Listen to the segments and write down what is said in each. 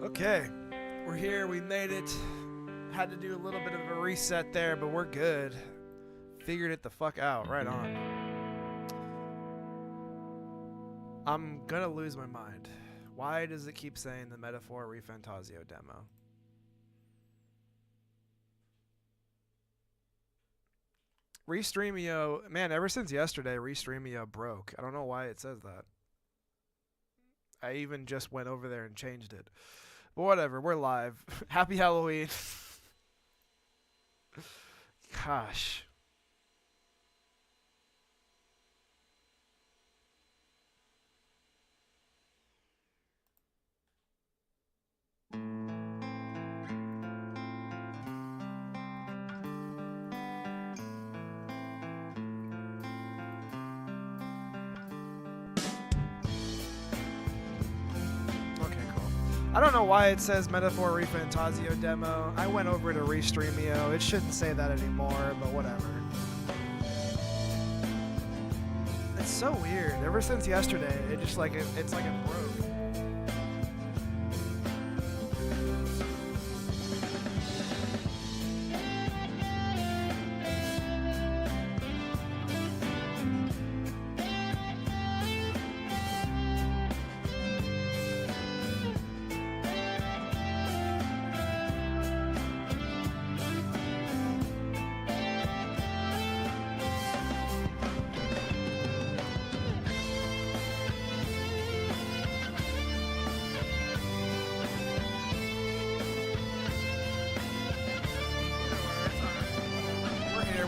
Okay, we're here. We made it. Had to do a little bit of a reset there, but we're good. Figured it the fuck out. Right on. I'm gonna lose my mind. Why does it keep saying the Metaphor ReFantazio demo? Restreamio, man, ever since yesterday, Restreamio broke. I don't know why it says that. I even just went over there and changed it. But whatever, we're live. Happy Halloween. Gosh. Okay, cool. I don't know why it says Metaphor ReFantazio demo. I went over to Restreamio. It shouldn't say that anymore, but whatever. It's so weird. Ever since yesterday, it's like it broke.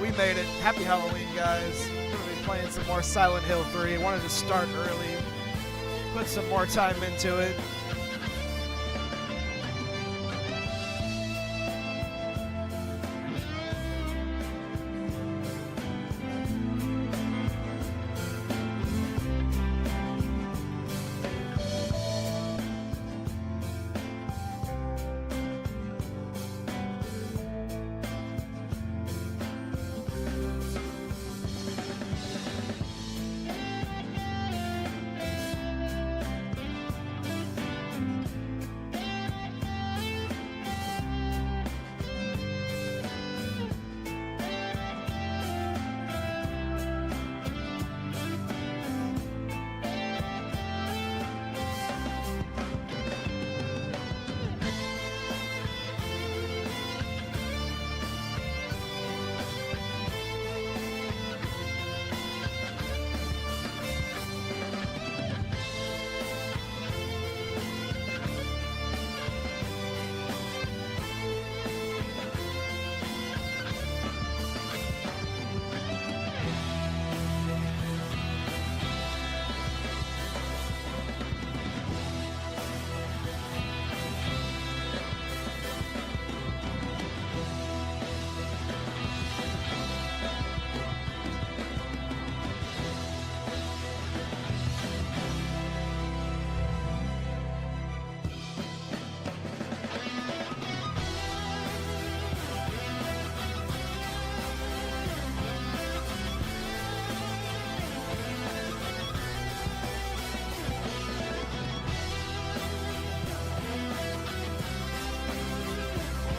We made it. Happy Halloween, guys. We're going to be playing some more Silent Hill 3. Wanted to start early, put some more time into it.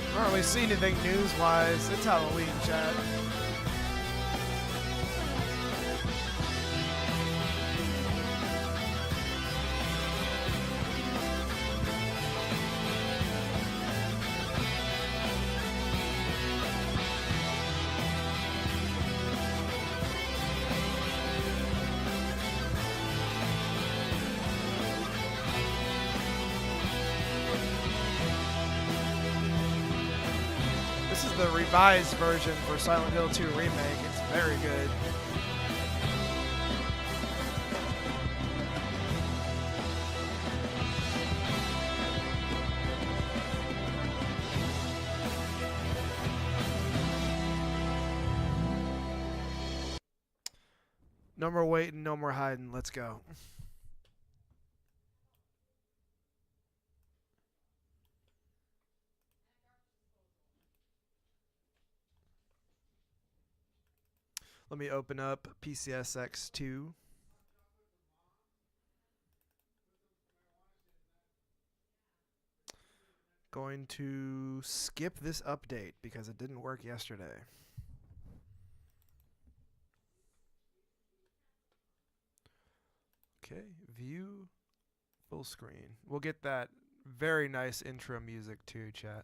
I don't really see anything news-wise. It's Halloween, chat. This is the revised version for Silent Hill 2 Remake. It's very good. No more waiting, no more hiding. Let's go. Let me open up PCSX2. going to skip this update because it didn't work yesterday. Okay, view full screen. We'll get that very nice intro music too, chat.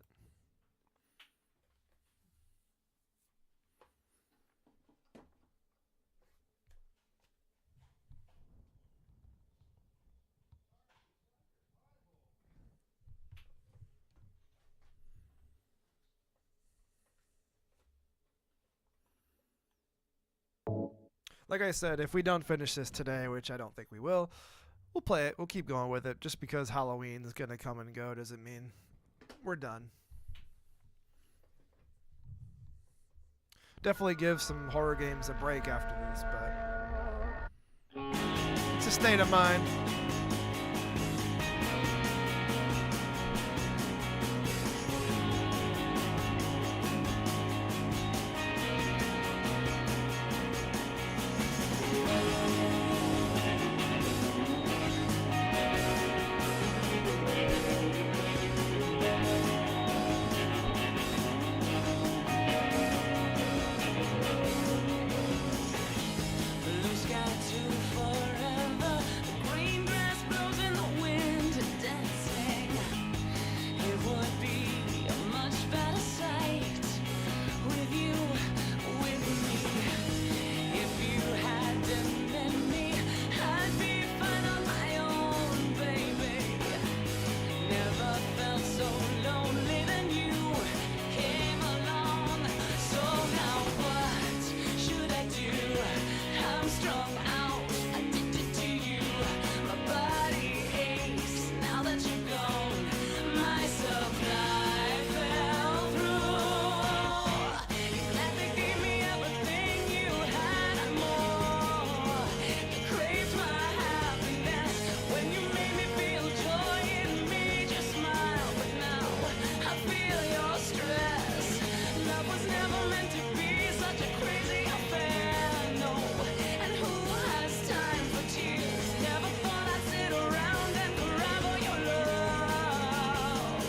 Like I said, if we don't finish this today, which I don't think we will, we'll play it. We'll keep going with it. Just because Halloween's going to come and go doesn't mean we're done. Definitely give some horror games a break after this, but it's a state of mind.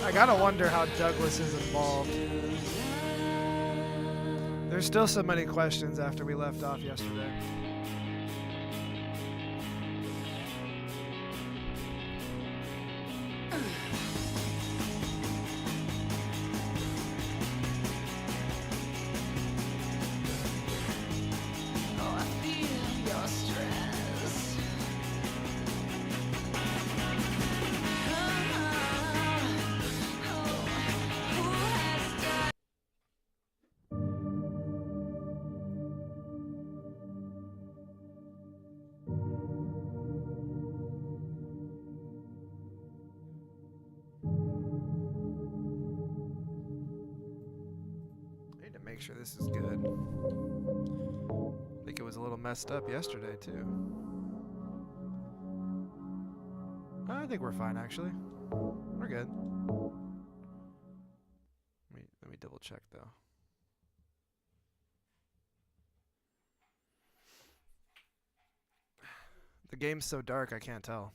I gotta wonder how Douglas is involved. There's still so many questions after we left off yesterday. Make sure this is good. I think it was a little messed up yesterday too. I think we're fine actually. We're good. Let me double check though. The game's so dark I can't tell.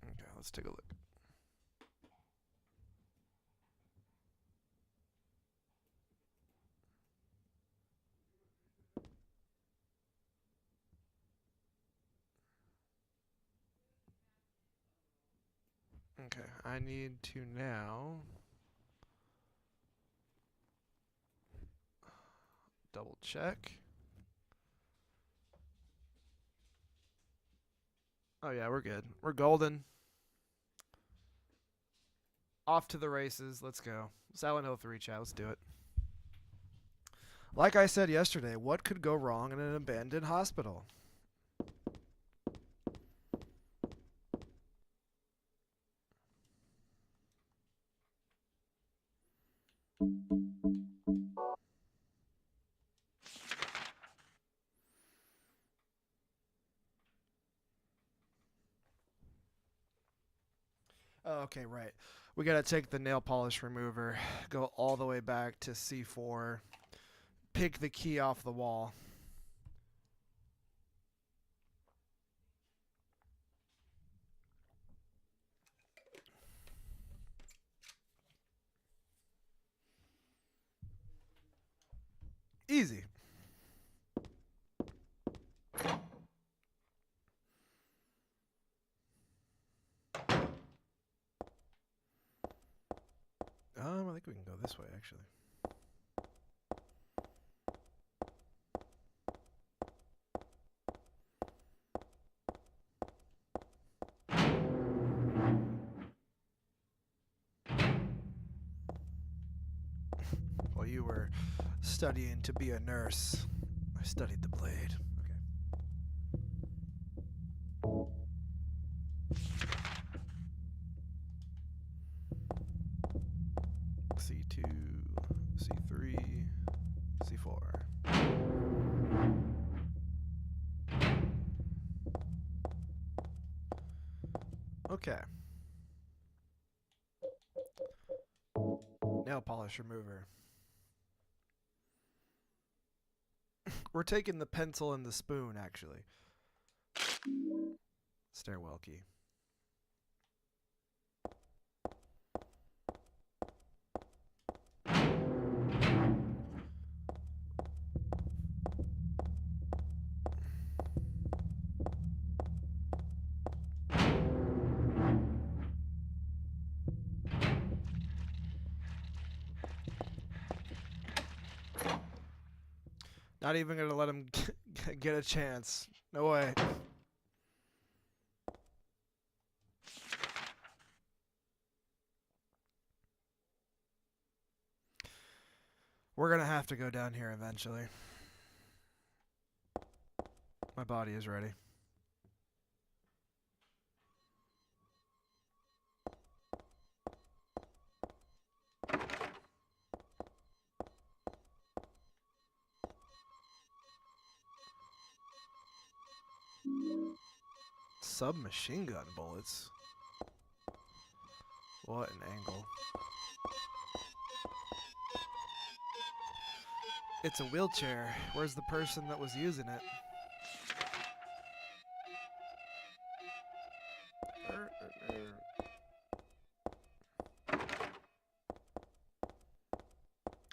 Okay, let's take a look. Okay, I need to now double check. Oh yeah, we're good. We're golden. Off to the races. Let's go. Silent Hill 3 chat. Let's do it. Like I said yesterday, what could go wrong in an abandoned hospital? Oh, okay, right. We gotta take the nail polish remover, go all the way back to C4, pick the key off the wall. Easy. I think we can go this way, actually. While you were studying to be a nurse, I studied the blade. C2, C3, C4. Okay. Nail polish remover. We're taking the pencil and the spoon, actually. Stairwell key. Not even gonna let him get a chance. No way. We're gonna have to go down here eventually. My body is ready. Submachine gun bullets. What an angle. It's a wheelchair. Where's the person that was using it?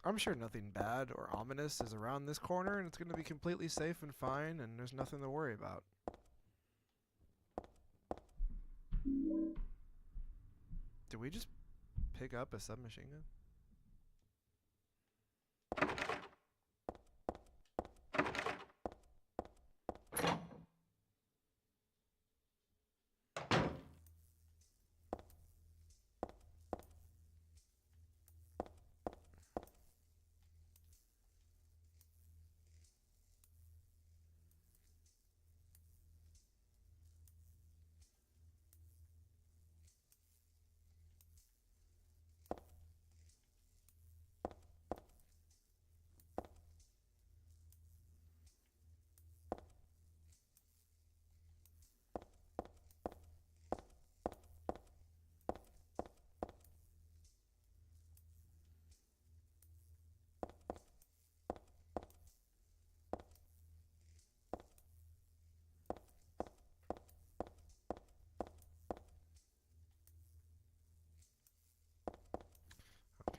I'm sure nothing bad or ominous is around this corner, and it's going to be completely safe and fine, and there's nothing to worry about. Did we just pick up a submachine gun?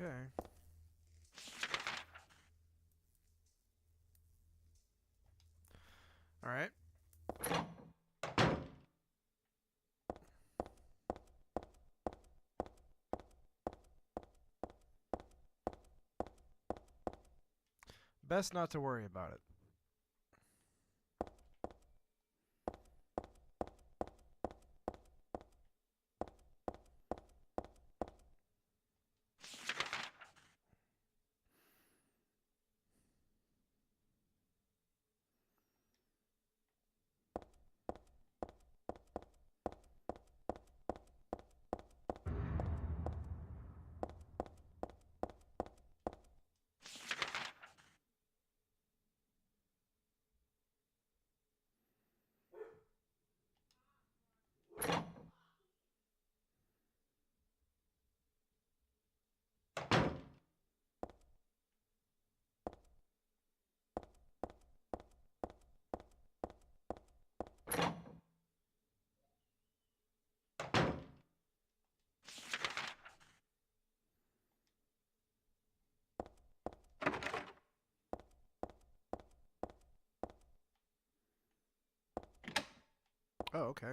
Okay. All right. Best not to worry about it. Oh, okay.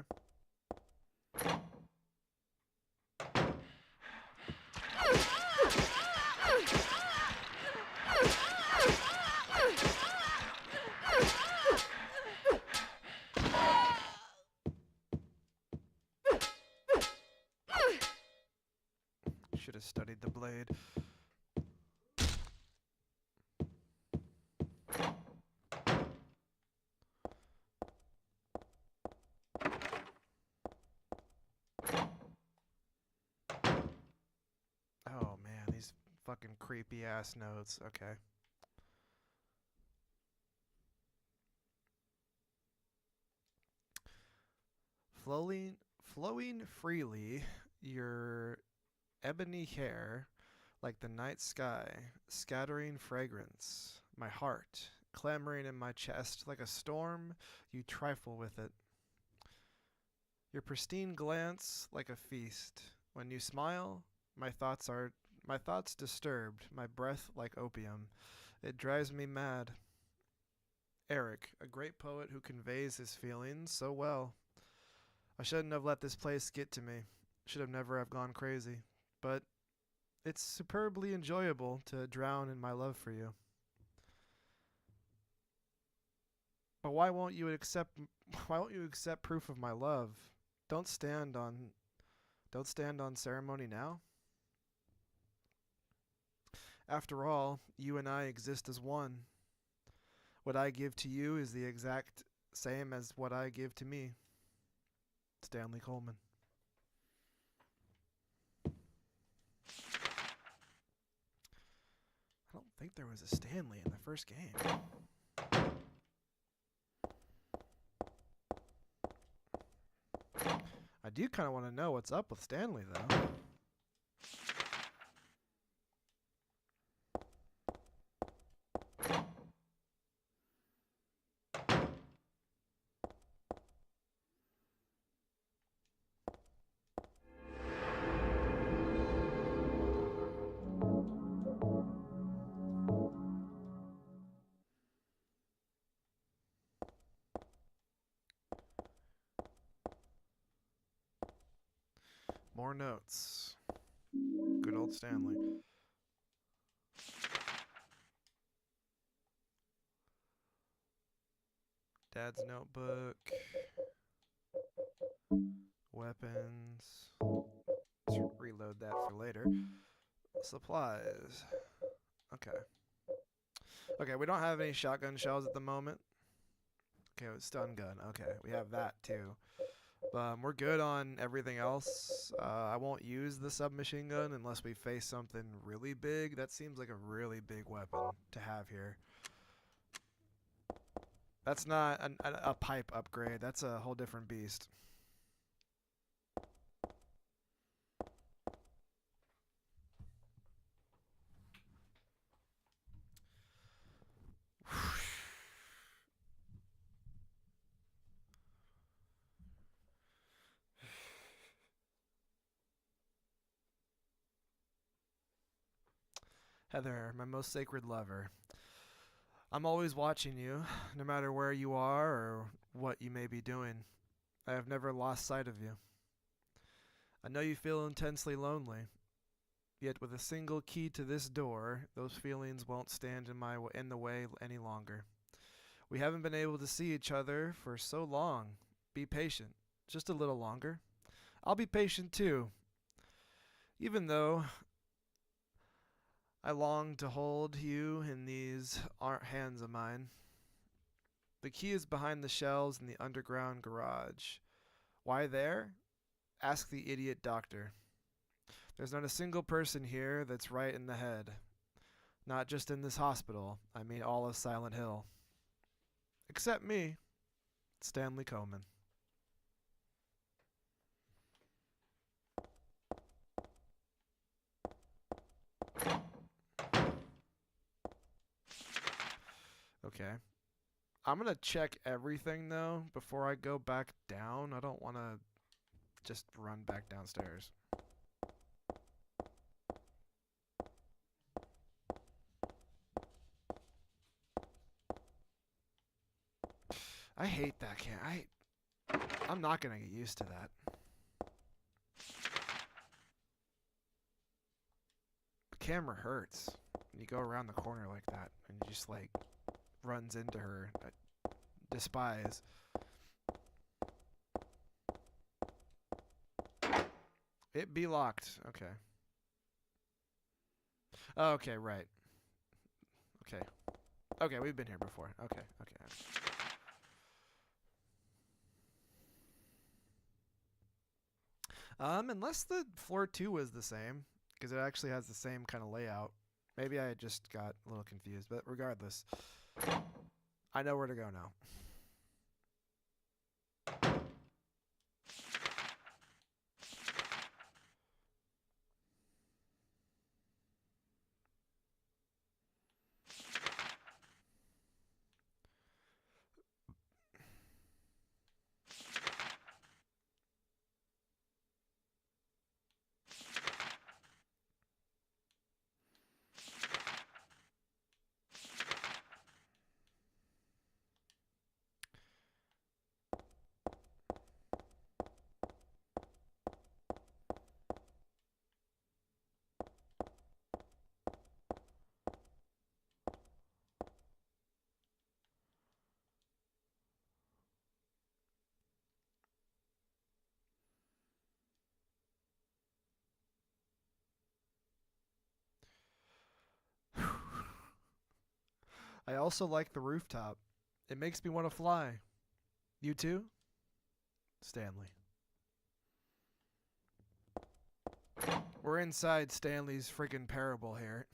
Should have studied the blade. Oh man, these fucking creepy ass notes. Okay. Flowing freely, your ebony hair like the night sky, scattering fragrance. My heart, clamoring in my chest like a storm, you trifle with it. Your pristine glance like a feast. When you smile, my thoughts disturbed, my breath like opium. It drives me mad. Eric, a great poet who conveys his feelings so well. I shouldn't have let this place get to me. Should have never have gone crazy. But it's superbly enjoyable to drown in my love for you. But why won't you accept proof of my love? Don't stand on don't stand on ceremony now. After all, you and I exist as one. What I give to you is the exact same as what I give to me. Stanley Coleman. I don't think there was a Stanley in the first game. I do kind of want to know what's up with Stanley, though. More notes. Good old Stanley. Dad's notebook. Weapons. Let's reload that for later. Supplies. Okay. Okay, we don't have any shotgun shells at the moment. Okay, stun gun. Okay, we have that too. We're good on everything else. I won't use the submachine gun unless we face something really big. That seems like a really big weapon to have here. That's not a pipe upgrade. That's a whole different beast. Heather, my most sacred lover. I'm always watching you, no matter where you are or what you may be doing. I have never lost sight of you. I know you feel intensely lonely, yet with a single key to this door, those feelings won't stand in the way any longer. We haven't been able to see each other for so long. Be patient, just a little longer. I'll be patient too, even though I long to hold you in these hands of mine. The key is behind the shelves in the underground garage. Why there? Ask the idiot doctor. There's not a single person here that's right in the head. Not just in this hospital, I mean all of Silent Hill. Except me, Stanley Coleman. Okay. I'm gonna check everything though before I go back down. I don't want to just run back downstairs. I hate that can. I'm not gonna get used to that. The camera hurts when you go around the corner like that and you just like runs into her. I despise. It be locked. Okay. Oh, okay, right. Okay. Okay, we've been here before. Okay, okay. Unless the floor 2 was the same, because it actually has the same kind of layout. Maybe I just got a little confused, but regardless, I know where to go now. I also like the rooftop. It makes me want to fly. You too? Stanley. We're inside Stanley's friggin' parable here.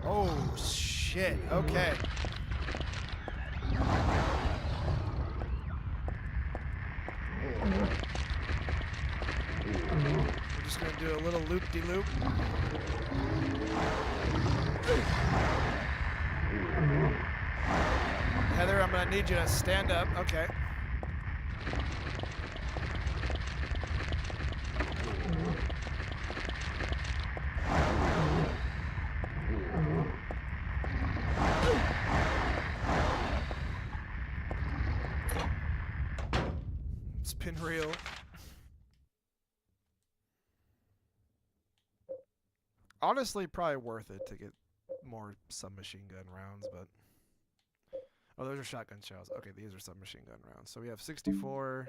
Oh, shit. Okay. We're just gonna do a little loop-de-loop. Heather, I'm gonna need you to stand up. Okay. It's been real. Honestly, probably worth it to get more submachine gun rounds, but... Oh, those are shotgun shells. Okay, these are submachine gun rounds. So we have 64.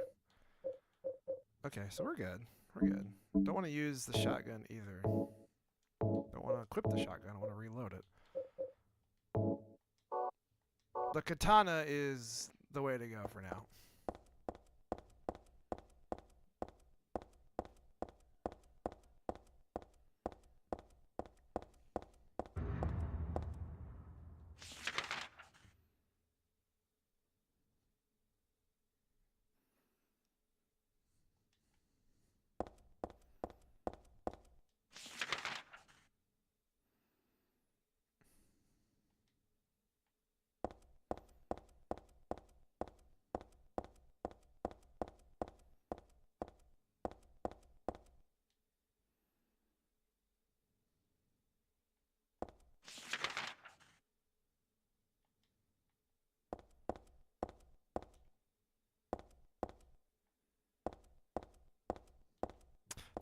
Okay, so we're good. We're good. Don't want to use the shotgun either. Don't want to equip the shotgun. I want to reload it. The katana is the way to go for now.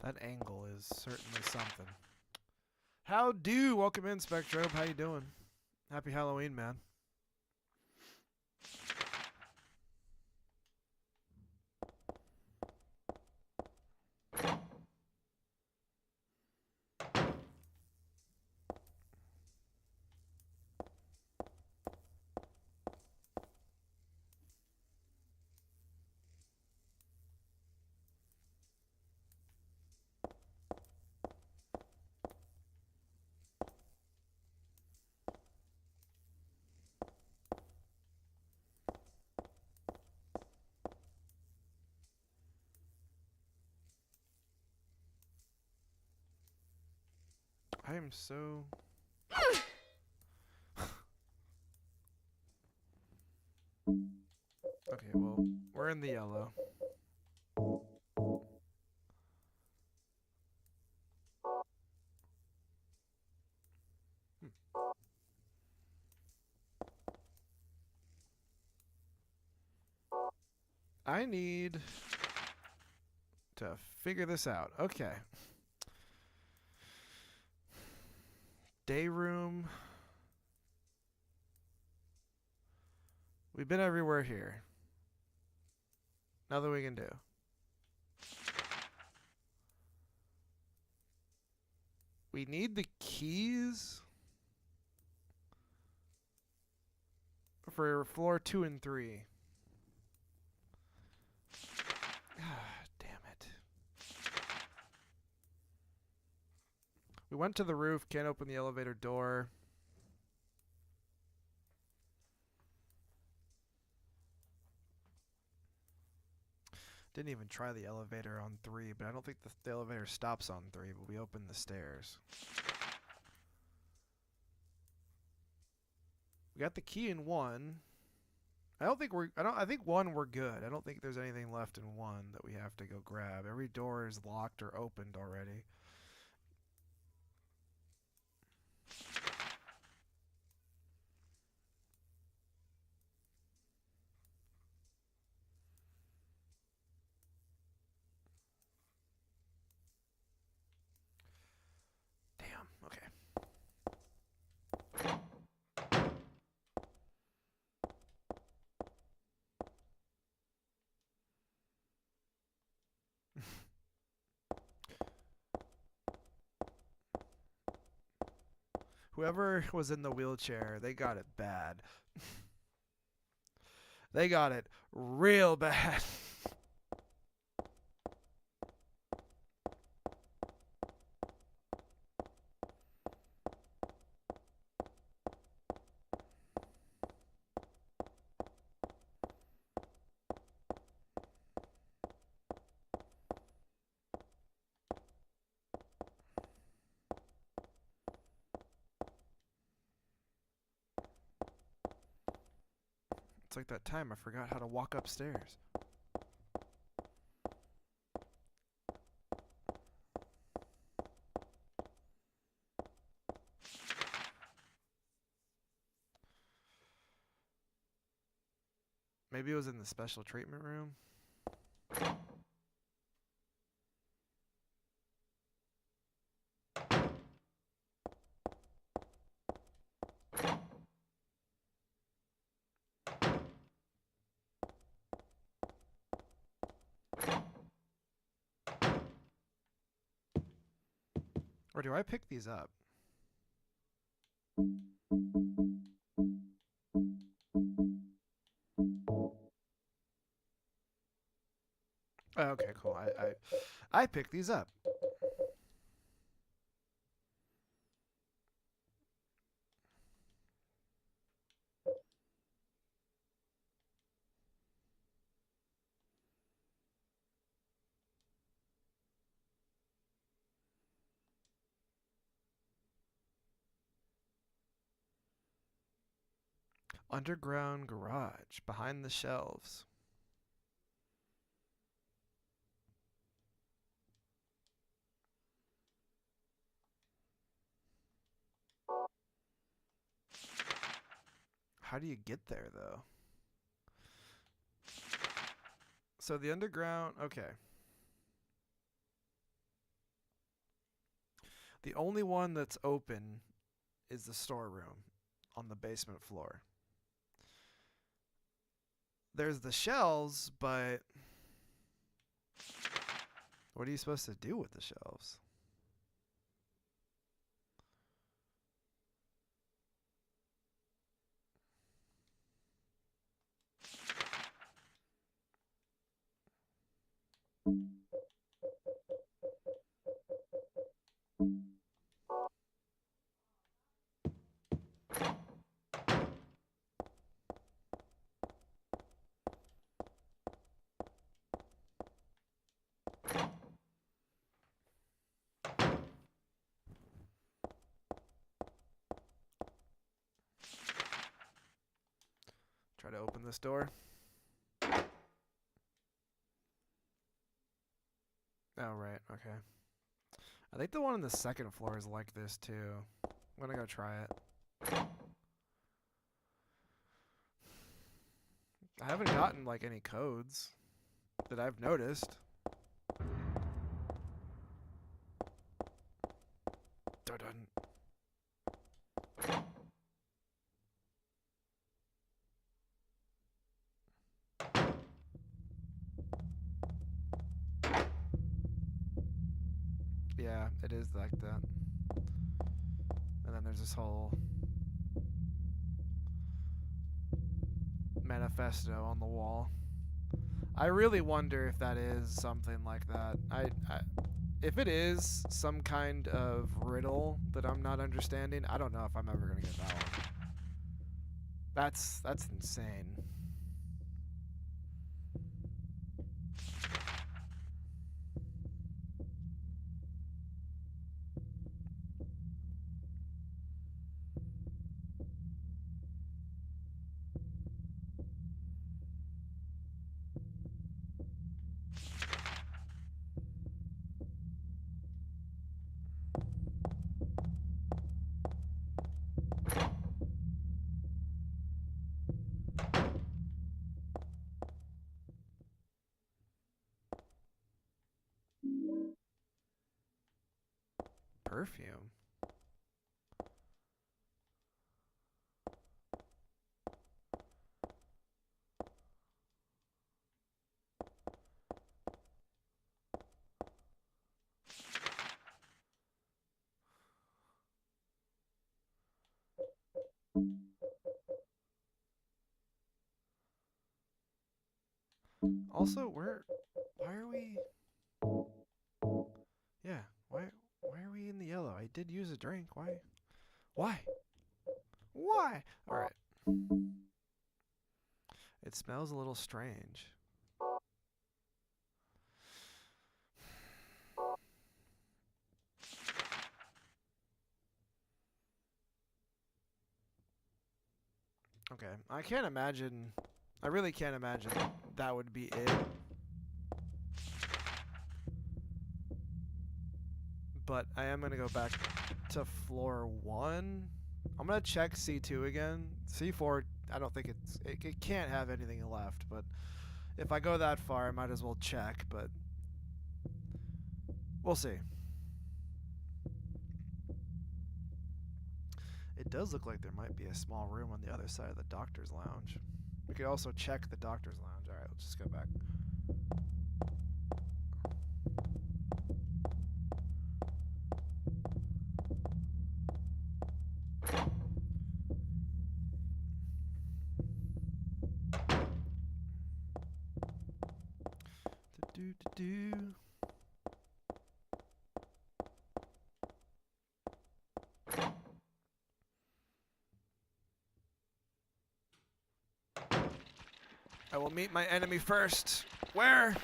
That angle is certainly something. How do? Welcome in, Spectrobe. How you doing? Happy Halloween, man. I am so... Okay, well, we're in the yellow. I need to figure this out. Okay. Day room. We've been everywhere here. Nothing we can do. We need the keys for floor 2 and 3. Damn it. We went to the roof, can't open the elevator door. Didn't even try the elevator on 3, but I don't think the elevator stops on 3, but we opened the stairs. We got the key in 1. I think 1 we're good. I don't think there's anything left in 1 that we have to go grab. Every door is locked or opened already. Damn, okay. Whoever was in the wheelchair, they got it bad. They got it real bad. It's like that time I forgot how to walk upstairs. Maybe it was in the special treatment room. Or do I pick these up? Oh, okay, cool. I pick these up. Underground garage behind the shelves. How do you get there, though? So the underground... Okay. The only one that's open is the storeroom on the basement floor. There's the shelves, but... What are you supposed to do with the shelves? Try to open this door. Oh, right. Okay. I think the one on the second floor is like this, too. I'm gonna go try it. I haven't gotten, like, any codes. that I've noticed. Dun-dun. Yeah, it is like that. And then there's this whole manifesto on the wall. I really wonder if that is something like that. If it is some kind of riddle that I'm not understanding, I don't know if I'm ever gonna get that one. That's insane. Perfume. Also, why are we? Yeah, why are we in the yellow? I did use a drink. Why? Why? Why? All right. It smells a little strange. Okay, I can't imagine. I really can't imagine that would be it. But I am gonna go back to floor 1. I'm gonna check C2 again. C4, I don't think it can't have anything left, but if I go that far, I might as well check, but we'll see. It does look like there might be a small room on the other side of the doctor's lounge. We could also check the doctor's lounge. Alright, let's just go back. Do-do-do-do. I will meet my enemy first. Where?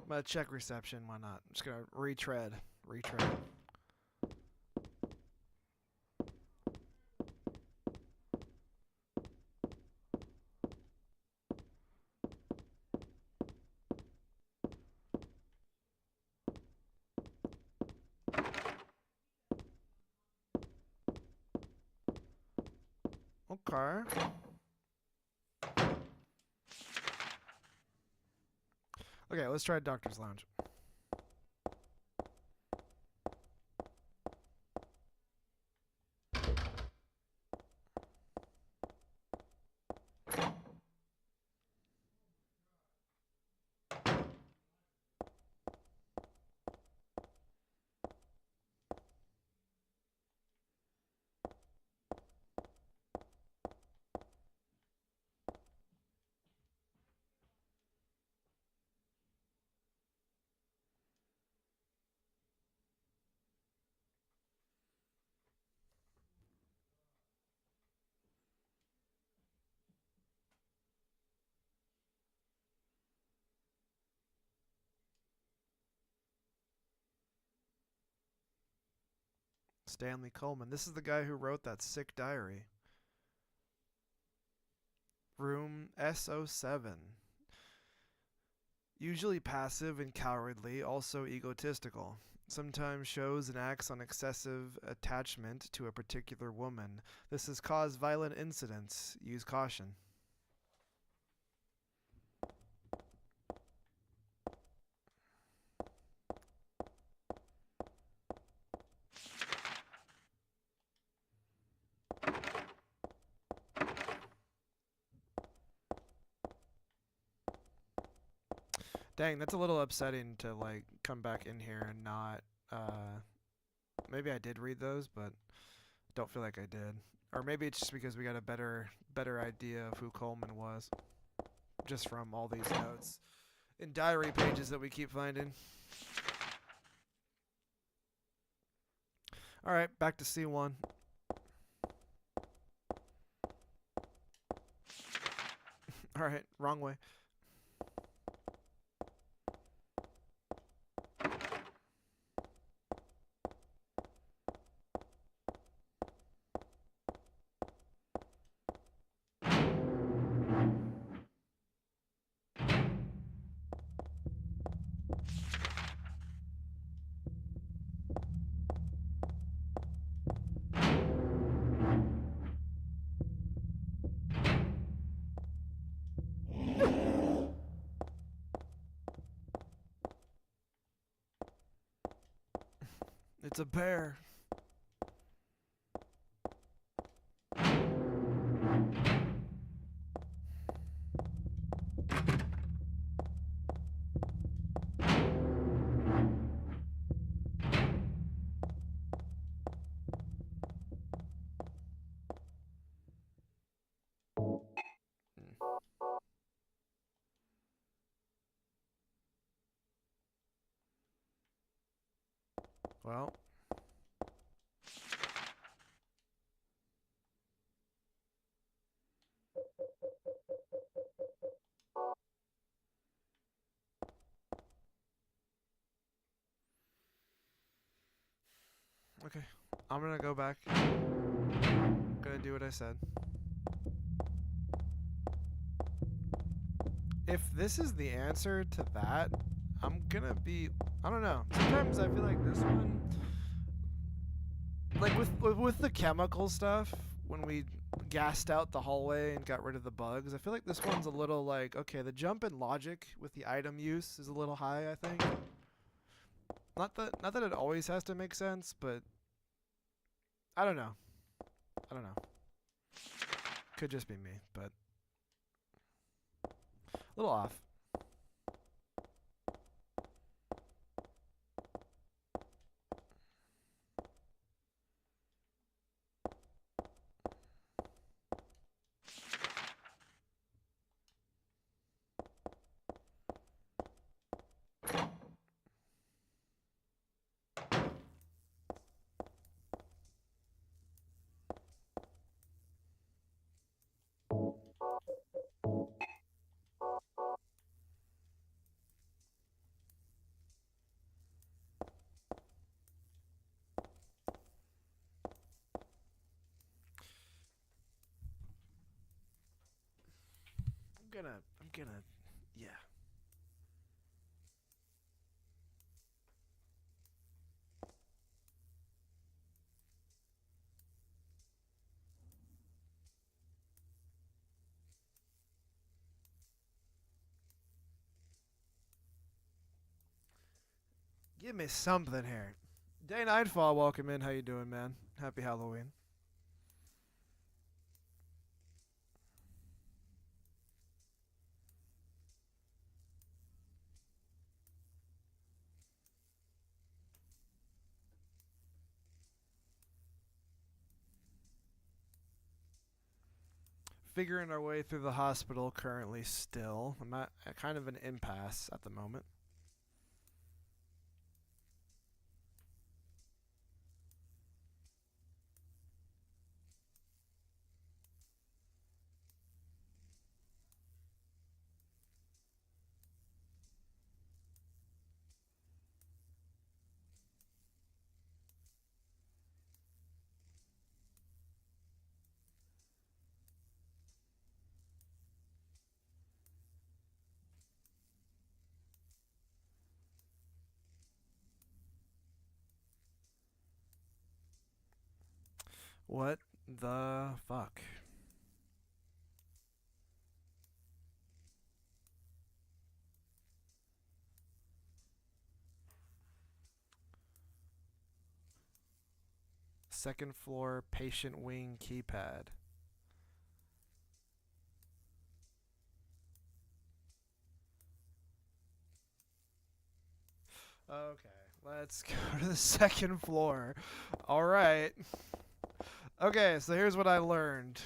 I'm gonna check reception. Why not? I'm just gonna retread. Okay. Okay, let's try Doctor's Lounge. Stanley Coleman. This is the guy who wrote that sick diary. Room S07. Usually passive and cowardly, also egotistical. Sometimes shows and acts on excessive attachment to a particular woman. This has caused violent incidents. Use caution. Dang, that's a little upsetting to like come back in here and not maybe I did read those, but don't feel like I did. Or maybe it's just because we got a better idea of who Coleman was just from all these notes and diary pages that we keep finding. All right, back to C1. All right, wrong way. It's a bear. Well, okay. I'm gonna go back. Gonna do what I said. If this is the answer to that, I'm gonna be. I don't know. Sometimes I feel like this one, like with the chemical stuff, when we gassed out the hallway and got rid of the bugs, I feel like this one's a little like, okay, the jump in logic with the item use is a little high, I think. Not that it always has to make sense, but I don't know. I don't know. Could just be me, but a little off. I'm gonna, yeah. Give me something here. Day Nightfall, welcome in. How you doing, man? Happy Halloween. Figuring our way through the hospital currently still. I'm at kind of an impasse at the moment. What the fuck? Second floor patient wing keypad. Okay, let's go to the second floor. All right. Okay, so here's what I learned.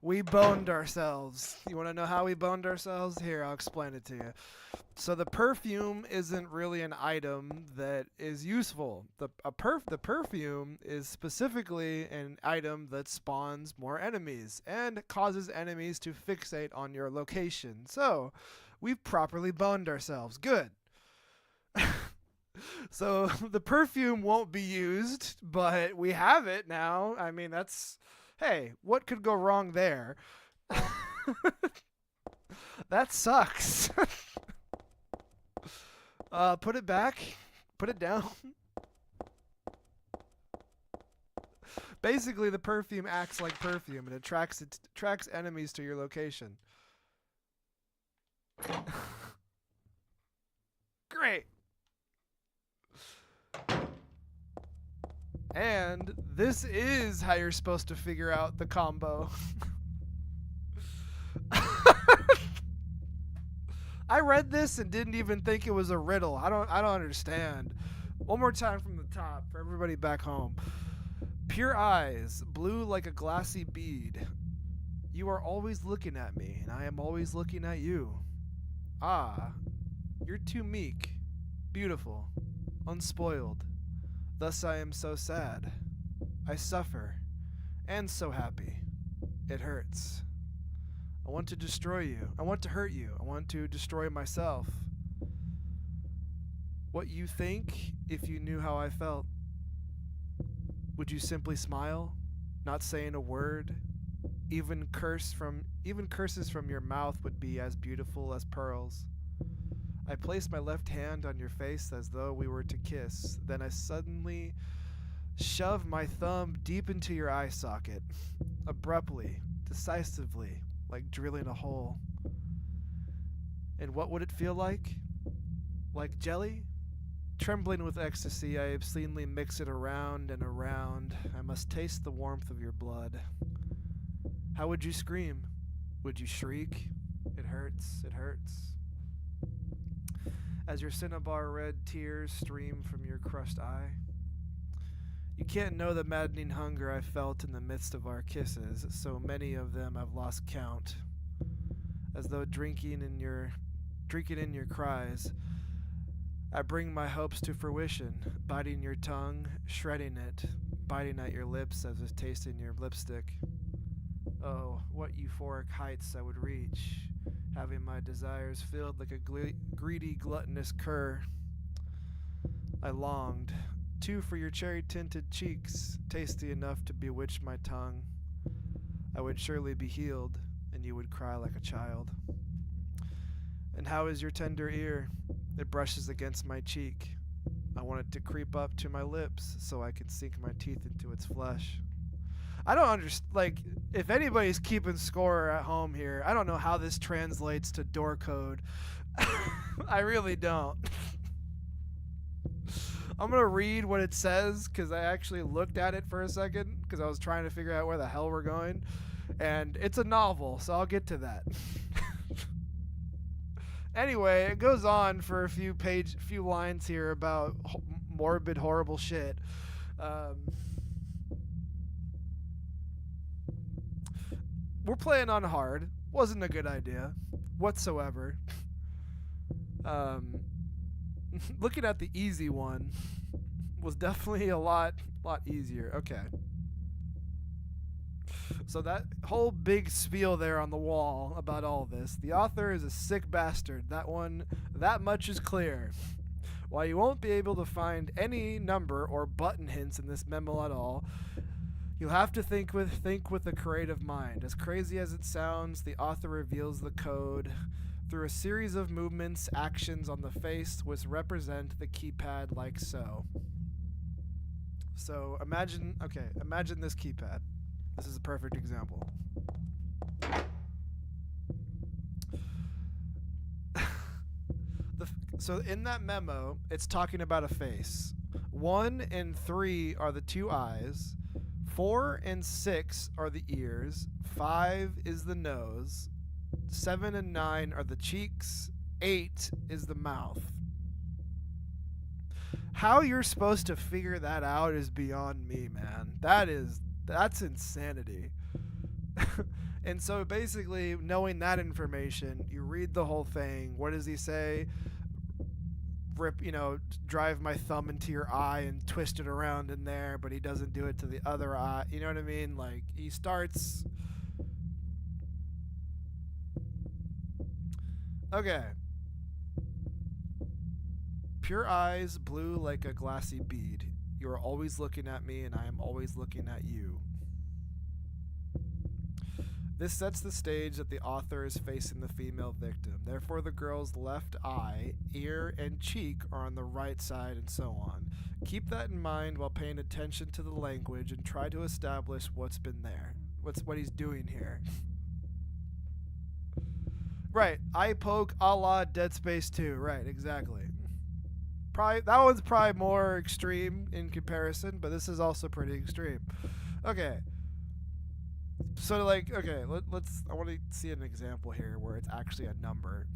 We boned ourselves. You want to know how we boned ourselves? Here, I'll explain it to you. So the perfume isn't really an item that is useful. The perfume is specifically an item that spawns more enemies and causes enemies to fixate on your location. So we've properly boned ourselves. Good. So the perfume won't be used, but we have it now. I mean, that's, hey, what could go wrong there? That sucks. Put it back. Put it down. Basically, the perfume acts like perfume and attracts enemies to your location. Great. And this is how you're supposed to figure out the combo. I read this and didn't even think it was a riddle. I don't understand. One more time from the top for everybody back home. Pure eyes, blue like a glassy bead. You are always looking at me, and I am always looking at you. Ah, you're too meek, beautiful, unspoiled. Thus I am so sad. I suffer, and so happy. It hurts. I want to destroy you. I want to hurt you. I want to destroy myself. What you think if you knew how I felt? Would you simply smile, not saying a word? Even curses from your mouth would be as beautiful as pearls. I placed my left hand on your face as though we were to kiss. Then I suddenly shoved my thumb deep into your eye socket, abruptly, decisively, like drilling a hole. And what would it feel like? Like jelly? Trembling with ecstasy, I obscenely mix it around and around. I must taste the warmth of your blood. How would you scream? Would you shriek? It hurts, it hurts. As your cinnabar red tears stream from your crushed eye. You can't know the maddening hunger I felt in the midst of our kisses. So many of them I've lost count. As though drinking in your cries. I bring my hopes to fruition, biting your tongue, shredding it, biting at your lips as if tasting your lipstick. Oh, what euphoric heights I would reach, having my desires filled like a greedy, gluttonous cur. I longed, too, for your cherry-tinted cheeks, tasty enough to bewitch my tongue. I would surely be healed, and you would cry like a child. And how is your tender ear? It brushes against my cheek. I want it to creep up to my lips so I can sink my teeth into its flesh. I don't understand. Like, if anybody's keeping score at home here, I don't know how this translates to door code. I really don't. I'm going to read what it says because I actually looked at it for a second because I was trying to figure out where the hell we're going. And it's a novel, so I'll get to that. Anyway, it goes on for a few lines here about morbid, horrible shit. We're playing on hard. Wasn't a good idea whatsoever. Looking at the easy one was definitely a lot easier. Okay. So that whole big spiel there on the wall about all this. The author is a sick bastard. That much is clear. While you won't be able to find any number or button hints in this memo at all, you'll have to think with a creative mind. As crazy as it sounds, the author reveals the code through a series of movements, actions on the face which represent the keypad like so. So imagine this keypad. This is a perfect example. So in that memo, it's talking about a face. 1 and 3 are the two eyes. 4 and 6 are the ears. 5 is the nose. 7 and 9 are the cheeks. 8 is the mouth. How you're supposed to figure that out is beyond me, man. That's insanity. And so basically, knowing that information, you read the whole thing. What does he say? Drive my thumb into your eye and twist it around in there, but he doesn't do it to the other eye. You know what I mean? Like, he starts. Okay. Pure eyes, blue like a glassy bead. You are always looking at me, and I am always looking at you. This sets the stage that the author is facing the female victim. Therefore, the girl's left eye, ear, and cheek are on the right side, and so on. Keep that in mind while paying attention to the language and try to establish what's been there. What he's doing here. Right, eye poke a la Dead Space 2. Right, exactly. That one's probably more extreme in comparison, but this is also pretty extreme. Okay. So like, okay, let's. I want to see an example here where it's actually a number.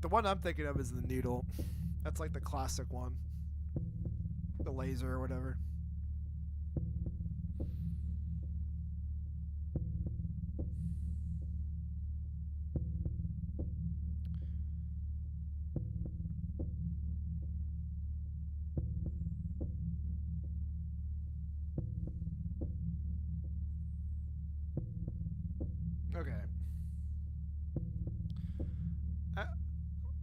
The one I'm thinking of is the needle. That's like the classic one. The laser or whatever. Okay.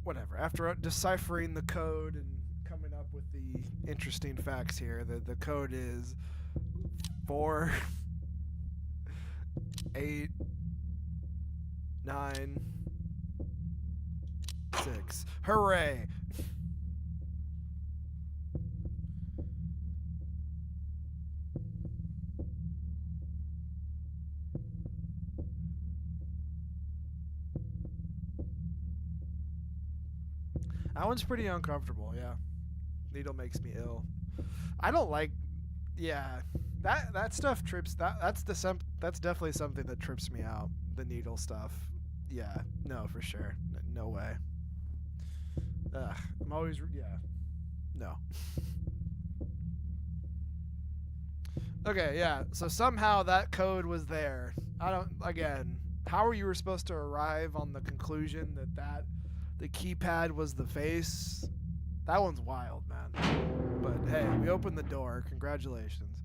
Whatever. After deciphering the code and coming up with the interesting facts here, the code is 4, 8, 9, 6. Hooray! That one's pretty uncomfortable, yeah. Needle makes me ill. I don't like, yeah. That stuff trips. That's definitely something that trips me out. The needle stuff. Yeah, no, for sure. No way. Ugh, I'm always, yeah. No. Okay, yeah. So somehow that code was there. Again, how are you supposed to arrive on the conclusion that the keypad was the face? That one's wild, man. But hey, we opened the door. Congratulations.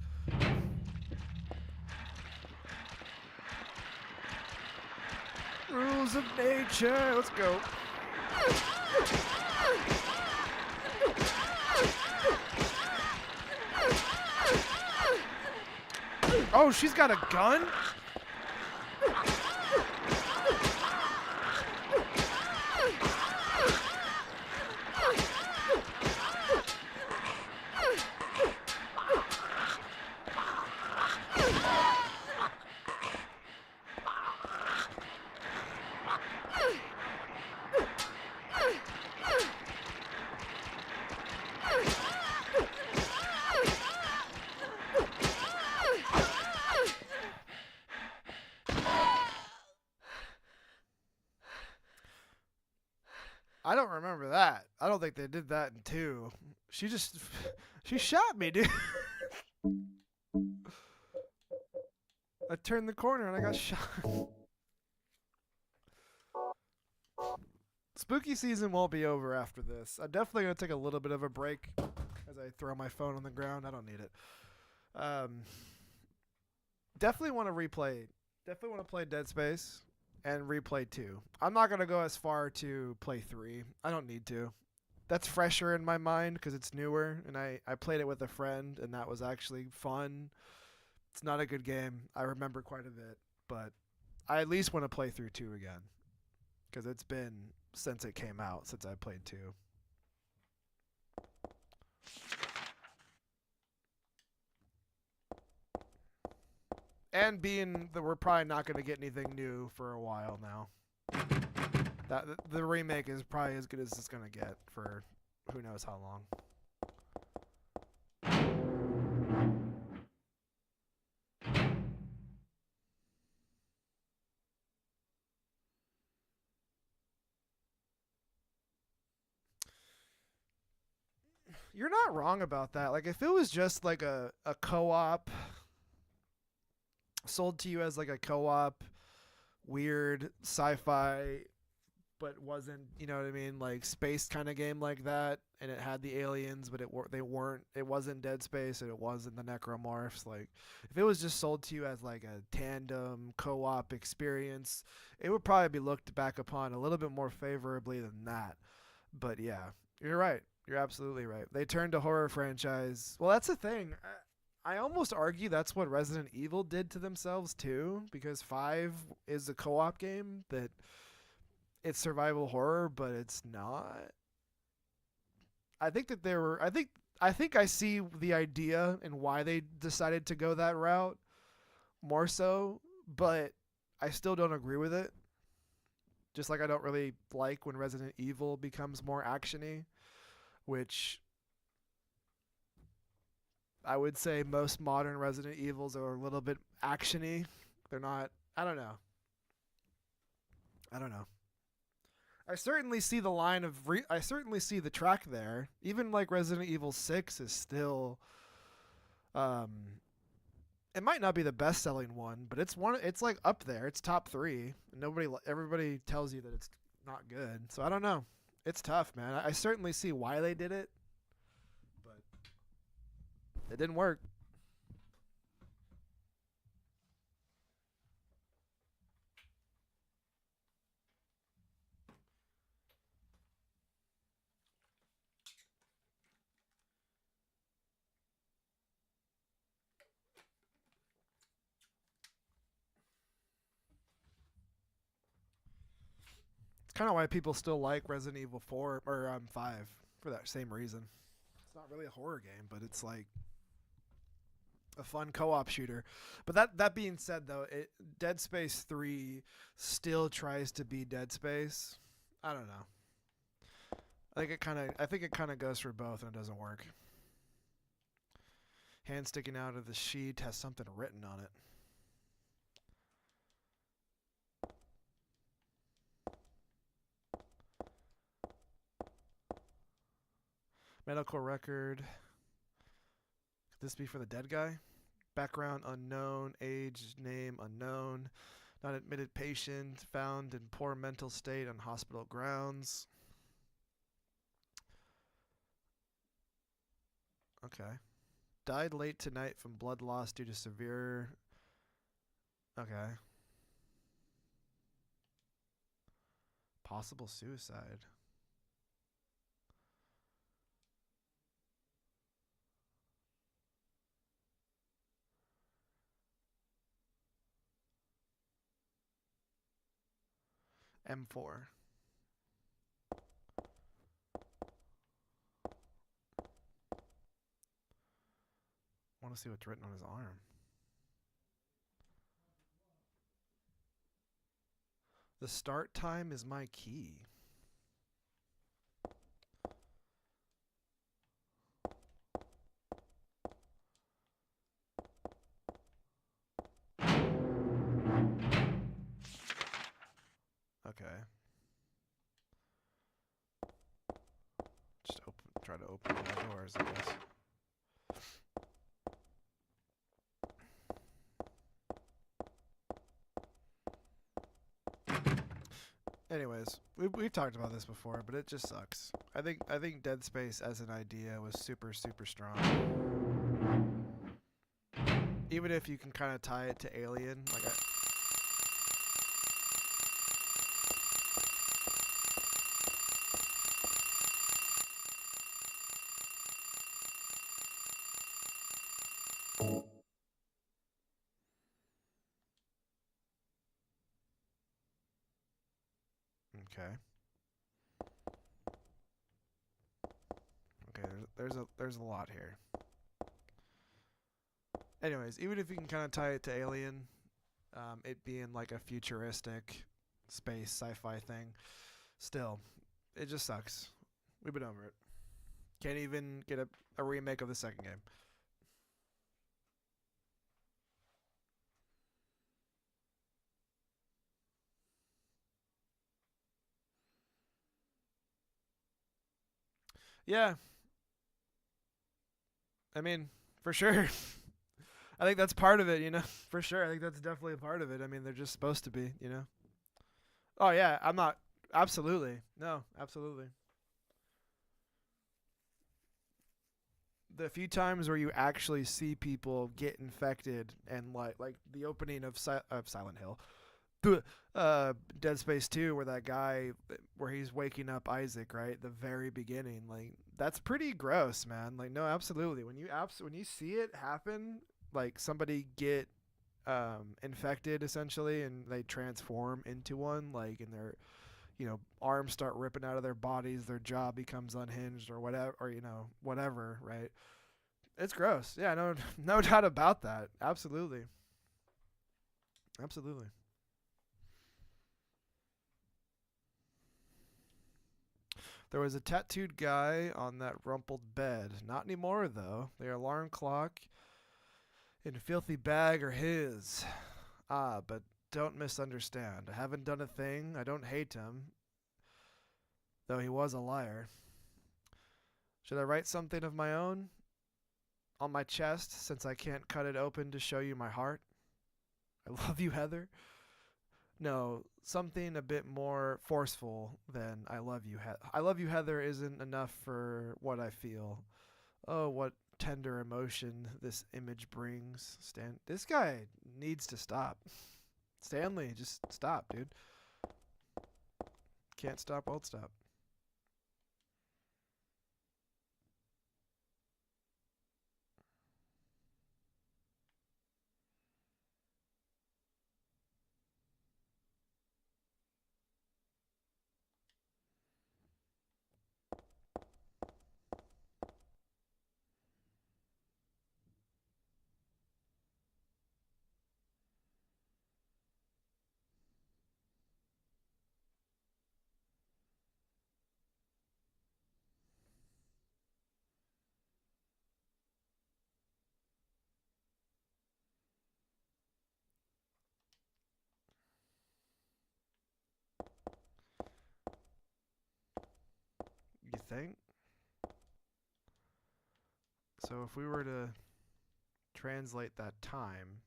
Rules of nature. Let's go. Oh, she's got a gun? I don't remember that. I don't think they did that in 2. She shot me, dude. I turned the corner and I got shot. Spooky season won't be over after this. I'm definitely going to take a little bit of a break as I throw my phone on the ground. I don't need it. Definitely want to replay. Definitely want to play Dead Space. and replay 2. I'm not going to go as far to play 3. I don't need to. That's fresher in my mind because it's newer, and I played it with a friend, and that was actually fun. It's not a good game. I remember quite a bit, but I at least want to play through 2 again because it's been since it came out, since I played 2. And being that we're probably not going to get anything new for a while now. That the remake is probably as good as it's going to get for who knows how long. You're not wrong about that. Like, if it was just like a co-op sold to you as like a co-op weird sci-fi but wasn't, you know what I mean, like space kind of game like that, and it had the aliens but it wasn't Dead Space and it wasn't the Necromorphs. Like, if it was just sold to you as like a tandem co-op experience, it would probably be looked back upon a little bit more favorably than that. But yeah, you're right. You're absolutely right. They turned a horror franchise. Well, that's the thing. I almost argue that's what Resident Evil did to themselves too, because 5 is a co-op game that it's survival horror, but it's not. I think that there were. I think I see the idea and why they decided to go that route more so, but I still don't agree with it. Just like I don't really like when Resident Evil becomes more actiony, which I would say most modern Resident Evils are a little bit actiony. They're not. I don't know. I certainly see the line of. I certainly see the track there. Even like Resident Evil 6 is still. It might not be the best-selling one, but it's one. It's like up there. It's top 3. And everybody tells you that it's not good. So I don't know. It's tough, man. I certainly see why they did it, but it didn't work. It's kind of why people still like Resident Evil 4 or 5 for that same reason. It's not really a horror game, but it's like a fun co-op shooter. But that being said, though, Dead Space 3 still tries to be Dead Space. I don't know. I think it kind of goes for both, and it doesn't work. Hand sticking out of the sheet has something written on it. Medical record. Could this be for the dead guy? Background unknown, age, name unknown. Not admitted patient, found in poor mental state on hospital grounds. Okay. Died late tonight from blood loss due to severe. Okay. Possible suicide. M4. I want to see what's written on his arm. The start time is my key. Okay. Just try to open the doors, I guess. Anyways, we've talked about this before, but it just sucks. I think Dead Space as an idea was super strong. Even if you can kind of tie it to Alien, like Okay. Okay, there's a lot here. Anyways, even if you can kind of tie it to Alien, it being like a futuristic space sci-fi thing, still, it just sucks. We've been over it. Can't even get a remake of the second game. Yeah, I mean, for sure. I think that's part of it, you know. For sure, I think that's definitely a part of it. I mean, they're just supposed to be, you know. Oh yeah, I'm not. Absolutely, no, absolutely. The few times where you actually see people get infected and like the opening of Silent Hill, Dead Space 2, where that guy, where he's waking up Isaac, right, the very beginning, like that's pretty gross, man. Like no, absolutely. When you see it happen, like somebody get infected essentially, and they transform into one, like, and their arms start ripping out of their bodies, their jaw becomes unhinged or whatever, or whatever, right? It's gross. Yeah, no, no doubt about that. Absolutely, absolutely. There was a tattooed guy on that rumpled bed. Not anymore, though. The alarm clock and filthy bag are his. Ah, but don't misunderstand. I haven't done a thing. I don't hate him, though he was a liar. Should I write something of my own on my chest, since I can't cut it open to show you my heart? I love you, Heather. No, something a bit more forceful than I love you. I love you, Heather isn't enough for what I feel. Oh, what tender emotion this image brings. This guy needs to stop. Stanley, just stop, dude. Can't stop, won't stop. You think? So if we were to translate that time,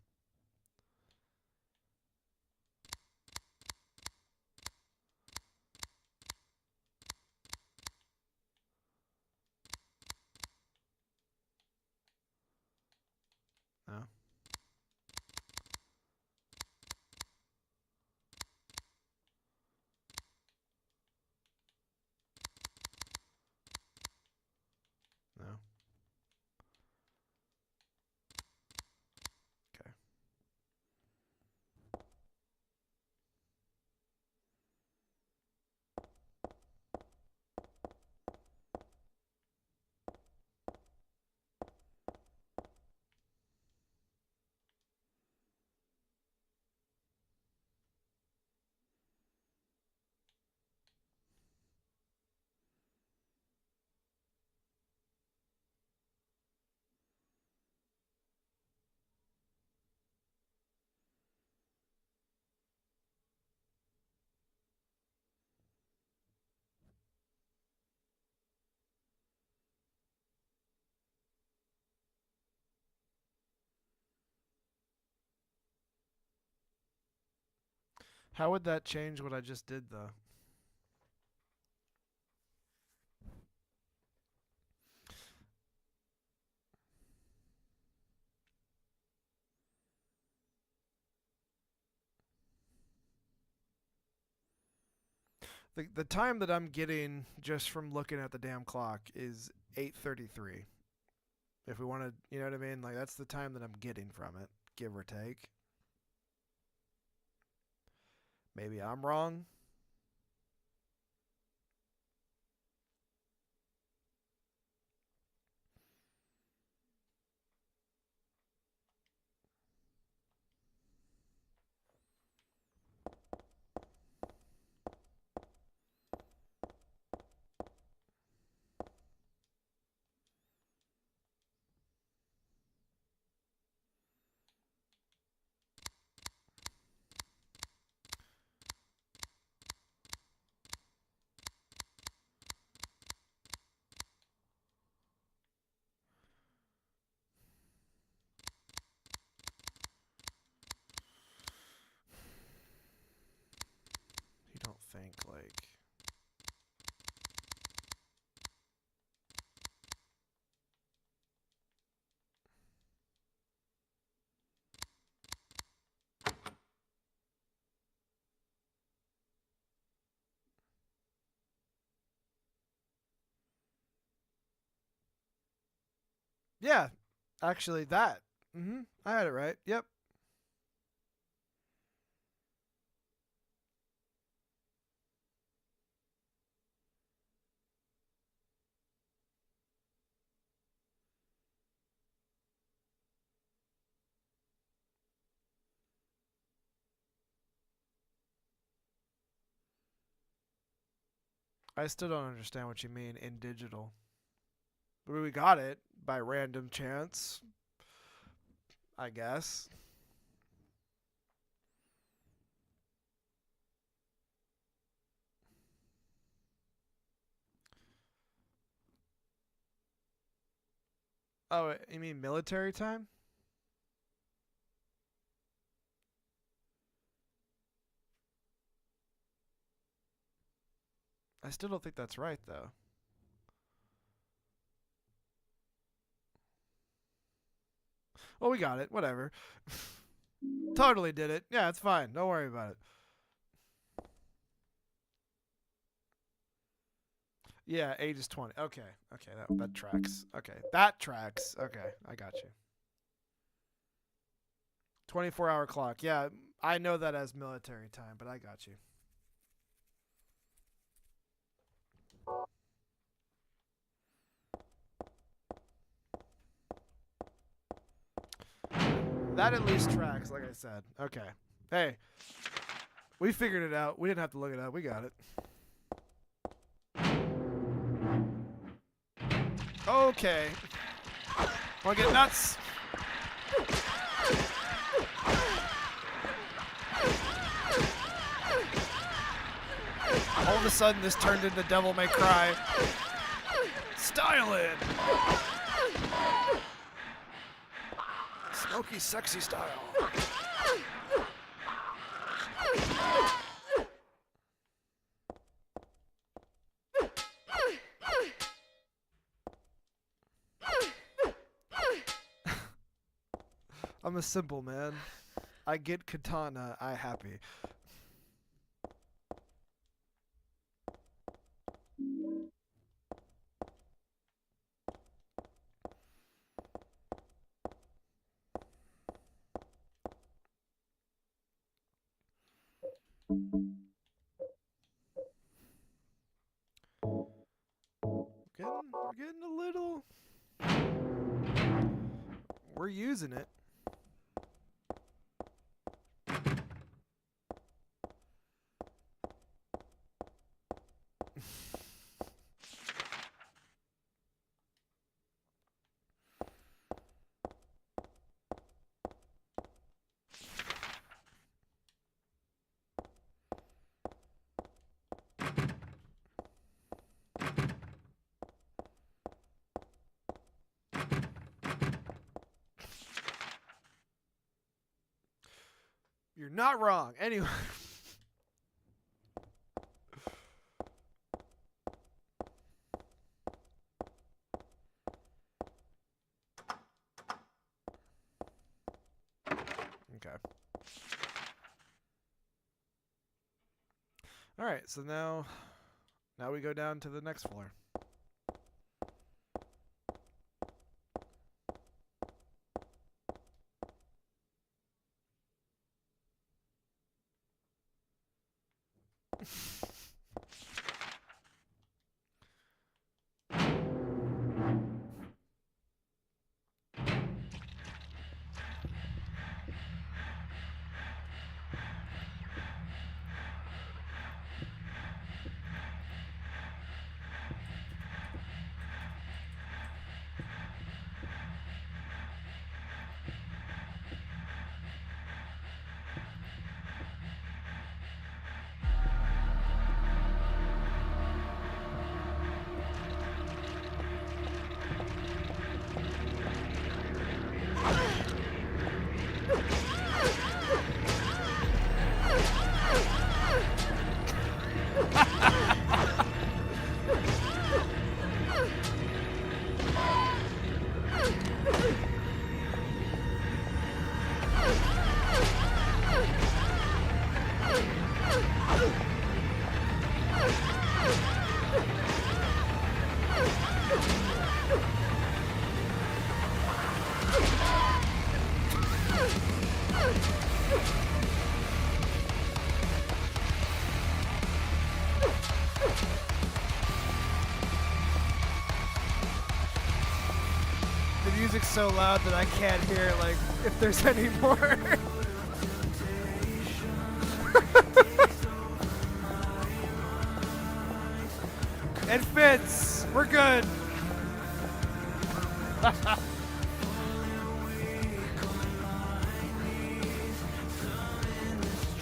no, no, okay. How would that change what I just did, though? The time that I'm getting just from looking at the damn clock is 8:33. If we want to, you know what I mean? Like that's the time that I'm getting from it, give or take. Maybe I'm wrong. Yeah, actually, that. I had it right. Yep. I still don't understand what you mean in digital. But we got it by random chance, I guess. Oh, you mean military time? I still don't think that's right, though. Well, we got it. Whatever. Totally did it. Yeah, it's fine. Don't worry about it. Yeah, age is 20. Okay. Okay, that tracks. Okay. That tracks. Okay, I got you. 24-hour clock. Yeah, I know that as military time, but I got you. That at least tracks, like I said. Okay. Hey, we figured it out. We didn't have to look it up. We got it. Okay. Wanna get nuts? All of a sudden, this turned into Devil May Cry. Style it! Smoky, sexy style. I'm a simple man. I get katana, I happy. We're getting a little. We're using it. You're not wrong. Anyway. Okay. All right. So now we go down to the next floor. The music's so loud that I can't hear, like, if there's any more. It fits. We're good.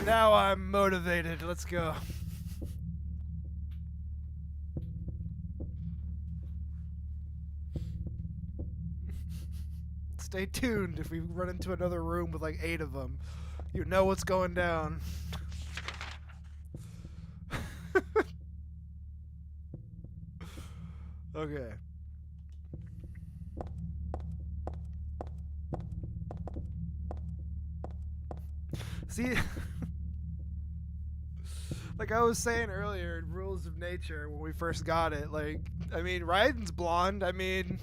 Now I'm motivated. Let's go. Stay tuned if we run into another room with like 8 of them. You know what's going down. Okay. See, like I was saying earlier in Rules of Nature when we first got it, like, I mean, Raiden's blonde. I mean,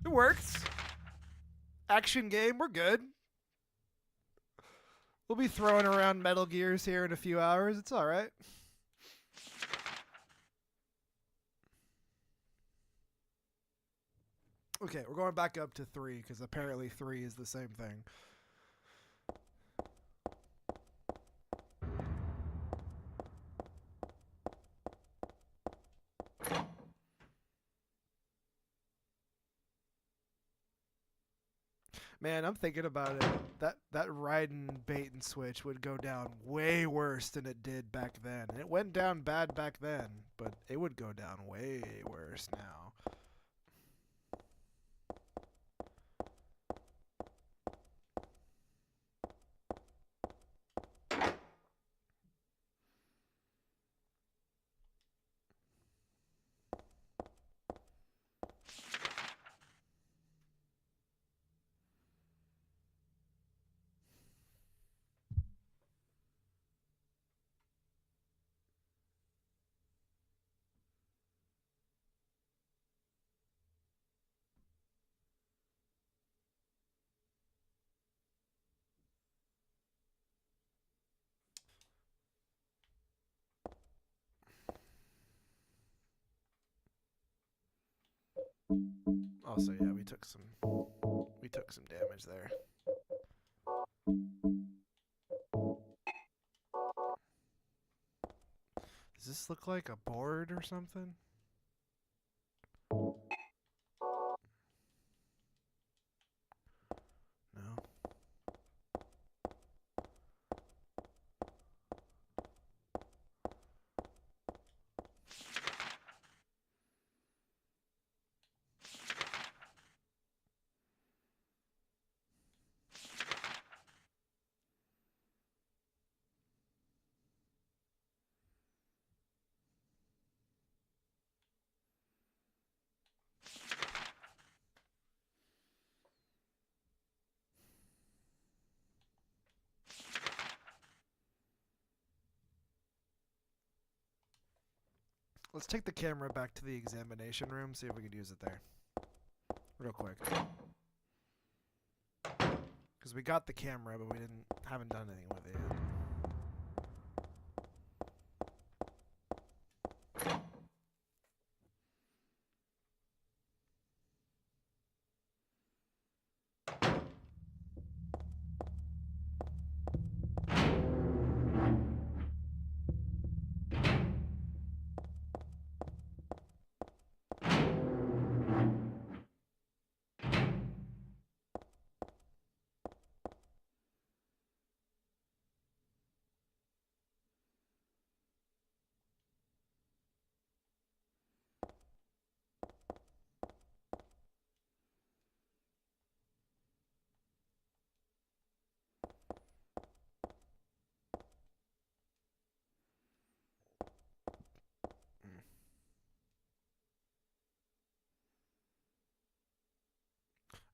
it works. Action game, we're good. We'll be throwing around Metal Gears here in a few hours. It's all right. Okay, we're going back up to 3 because apparently 3 is the same thing. Man, I'm thinking about it. That Raiden bait and switch would go down way worse than it did back then. It went down bad back then, but it would go down way worse now. Also, yeah, we took some damage there. Does this look like a board or something? No. Let's take the camera back to the examination room, see if we can use it there. Real quick. Because we got the camera, but we haven't done anything with it yet.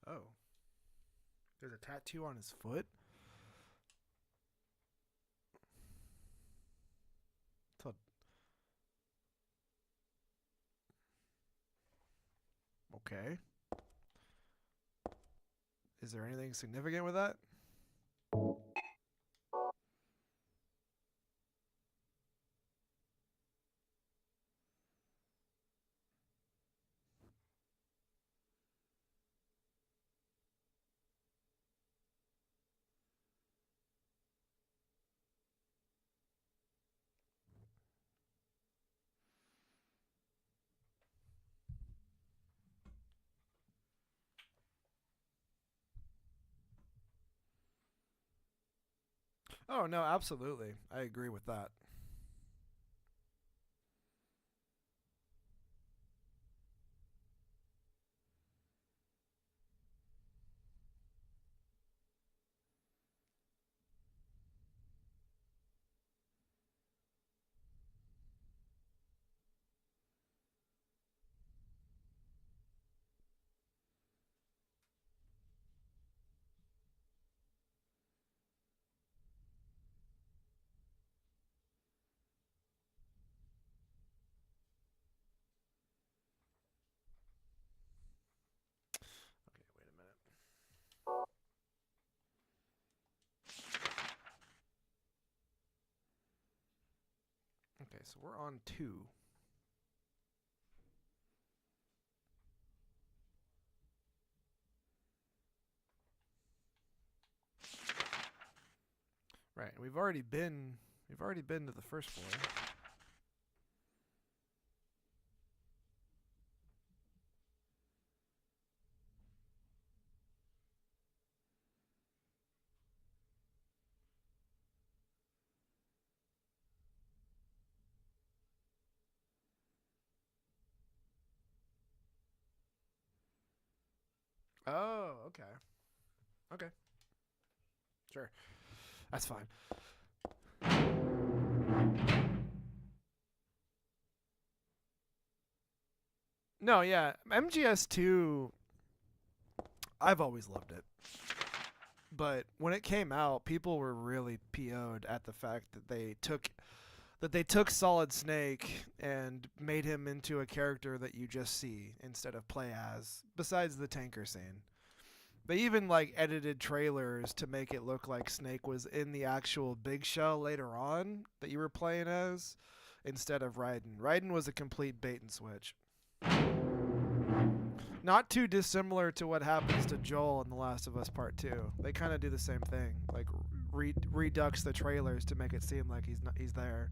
Oh. There's a tattoo on his foot? Okay. Is there anything significant with that? Oh, no, absolutely. I agree with that. Okay, wait a minute. Okay, so we're on 2. Right. We've already been to the first floor. Oh, okay. Okay. Sure. That's fine. No, yeah. MGS2, I've always loved it. But when it came out, people were really PO'd at the fact that they took Solid Snake and made him into a character that you just see instead of play as, besides the tanker scene. They even like edited trailers to make it look like Snake was in the actual Big Shell later on that you were playing as instead of Raiden. Raiden was a complete bait and switch. Not too dissimilar to what happens to Joel in The Last of Us Part 2. They kind of do the same thing, like redux the trailers to make it seem like he's there.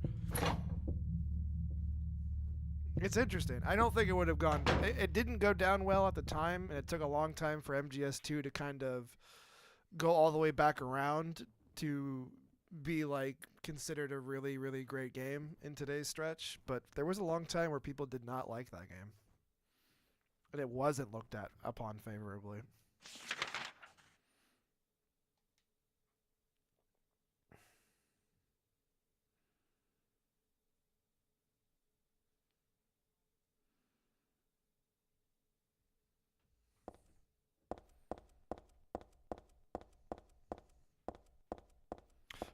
It's interesting. I don't think it would have gone. It didn't go down well at the time, and it took a long time for MGS2 to kind of go all the way back around to be like considered a really really great game in today's stretch. But there was a long time where people did not like that game, and it wasn't looked at upon favorably.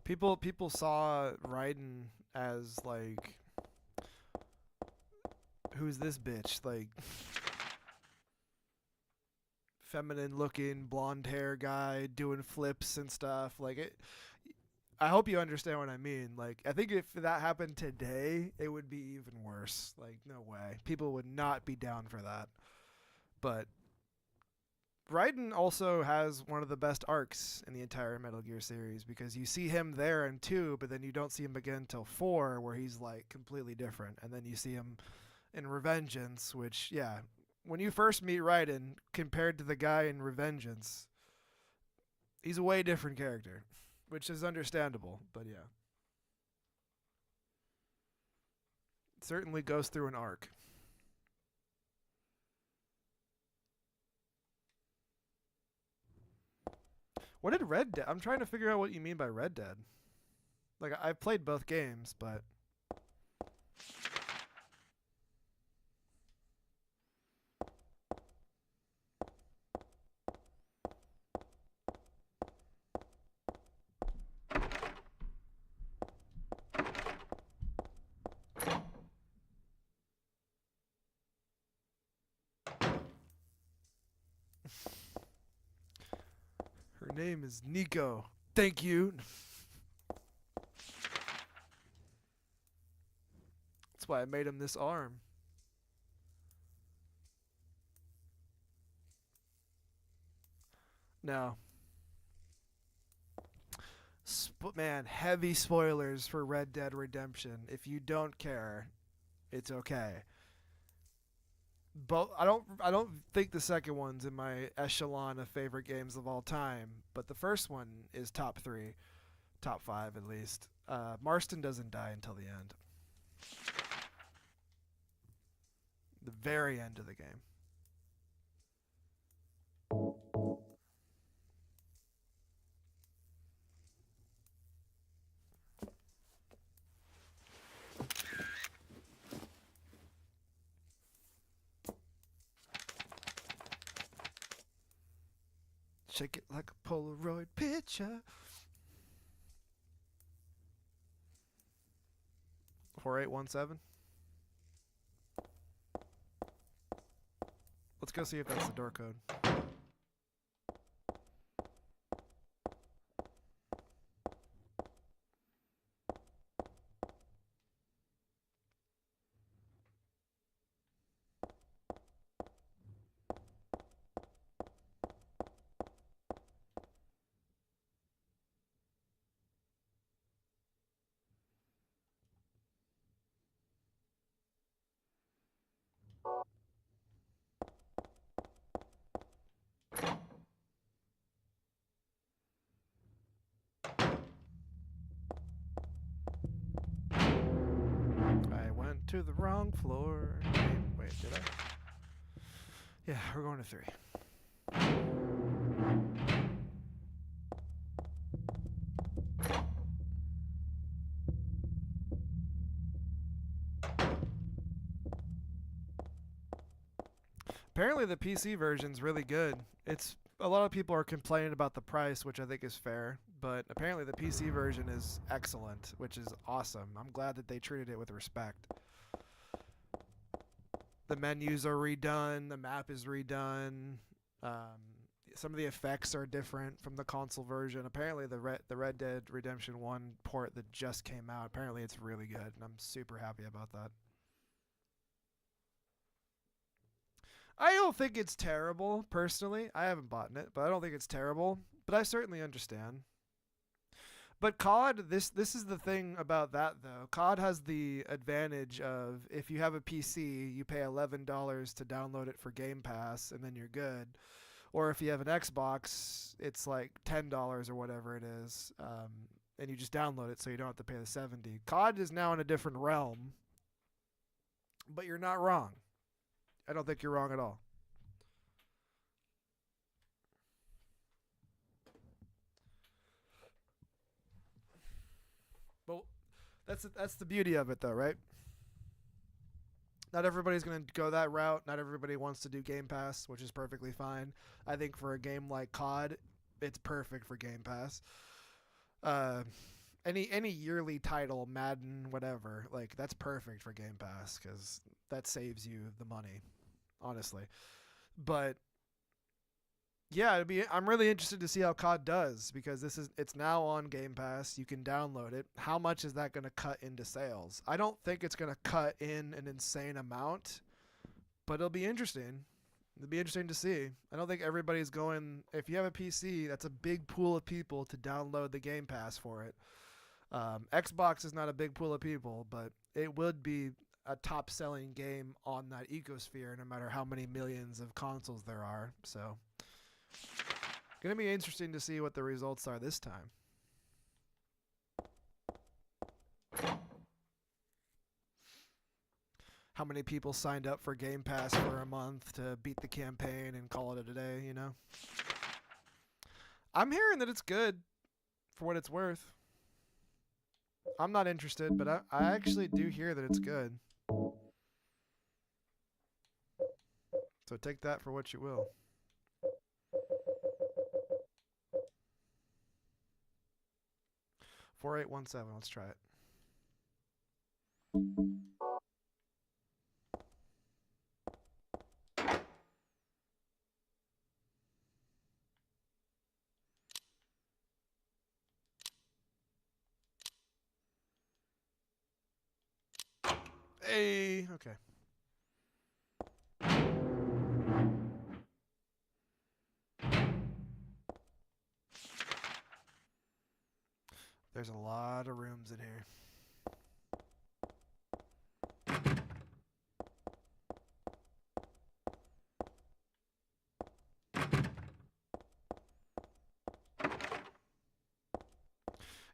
People saw Raiden as like, who's this bitch? Like, feminine looking blonde hair guy doing flips and stuff. Like it, I hope you understand what I mean. Like, I think if that happened today, it would be even worse. Like, no way. People would not be down for that. But Raiden also has one of the best arcs in the entire Metal Gear series because you see him there in 2, but then you don't see him again until 4, where he's like completely different. And then you see him in Revengeance, which, yeah, when you first meet Raiden compared to the guy in Revengeance, he's a way different character, which is understandable, but yeah. It certainly goes through an arc. What did Red Dead? I'm trying to figure out what you mean by Red Dead. Like, I've played both games, but name is Nico. Thank you. That's why I made him this arm. Now, man, heavy spoilers for Red Dead Redemption. If you don't care, it's okay. But I don't think the second one's in my echelon of favorite games of all time. But the first one is top 3, top 5 at least. Marston doesn't die until the end, the very end of the game. Shake it like a Polaroid picture. 4817. Let's go see if that's the door code. I went to the wrong floor. Wait, did I? Yeah, we're going to 3. Apparently the PC version's really good. It's a lot of people are complaining about the price, which I think is fair, but apparently the PC version is excellent, which is awesome. I'm glad that they treated it with respect. The menus are redone, the map is redone. Some of the effects are different from the console version. Apparently the Red Dead Redemption 1 port that just came out, apparently it's really good, and I'm super happy about that. I don't think it's terrible, personally. I haven't bought it, but I don't think it's terrible. But I certainly understand. But COD, this is the thing about that though. COD has the advantage of if you have a PC, you pay $11 to download it for Game Pass, and then you're good. Or if you have an Xbox, it's like $10 or whatever it is, and you just download it, so you don't have to pay the $70. COD is now in a different realm, but you're not wrong. I don't think you're wrong at all. But that's the beauty of it, though, right? Not everybody's going to go that route. Not everybody wants to do Game Pass, which is perfectly fine. I think for a game like COD, it's perfect for Game Pass. Any yearly title, Madden, whatever, like that's perfect for Game Pass because that saves you the money, honestly. But yeah, I'm really interested to see how COD does because it's now on Game Pass. You can download it. How much is that going to cut into sales? I don't think it's going to cut in an insane amount, but it'll be interesting. It'll be interesting to see. I don't think everybody's going. If you have a PC, that's a big pool of people to download the Game Pass for it. Xbox is not a big pool of people, but it would be a top-selling game on that ecosphere, no matter how many millions of consoles there are. So. Gonna be interesting to see what the results are this time. How many people signed up for Game Pass for a month to beat the campaign and call it a day, you know? I'm hearing that it's good for what it's worth. I'm not interested, but I actually do hear that it's good. So take that for what you will. 4817. Let's try it. Hey, okay. There's a lot of rooms in here.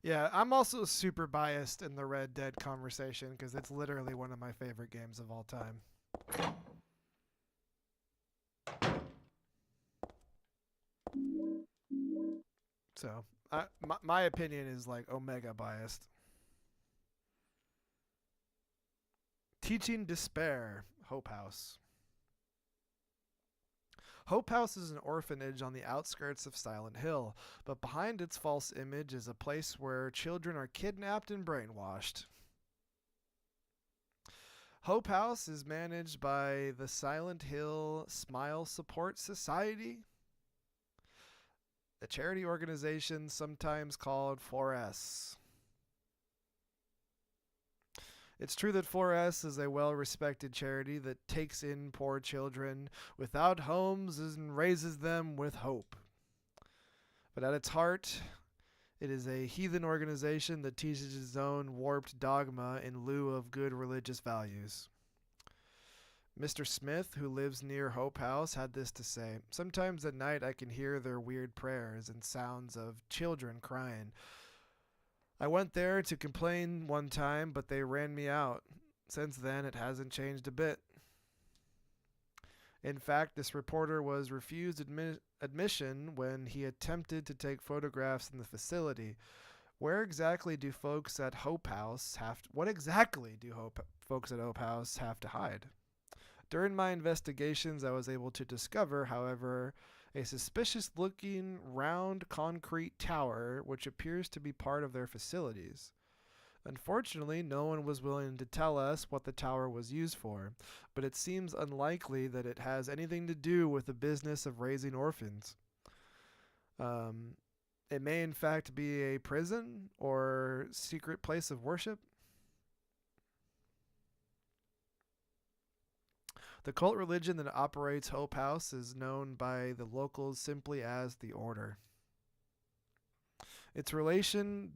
Yeah, I'm also super biased in the Red Dead conversation because it's literally one of my favorite games of all time. So, my opinion is like omega biased. Teaching Despair, Hope House. Hope House is an orphanage on the outskirts of Silent Hill, but behind its false image is a place where children are kidnapped and brainwashed. Hope House is managed by the Silent Hill Smile Support Society, a charity organization sometimes called 4S. It's true that 4S is a well respected charity that takes in poor children without homes and raises them with hope. But at its heart, it is a heathen organization that teaches its own warped dogma in lieu of good religious values. Mr. Smith, who lives near Hope House, had this to say: "Sometimes at night I can hear their weird prayers and sounds of children crying. I went there to complain one time, but they ran me out. Since then, it hasn't changed a bit." In fact, this reporter was refused admission when he attempted to take photographs in the facility. Where exactly do folks at Hope House have to, what exactly do folks at Hope House have to hide? During my investigations, I was able to discover, however, a suspicious looking round concrete tower which appears to be part of their facilities. Unfortunately, no one was willing to tell us what the tower was used for, but it seems unlikely that it has anything to do with the business of raising orphans. It may in fact be a prison or secret place of worship. The cult religion that operates Hope House is known by the locals simply as the Order. Its relation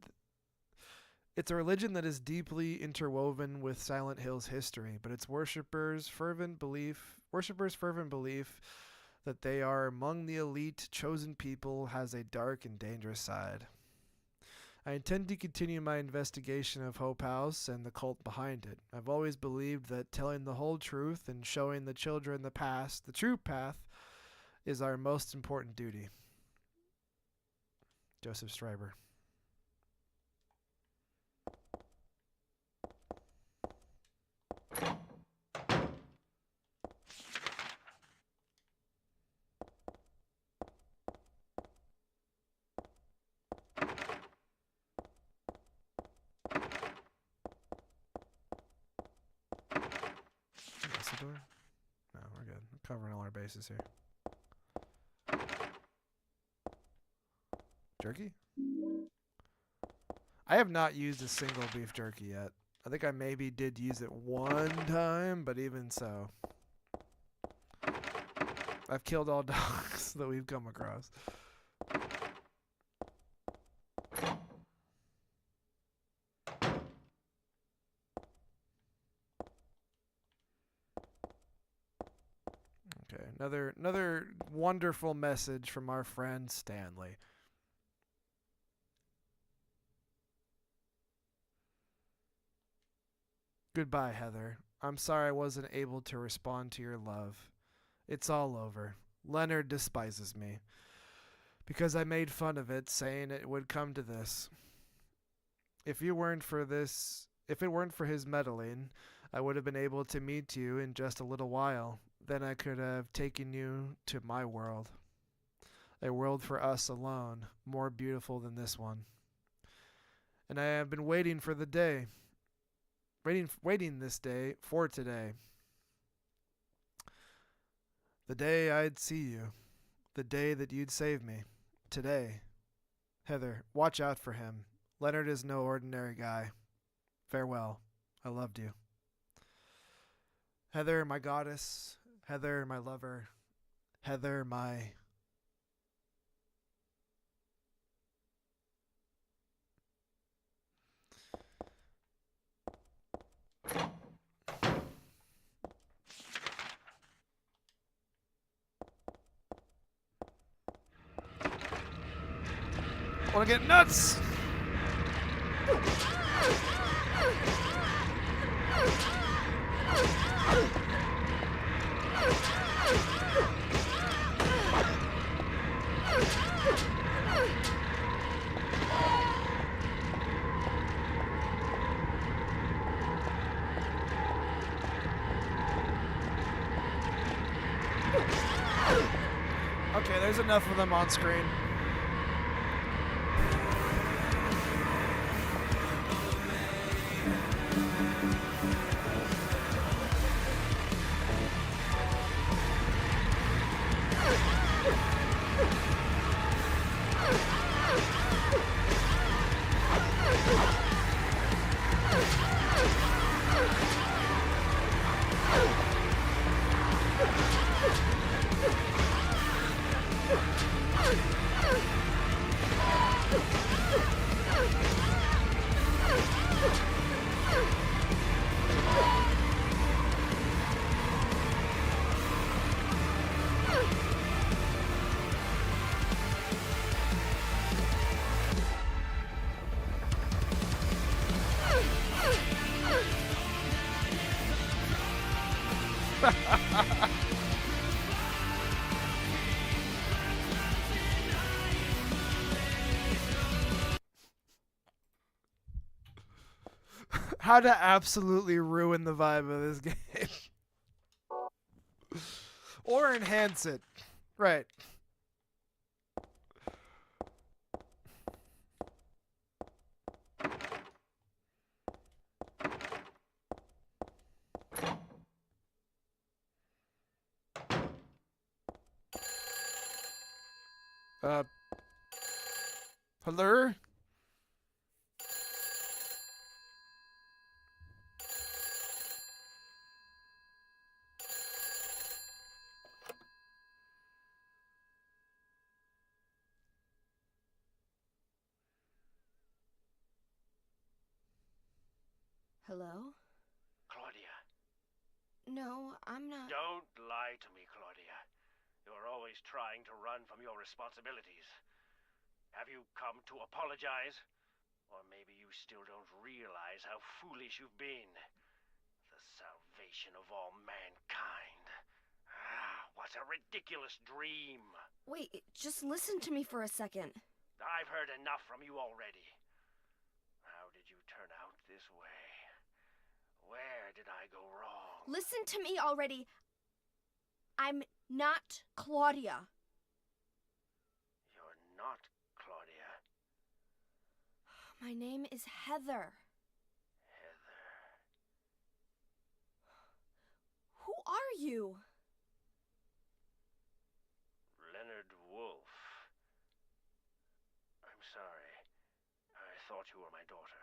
It's a religion that is deeply interwoven with Silent Hill's history, but its worshippers' fervent belief that they are among the elite chosen people has a dark and dangerous side. I intend to continue my investigation of Hope House and the cult behind it. I've always believed that telling the whole truth and showing the children the true path, is our most important duty. Joseph Stryber. Isidore? No, we're good. We're covering all our bases here. Jerky? I have not used a single beef jerky yet. I think I maybe did use it one time, but even so. I've killed all dogs that we've come across. Okay, another wonderful message from our friend Stanley. Goodbye, Heather. I'm sorry I wasn't able to respond to your love. It's all over. Leonard despises me because I made fun of it, saying it would come to this. If it weren't for his meddling, I would have been able to meet you in just a little while. Then I could have taken you to my world. A world for us alone, more beautiful than this one. And I have been waiting for the day. Waiting this day for today. The day I'd see you. The day that you'd save me. Today. Heather, watch out for him. Leonard is no ordinary guy. Farewell. I loved you. Heather, my goddess. Heather, my lover. Heather, my. Wanna get nuts? Okay, there's enough of them on screen. How to absolutely ruin the vibe of this game. Or enhance it. Right. Hello? Hello? Claudia. No, I'm not. Don't lie to me, Claudia. You're always trying to run from your responsibilities. Have you come to apologize? Or maybe you still don't realize how foolish you've been. The salvation of all mankind. What a ridiculous dream. Wait, just listen to me for a second. I've heard enough from you already. How did you turn out this way? Where did I go wrong? Listen to me already. I'm not Claudia. You're not Claudia. My name is Heather. Heather. Who are you? Leonard Wolf. I'm sorry. I thought you were my daughter.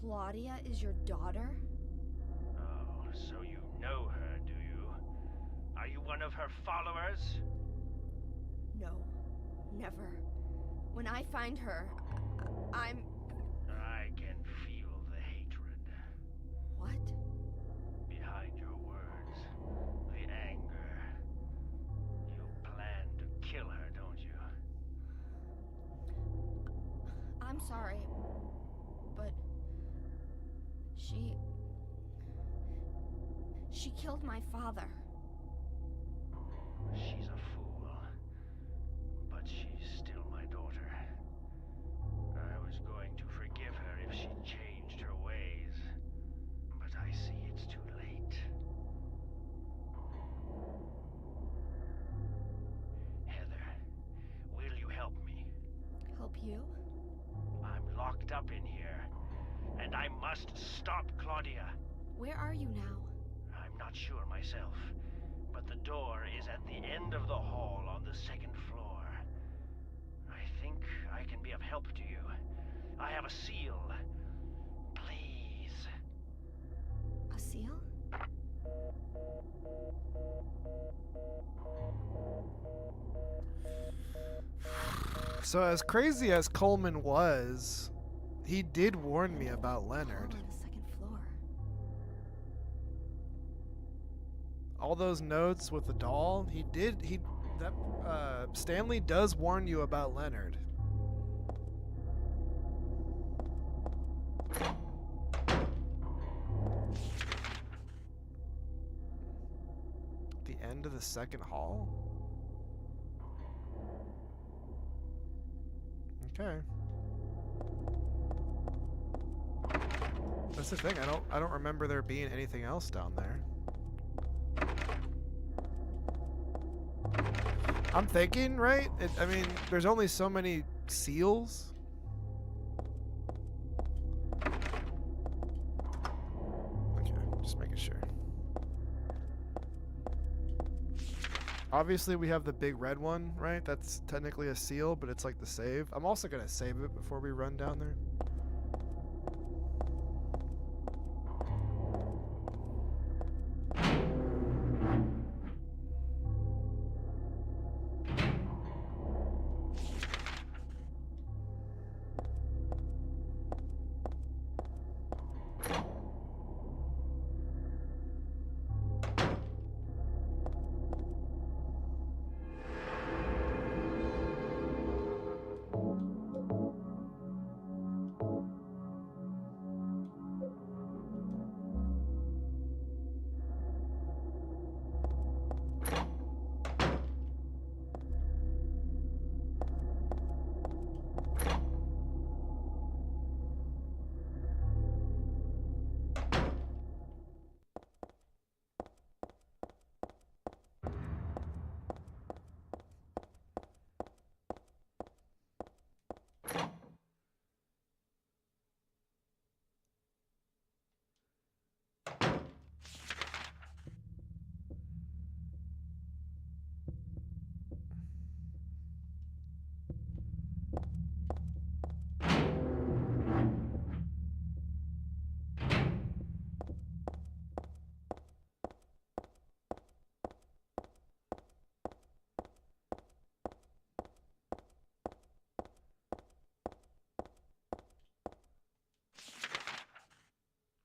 Claudia is your daughter? Oh, so you know her, do you? Are you one of her followers? No, never. When I find her, I'm... I can feel the hatred. What? Behind your words. The anger. You plan to kill her, don't you? I'm sorry, but... She killed my father. She's a fool. But she's still my daughter. I was going to forgive her if she changed her ways. But I see it's too late. Heather, will you help me? Help you? I'm locked up in here, and I must stop Claudia. Where are you now? I'm not sure myself, but the door is at the end of the hall on the second floor. I I can be of help to you. I have a seal. Please. A seal? So as crazy as Coleman was, he did warn me about Leonard. Hall on the second floor. All those notes with the doll, Stanley does warn you about Leonard. The end of the second hall? Okay. That's the thing. I don't remember there being anything else down there. I'm thinking, right? I mean, there's only so many seals. Okay, just making sure. Obviously, we have the big red one, right? That's technically a seal, but it's like the save. I'm also going to save it before we run down there.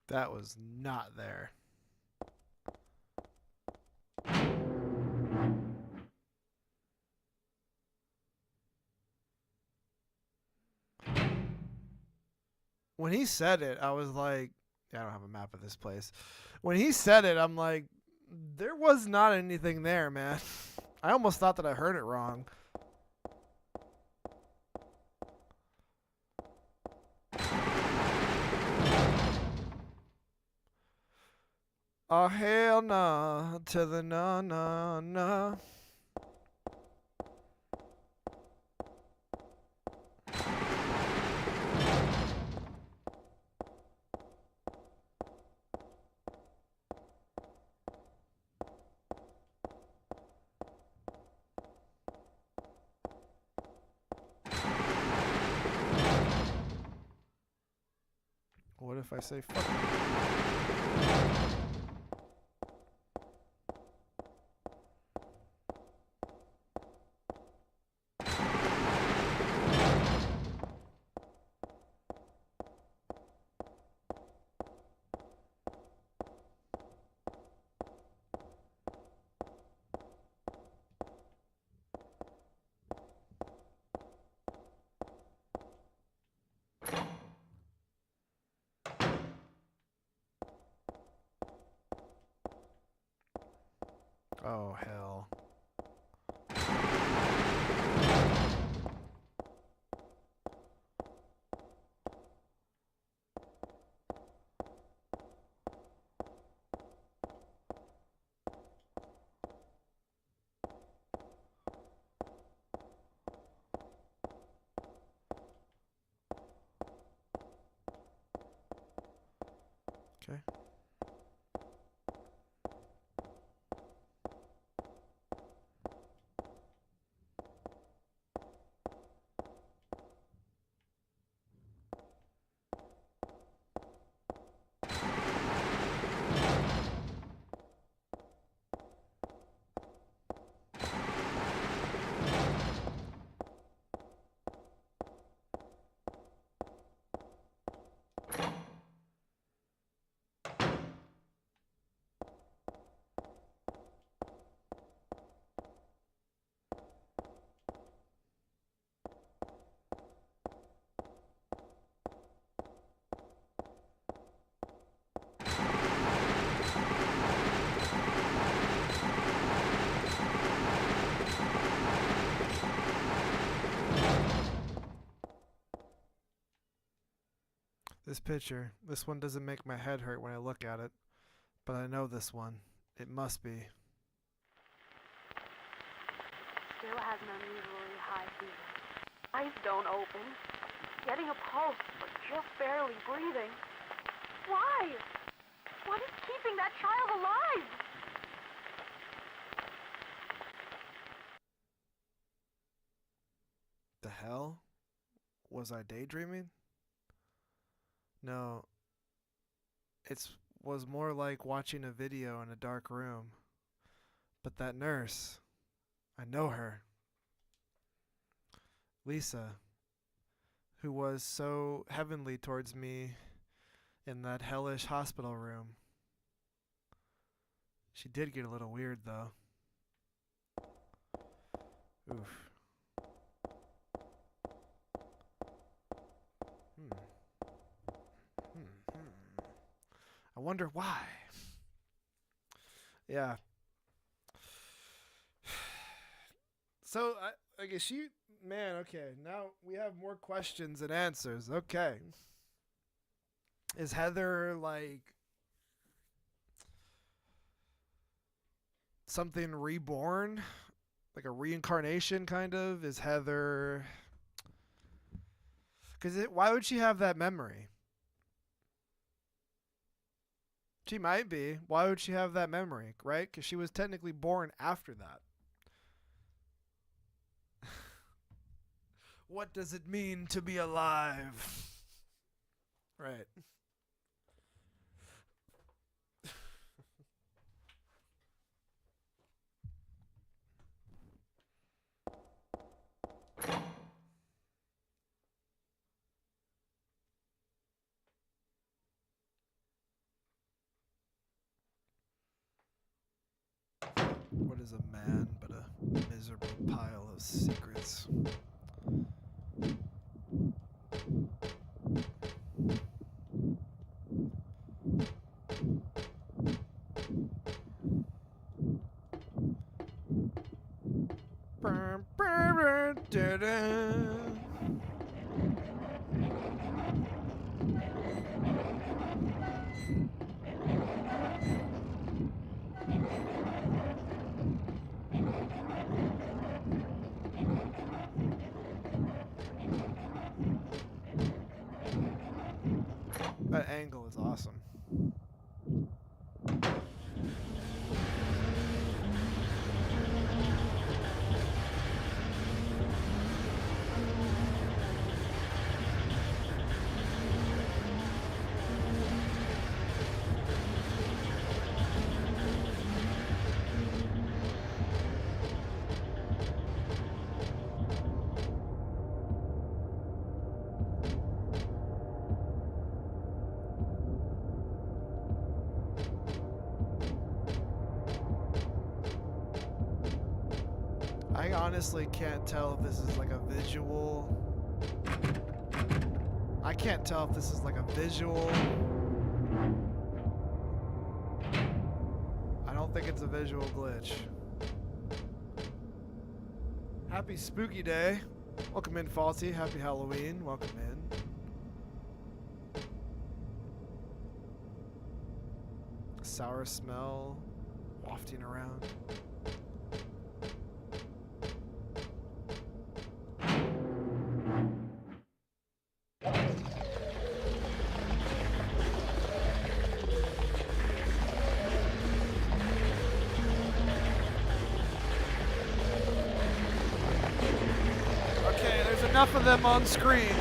That was not there. When he said it, I was like, yeah, I don't have a map of this place. When he said it, I'm like, there was not anything there, man. I almost thought that I heard it wrong. Oh, hell nah to the nah, nah, nah. What if I say fuck? Oh, hell. Okay. This picture. This one doesn't make my head hurt when I look at it. But I know this one. It must be. Still has an unusually high fever. Eyes don't open. Getting a pulse, but just barely breathing. Why? What is keeping that child alive? The hell? Was I daydreaming? No. It was more like watching a video in a dark room. But that nurse, I know her. Lisa, who was so heavenly towards me in that hellish hospital room. She did get a little weird, though. Oof. I wonder why. Yeah. So, I guess man, okay. Now we have more questions than answers. Okay. Is Heather like something reborn? Like a reincarnation, kind of? Is Heather... why would she have that memory? She might be. Why would she have that memory, right? Because she was technically born after that. What does it mean to be alive? Right. What is a man but a miserable pile of secrets? That angle is awesome. I honestly can't tell if this is like a visual. I can't tell if this is like a visual. I don't think it's a visual glitch. Happy Spooky Day. Welcome in, Faulty. Happy Halloween. Welcome in. Sour smell wafting around. Enough of them on screen.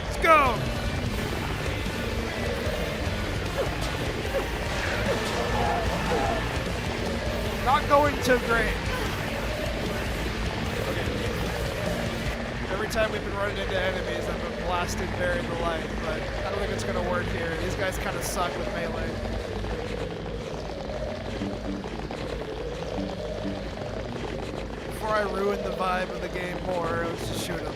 Let's go. Not going too great. Every time we've been running into enemies, I've been blasting variable light, but I don't think it's going to work here. These guys kind of suck with melee. Before I ruin the vibe of the game more, let's just shoot him.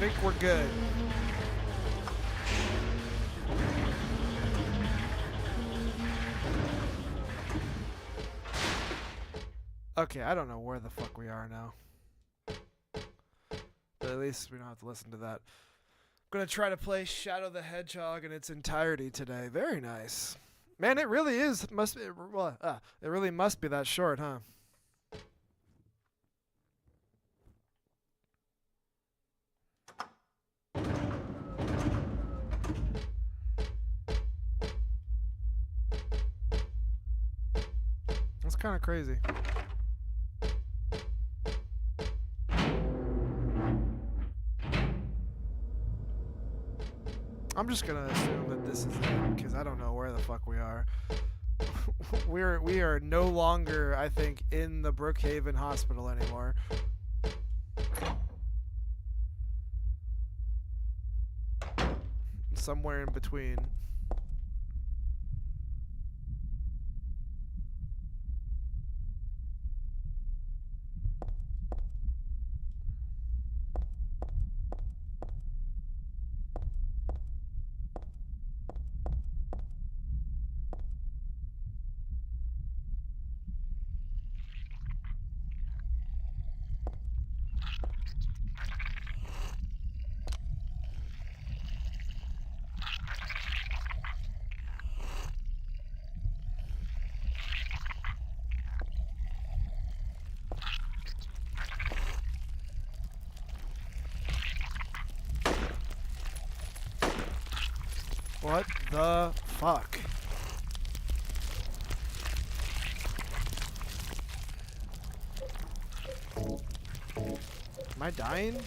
think we're good. Okay, I don't know where the fuck we are now. But at least we don't have to listen to that. I'm gonna try to play Shadow the Hedgehog in its entirety today. Very nice. Man, it really is. It really must be that short, huh? That's kind of crazy. I'm just gonna assume that this is it because I don't know where the fuck we are. we are no longer, I think, in the Brookhaven Hospital anymore. Somewhere in between. What the fuck? Am I dying?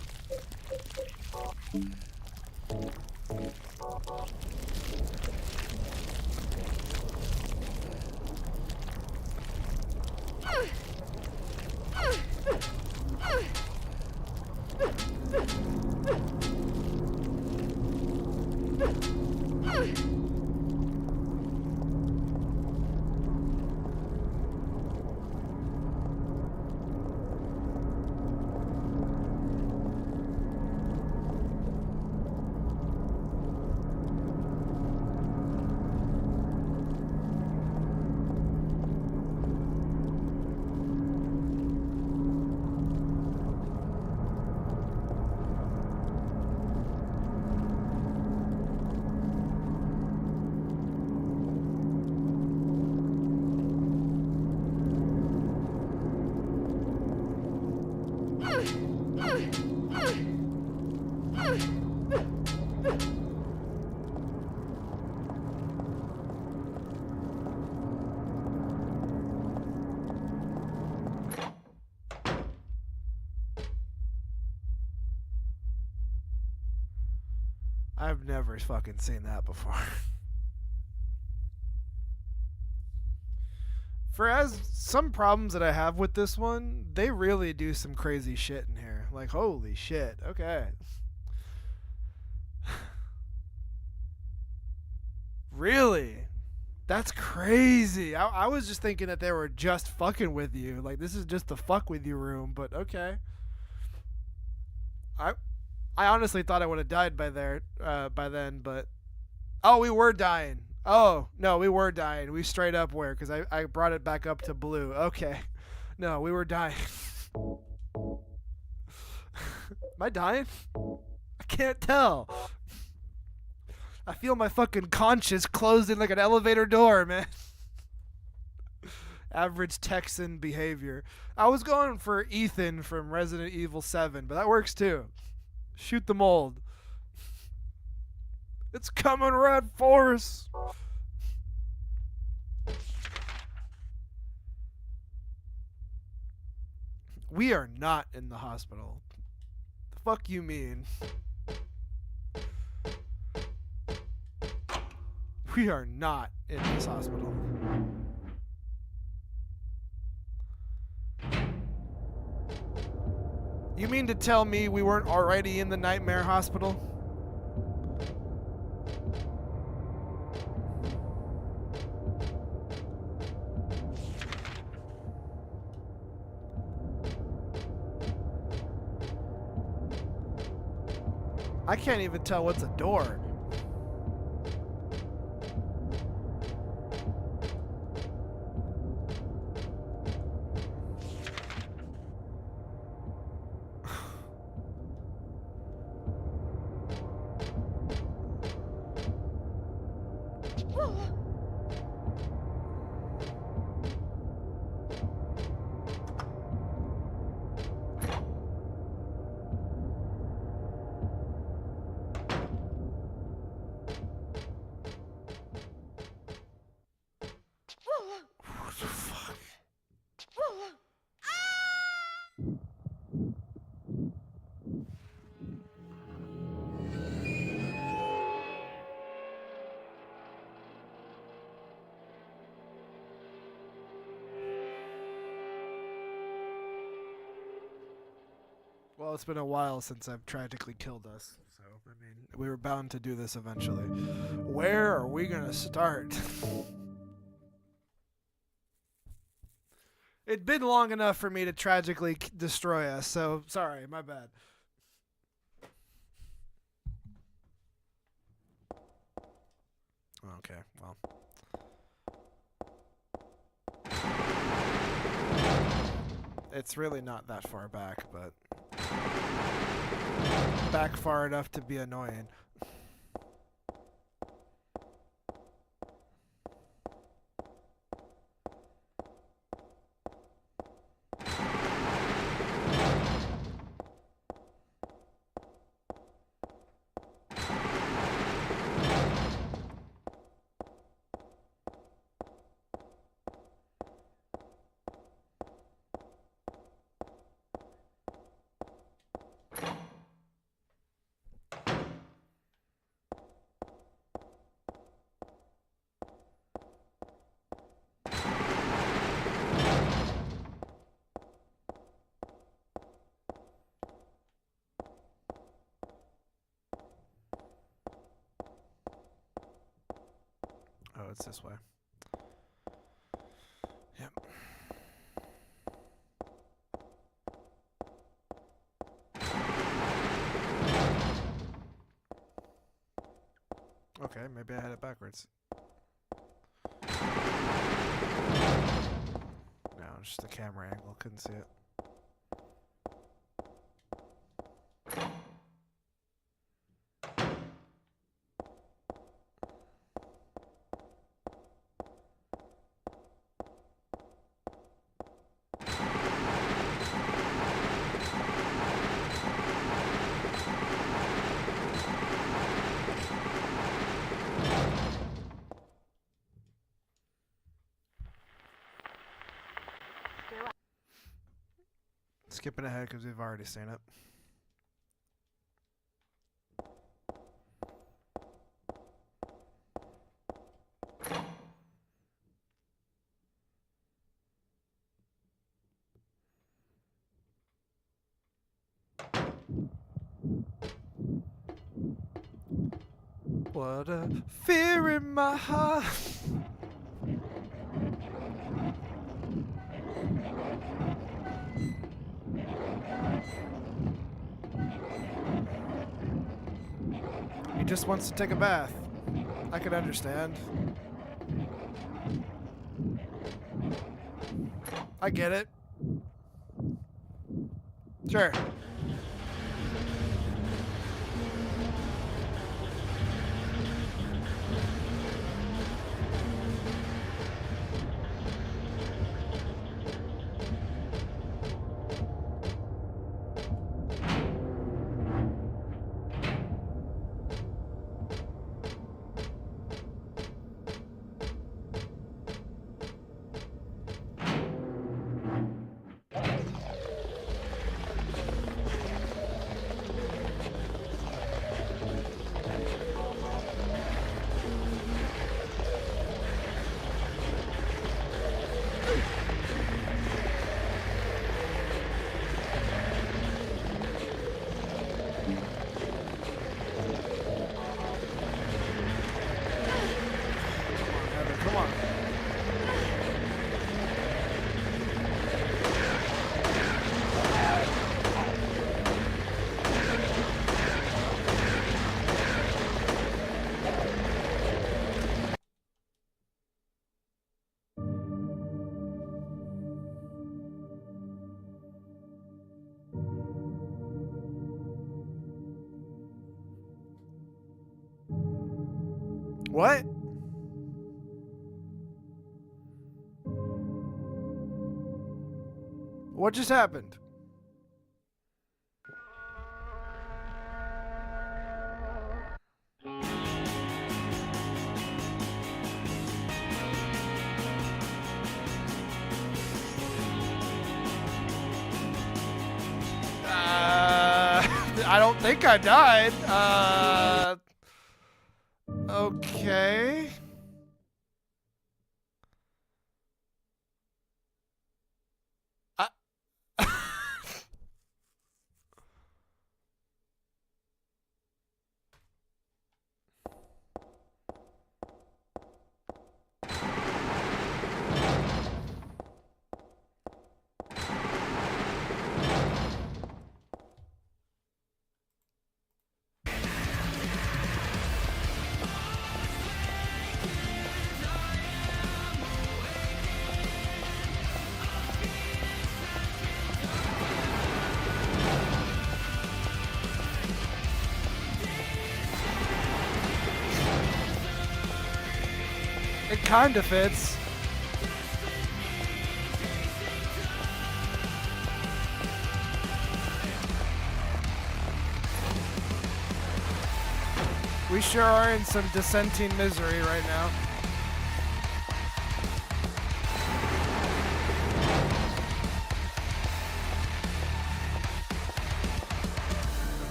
I've never fucking seen that before. For as some problems that I have with this one, they really do some crazy shit in here. Like, holy shit. Okay. Really? That's crazy. I was just thinking that they were just fucking with you. Like, this is just the fuck with you room, but okay. I honestly thought I would have died by then, but... Oh, we were dying. Oh, no, we were dying. We straight up were, because I brought it back up to blue. Okay. No, we were dying. Am I dying? I can't tell. I feel my fucking conscience closing like an elevator door, man. Average Texan behavior. I was going for Ethan from Resident Evil 7, but that works too. Shoot the mold. It's coming, Red Force. We are not in the hospital. The fuck you mean? We are not in this hospital. You mean to tell me we weren't already in the Nightmare Hospital? I can't even tell what's a door. What the fuck? Well, it's been a while since I've tragically killed us, so I mean, we were bound to do this eventually. Where are we gonna start? It'd been long enough for me to tragically destroy us, so sorry, my bad. Okay, well. It's really not that far back, but back far enough to be annoying. Oh, it's this way. Yep. Okay, maybe I had it backwards. No, just the camera angle, couldn't see it. Skipping ahead because we've already seen it. What a fear in my heart. He just wants to take a bath. I could understand. I get it. Sure. What? What just happened? I don't think I died. Okay. It kind of fits. We sure are in some dissenting misery right now.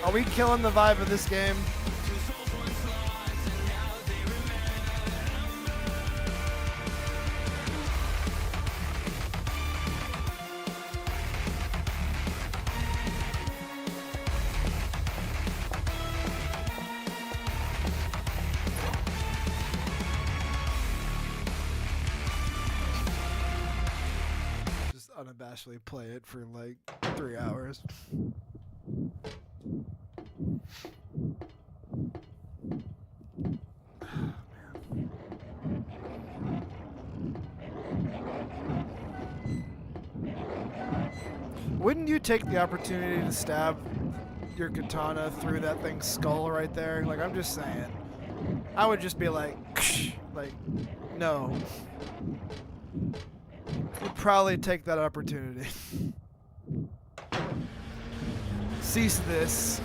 Are we killing the vibe of this game? Just unabashedly play it for like 3 hours. Wouldn't you take the opportunity to stab your katana through that thing's skull right there? Like, I'm just saying. I would just be like, no. Would probably take that opportunity. Cease this.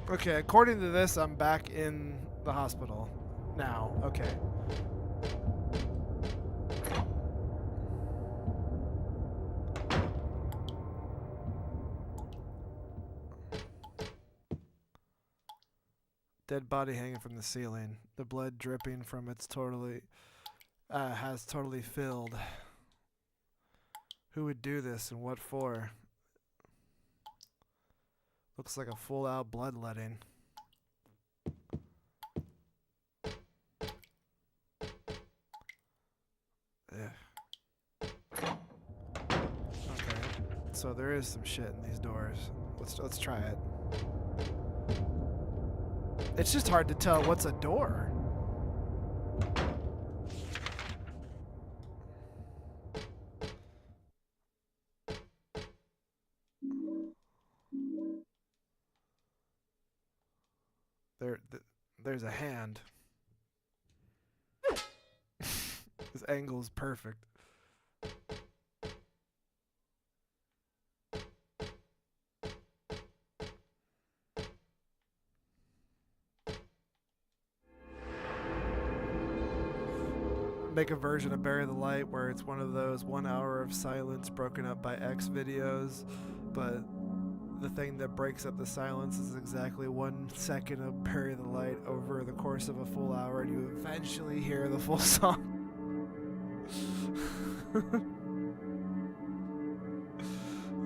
Okay, according to this, I'm back in the hospital now. Okay. Dead body hanging from the ceiling. The blood dripping from its has totally filled. Who would do this and what for? Looks like a full-out bloodletting. Okay. So there is some shit in these doors. Let's try it. It's just hard to tell what's a door. There's a hand. This angle is perfect. Make a version of Bury the Light where it's one of those 1 hour of silence broken up by X videos, but the thing that breaks up the silence is exactly 1 second of Bury the Light over the course of a full hour, and you eventually hear the full song.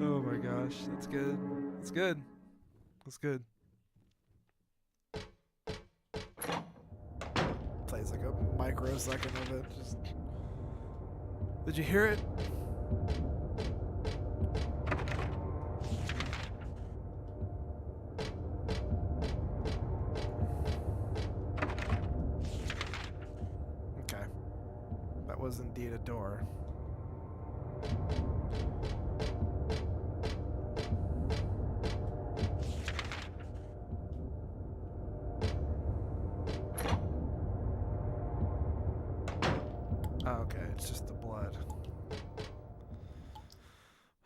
Oh my gosh, that's good. That's good. That's good. Plays like a microsecond of it. Just... Did you hear it? Okay. That was indeed a door. Oh, okay, it's just the blood.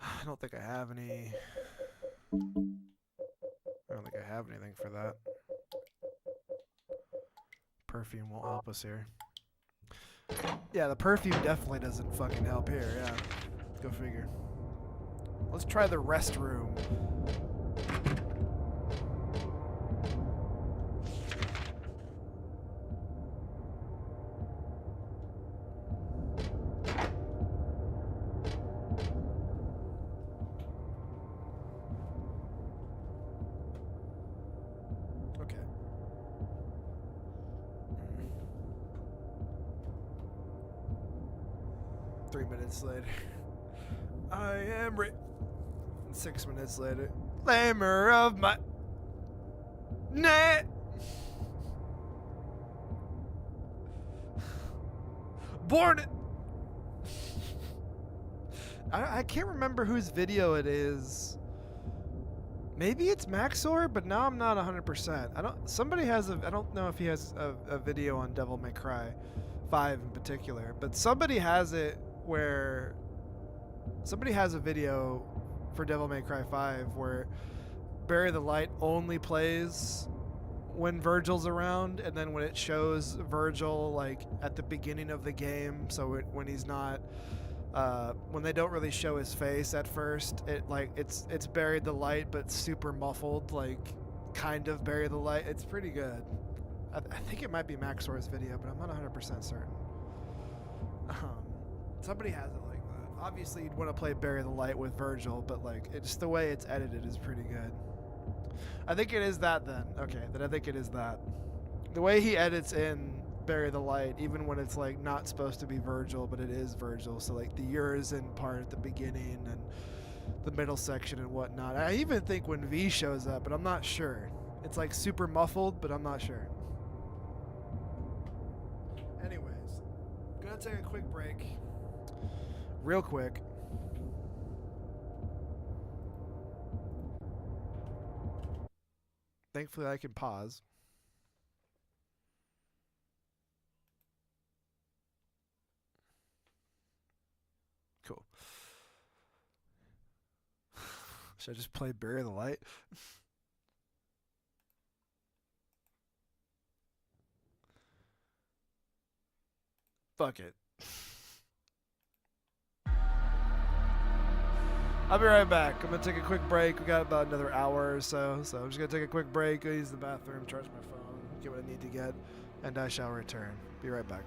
I don't think I have any... I don't think I have anything for that. Perfume won't help us here. Yeah, the perfume definitely doesn't fucking help here, yeah. Go figure. Let's try the restroom. Okay. 3 minutes later. I am 6 minutes later. Lamer of my... Nah! Born it! I can't remember whose video it is. Maybe it's Maxor, but now I'm not 100%. Somebody has I don't know if he has a video on Devil May Cry 5 in particular, but somebody has it where somebody has a video for Devil May Cry 5 where Bury the Light only plays when Virgil's around, and then when it shows Virgil like at the beginning of the game, so when he's not when they don't really show his face at first, it's Bury the Light but super muffled, like kind of Bury the Light. It's pretty good. I think it might be Maxor's video, but I'm not 100% certain. Somebody has it like that. Obviously you'd want to play Bury the Light with Virgil, but like it's the way it's edited is pretty good. I think it is that then. Okay, then I think it is that. The way he edits in Bury the Light, even when it's like not supposed to be Virgil, but it is Virgil. So like the Urizen part at the beginning and the middle section and whatnot. I even think when V shows up, but I'm not sure. It's like super muffled, but I'm not sure. Anyways, gonna take a quick break. Real quick. Thankfully I can pause. Cool. Should I just play Bury the Light? Fuck it. I'll be right back. I'm gonna take a quick break. We got about another hour or so, so I'm just gonna take a quick break, go use the bathroom, charge my phone, get what I need to get, and I shall return. Be right back.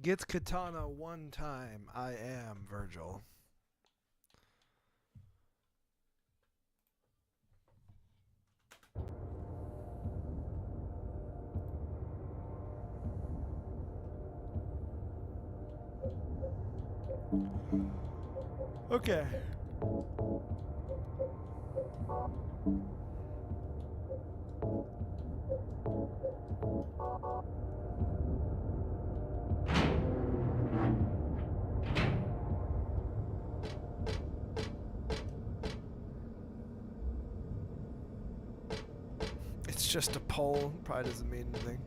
gets katana one time. I am Virgil. Okay. It's just a pole. Probably doesn't mean anything.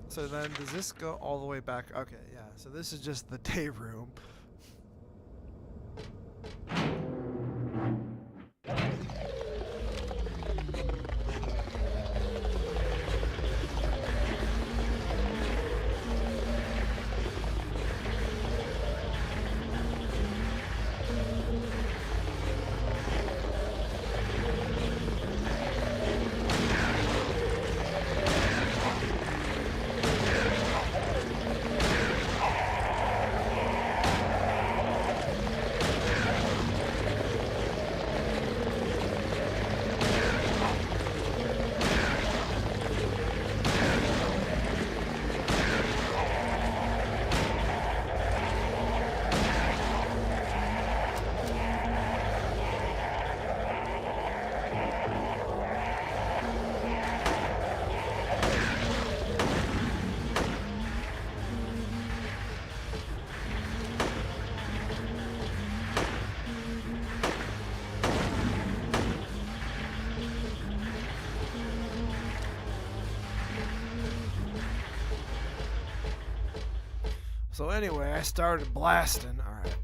So then, does this go all the way back? Okay, yeah. So this is just the day room. So anyway, I started blasting. All right.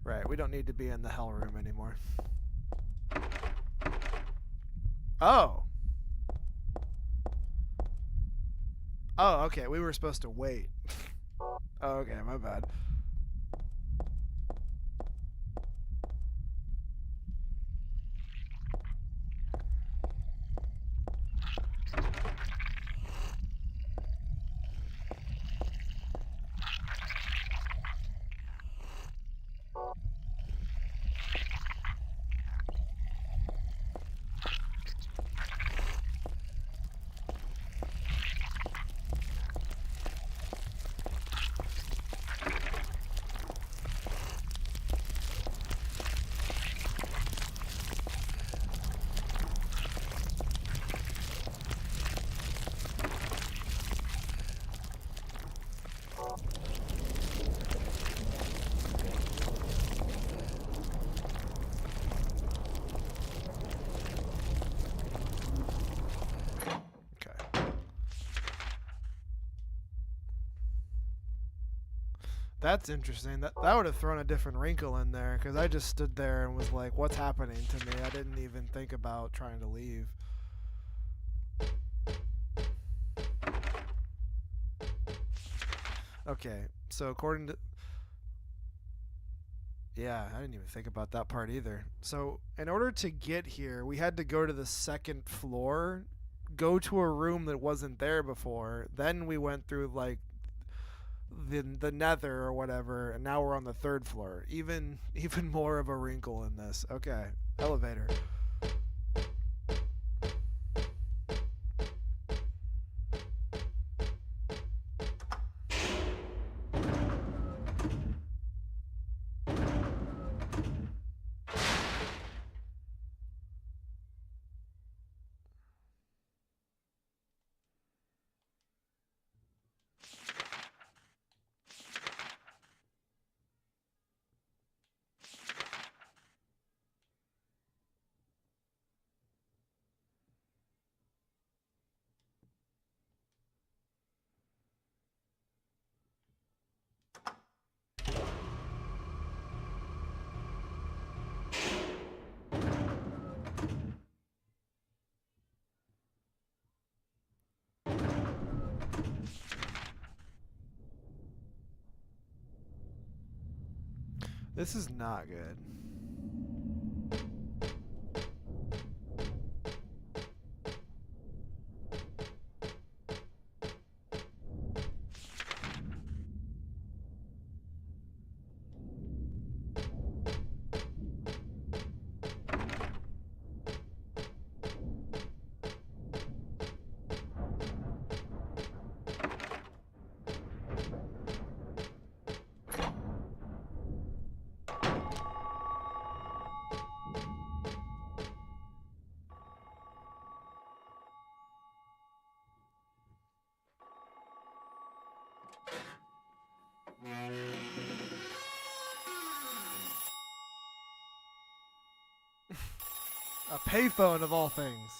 Right, we don't need to be in the hell room anymore. Oh. Oh, okay, we were supposed to wait. Oh, okay, my bad. That's interesting. That would have thrown a different wrinkle in there, because I just stood there and was like, what's happening to me? I didn't even think about trying to leave. Okay, so according to... Yeah, I didn't even think about that part either. So in order to get here, we had to go to the second floor, go to a room that wasn't there before. Then we went through, like, the nether or whatever, and now we're on the third floor. Even more of a wrinkle in this. Okay, elevator. This is not good. A payphone of all things.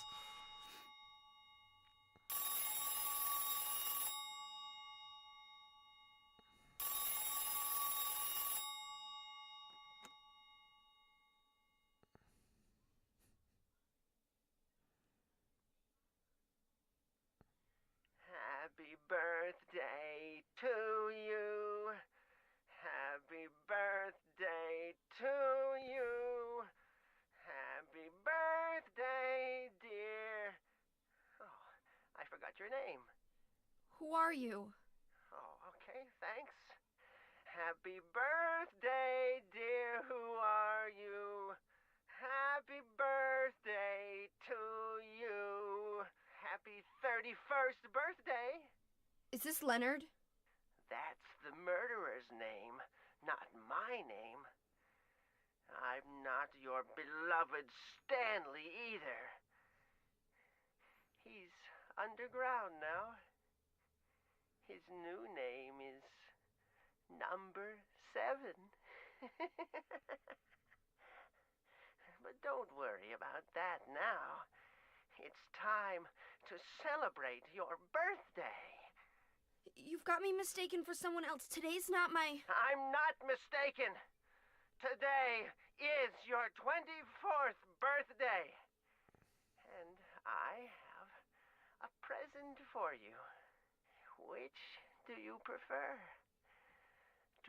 Happy birthday to you. Happy birthday to you. Happy birthday, dear. Oh, I forgot your name. Who are you? Oh, okay, thanks. Happy birthday, dear. Who are you? Happy birthday to you. Happy 31st birthday. Is this Leonard? That's the murderer's name, not my name. I'm not your beloved Stanley either. He's underground now. His new name is Number 7. But don't worry about that now. It's time to celebrate your birthday. You've got me mistaken for someone else. Today's not my... I'm not mistaken. Today is your 24th birthday. And I have a present for you. Which do you prefer?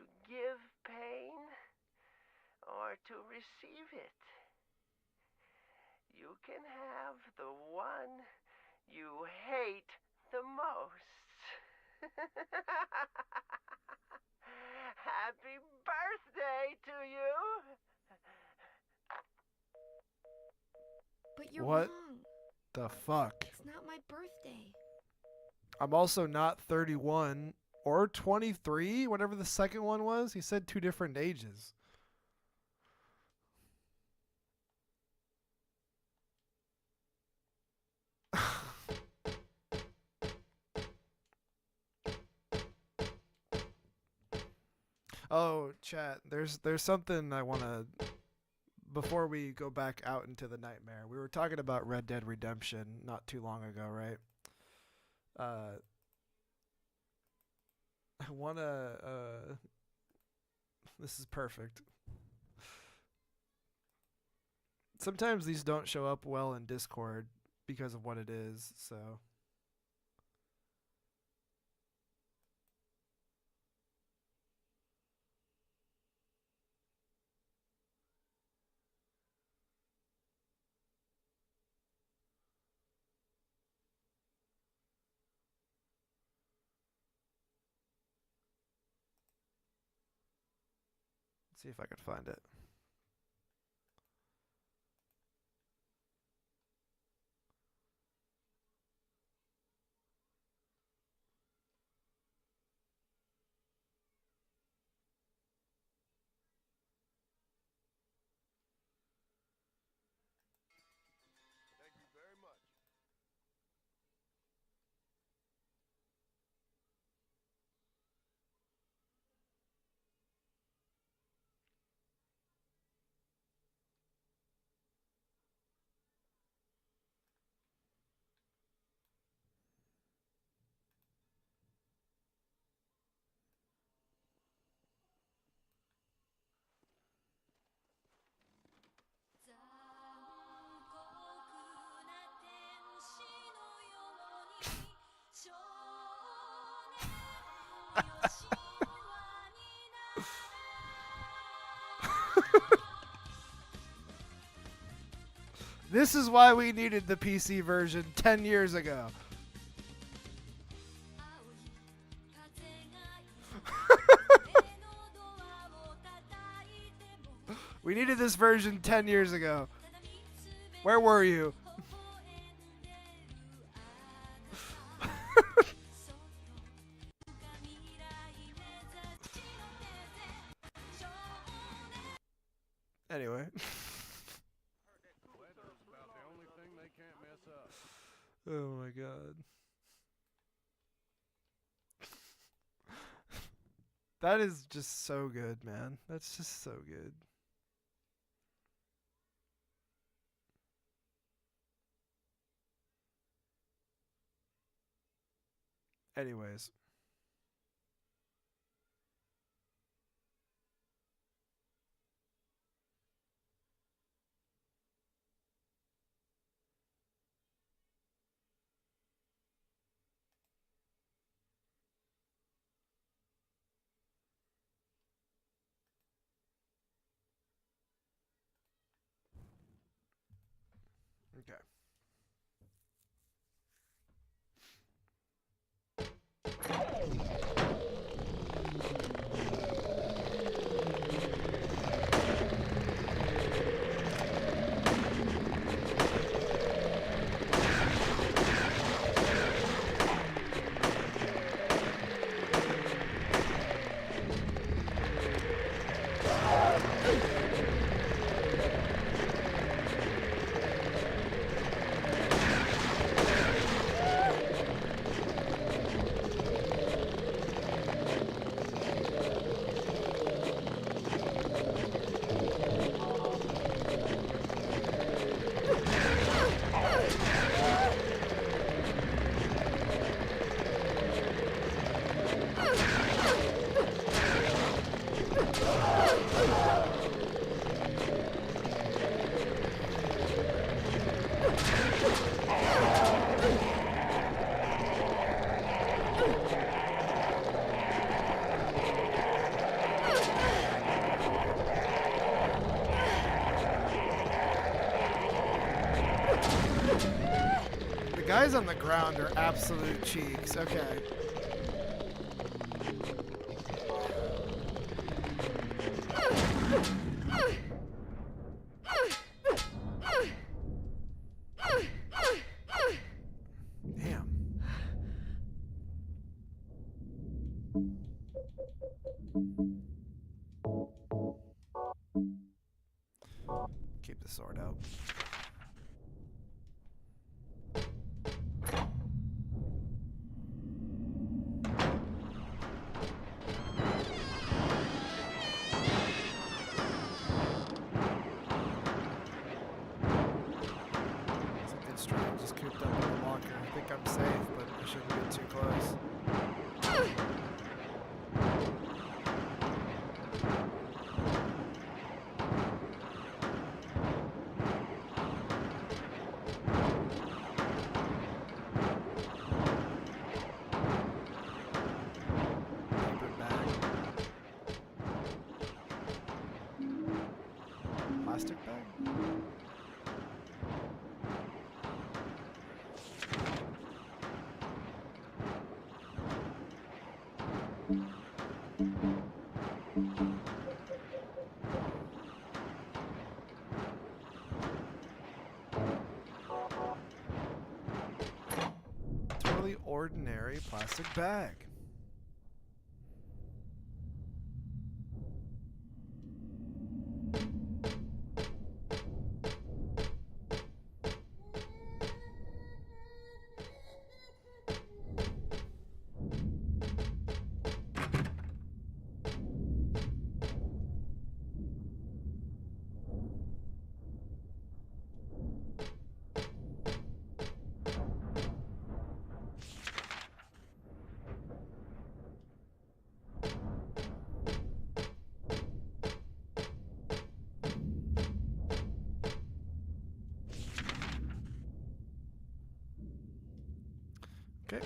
To give pain or to receive it? You can have the one you hate the most. Happy birthday to you! But you're What? wrong. The fuck? It's not my birthday. I'm also not 31 or 23, whatever the second one was. He said two different ages. Oh, chat. There's something I want to before we go back out into the nightmare. We were talking about Red Dead Redemption not too long ago, right? I want to this is perfect. Sometimes these don't show up well in Discord because of what it is, so let's see if I can find it. This is why we needed the PC version 10 years ago. We needed this version 10 years ago. Where were you? Anyway. Oh my god. That is just so good, man. That's just so good. Anyways. Okay. The guys on the ground are absolute cheeks. Okay. Damn. Keep the sword out. Something strange just cooped up in the locker. I think I'm safe, but I shouldn't get too close. Paper bag. Plastic bag? Totally ordinary plastic bag. Okay.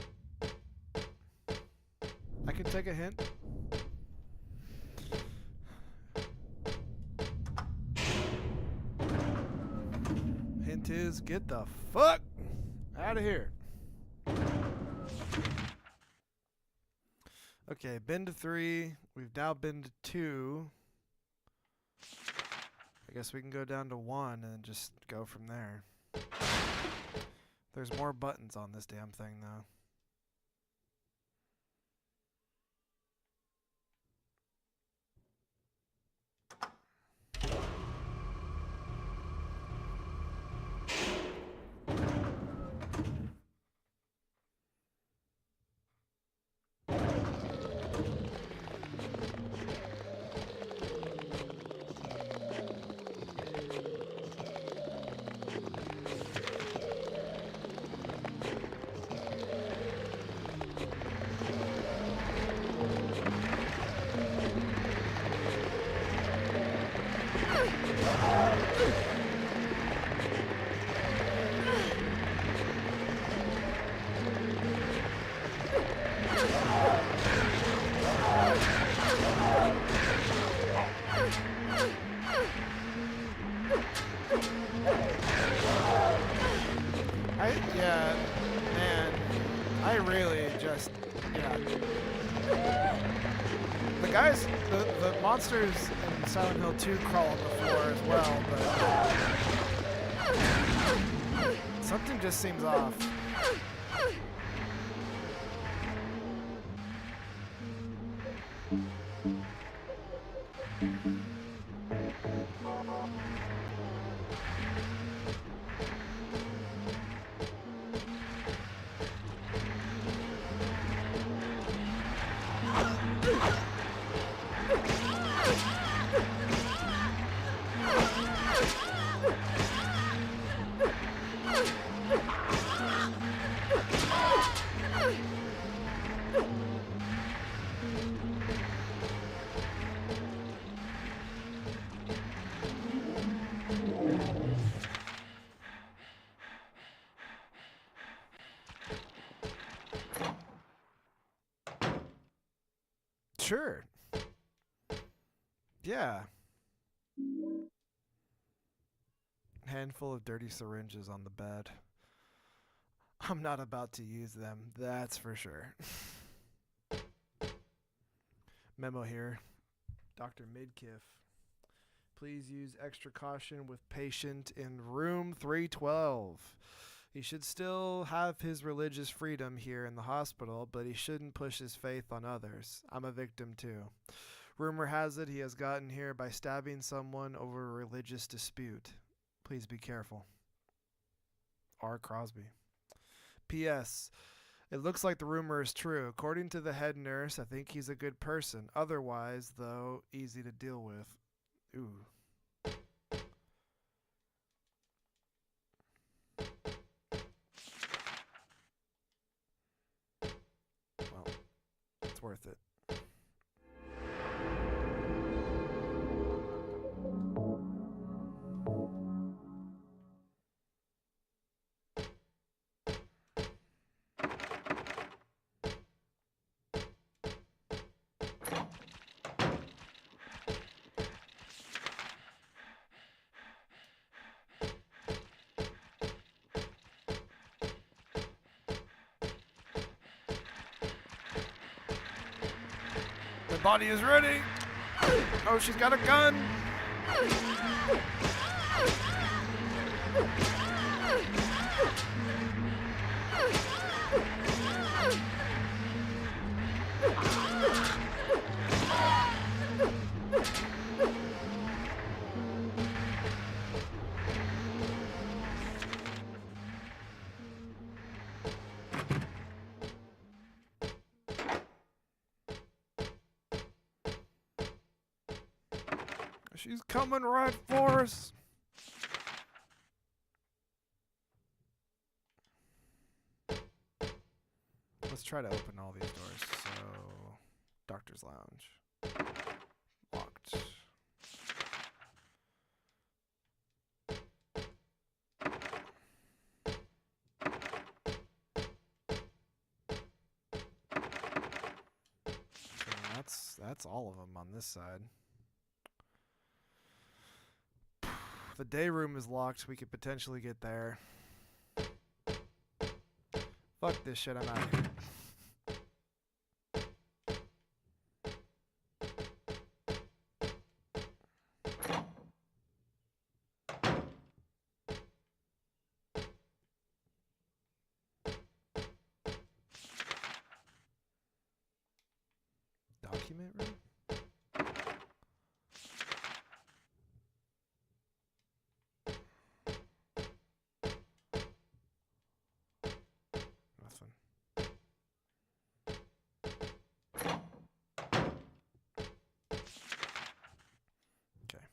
I can take a hint. Hint is get the fuck out of here. Okay, been to 3. We've now been to 2. I guess we can go down to 1 and just go from there. There's more buttons on this damn thing, though. Yeah, man, I really just, yeah. The monsters in Silent Hill 2 crawl on the floor as well, but something just seems off. Sure. Yeah. Handful of dirty syringes on the bed. I'm not about to use them, that's for sure. Memo here. Dr. Midkiff. Please use extra caution with patient in room 312. He should still have his religious freedom here in the hospital, but he shouldn't push his faith on others. I'm a victim too. Rumor has it he has gotten here by stabbing someone over a religious dispute. Please be careful. R. Crosby. P.S. It looks like the rumor is true. According to the head nurse, I think he's a good person. Otherwise, though, easy to deal with. Ooh. Well, it's worth it. The body is ready. Oh, she's got a gun. She's coming right for us. Let's try to open all these doors. So, Doctor's Lounge. Locked. So that's all of them on this side. the day room is locked, we could potentially get there. Fuck this shit, I'm out of here. Document room? Nothing. Okay.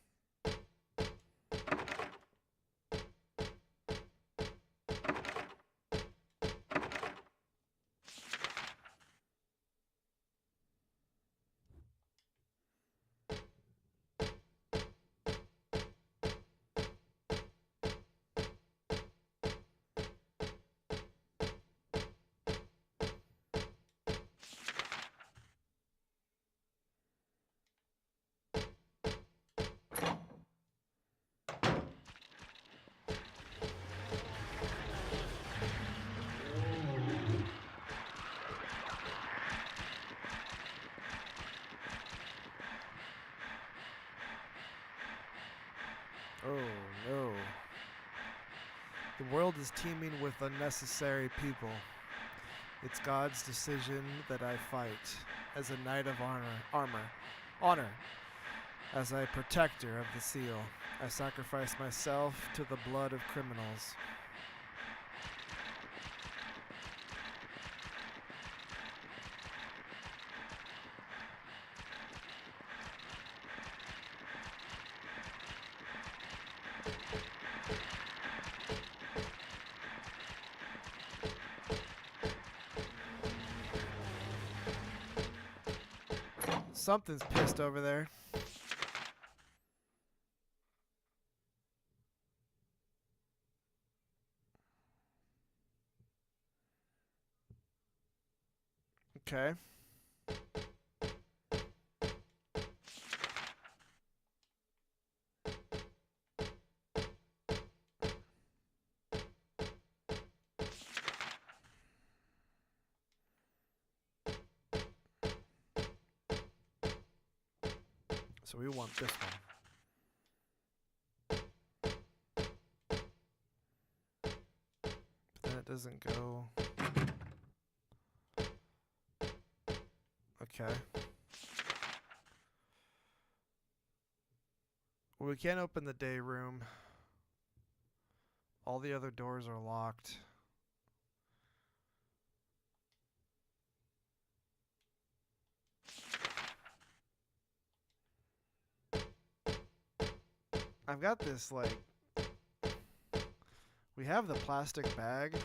Oh no. The world is teeming with unnecessary people. It's God's decision that I fight as a knight of honor, as a protector of the seal. I sacrifice myself to the blood of criminals. Something's pissed over there. Okay. So we want this one. But then it doesn't go. Okay. Well, we can't open the day room. All the other doors are locked. I've got this, like, we have the plastic bag.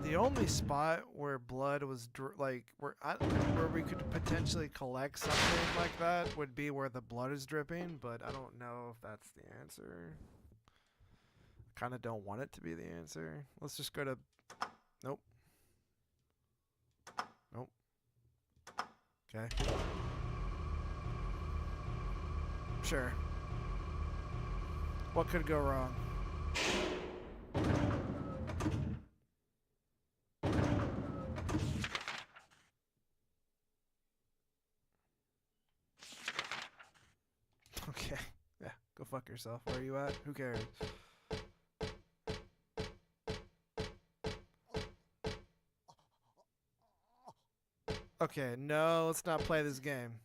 The only spot where blood was, where we could potentially collect something like that would be where the blood is dripping, but I don't know if that's the answer. I kind of don't want it to be the answer. Let's just go to, nope. Nope. Okay. Sure. What could go wrong? Okay. Yeah, go fuck yourself. Where are you at? Who cares? Okay, no, let's not play this game.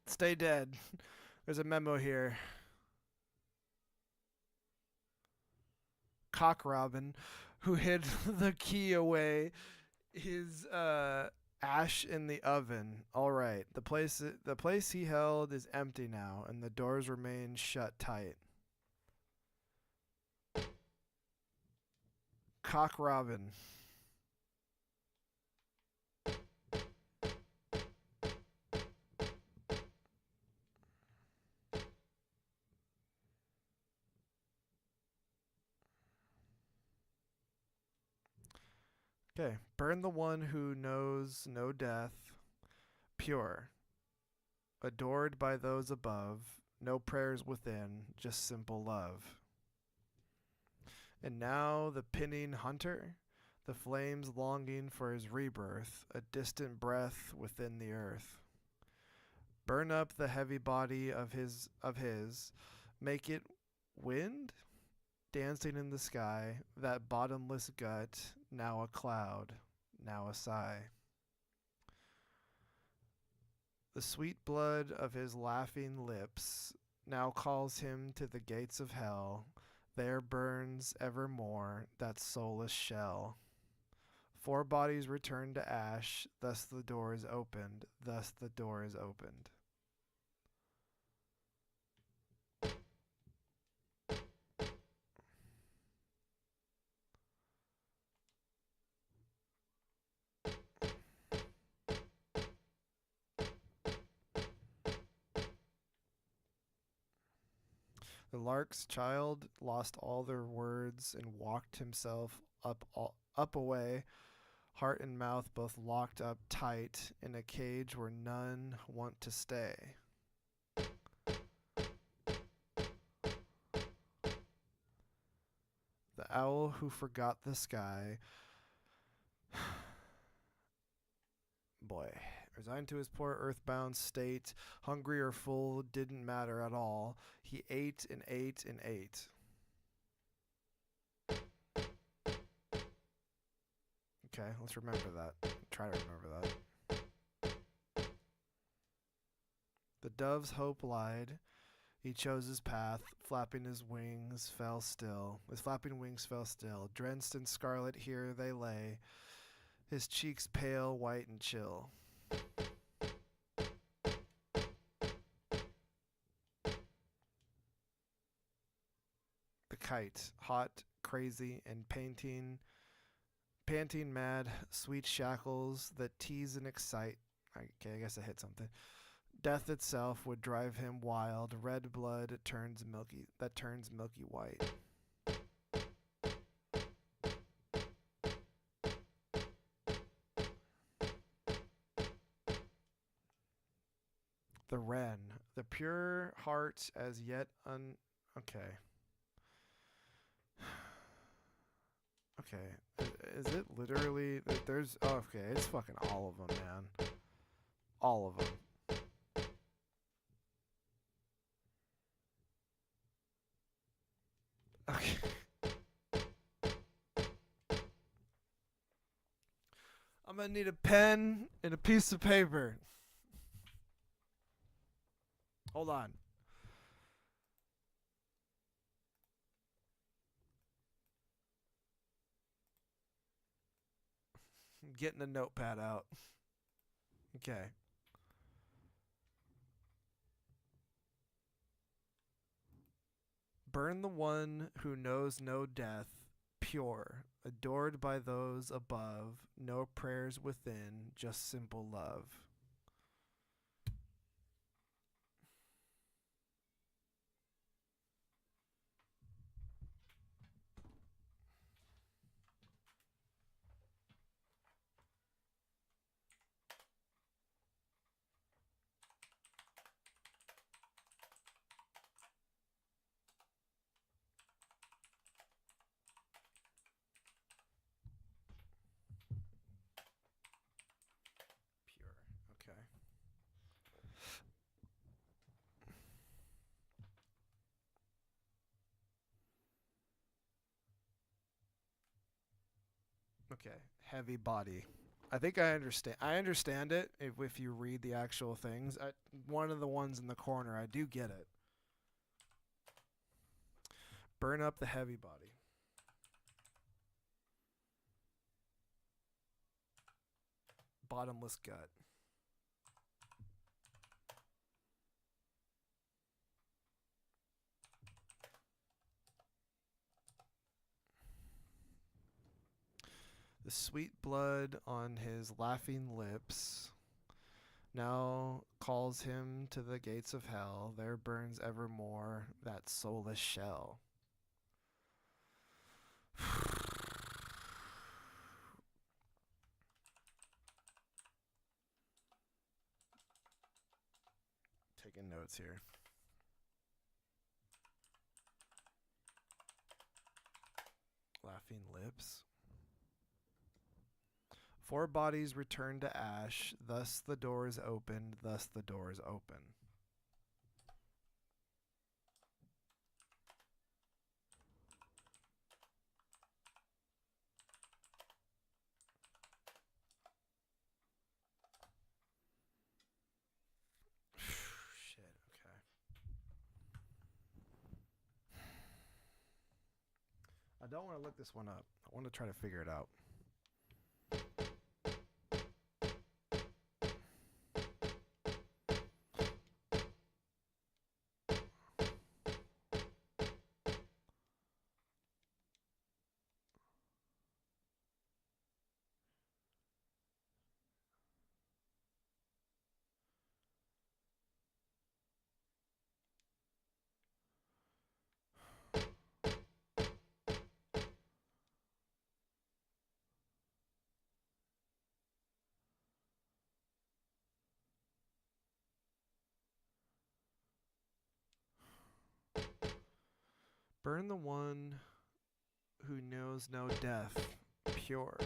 Stay dead. There's a memo here. Cock Robin, who hid the key away, his ash in the oven. All right, the place he held is empty now, and the doors remain shut tight. Cock Robin. Okay, burn the one who knows no death, pure, adored by those above, no prayers within, just simple love. And now the pinning hunter, the flames longing for his rebirth, a distant breath within the earth. Burn up the heavy body of his, make it wind, dancing in the sky, that bottomless gut, now a cloud, now a sigh. The sweet blood of his laughing lips now calls him to the gates of hell. There burns evermore that soulless shell. 4 bodies return to ash, thus the door is opened, thus the door is opened. The lark's child lost all their words and walked himself up away, heart and mouth both locked up tight in a cage where none want to stay. The owl who forgot the sky, boy, resigned to his poor earthbound state, hungry or full didn't matter at all. He ate and ate and ate. Okay, let's remember that. Try to remember that. The dove's hope lied. He chose his path, flapping his wings fell still. His flapping wings fell still. Drenched in scarlet here they lay, his cheeks pale, white, and chill. The kite, hot, crazy, and panting mad, sweet shackles that tease and excite. Okay, I guess I hit something. Death itself would drive him wild. Red blood that turns milky white. The wren, the pure heart as yet okay. Okay, is it literally, there's, oh, okay, it's fucking all of them, man. All of them. Okay. I'm gonna need a pen and a piece of paper. Hold on. I'm getting a notepad out. Okay. Burn the one who knows no death, pure, adored by those above, no prayers within, just simple love. Okay. Okay. Heavy body. I think I understand. I understand it if you read the actual things. One of the ones in the corner, I do get it. Burn up the heavy body. Bottomless gut. The sweet blood on his laughing lips now calls him to the gates of hell. There burns evermore that soulless shell. Taking notes here. Laughing lips. 4 bodies return to ash, thus the door is opened, thus the door is open. Shit, okay. I don't want to look this one up. I want to try to figure it out. Burn the one who knows no death, pure.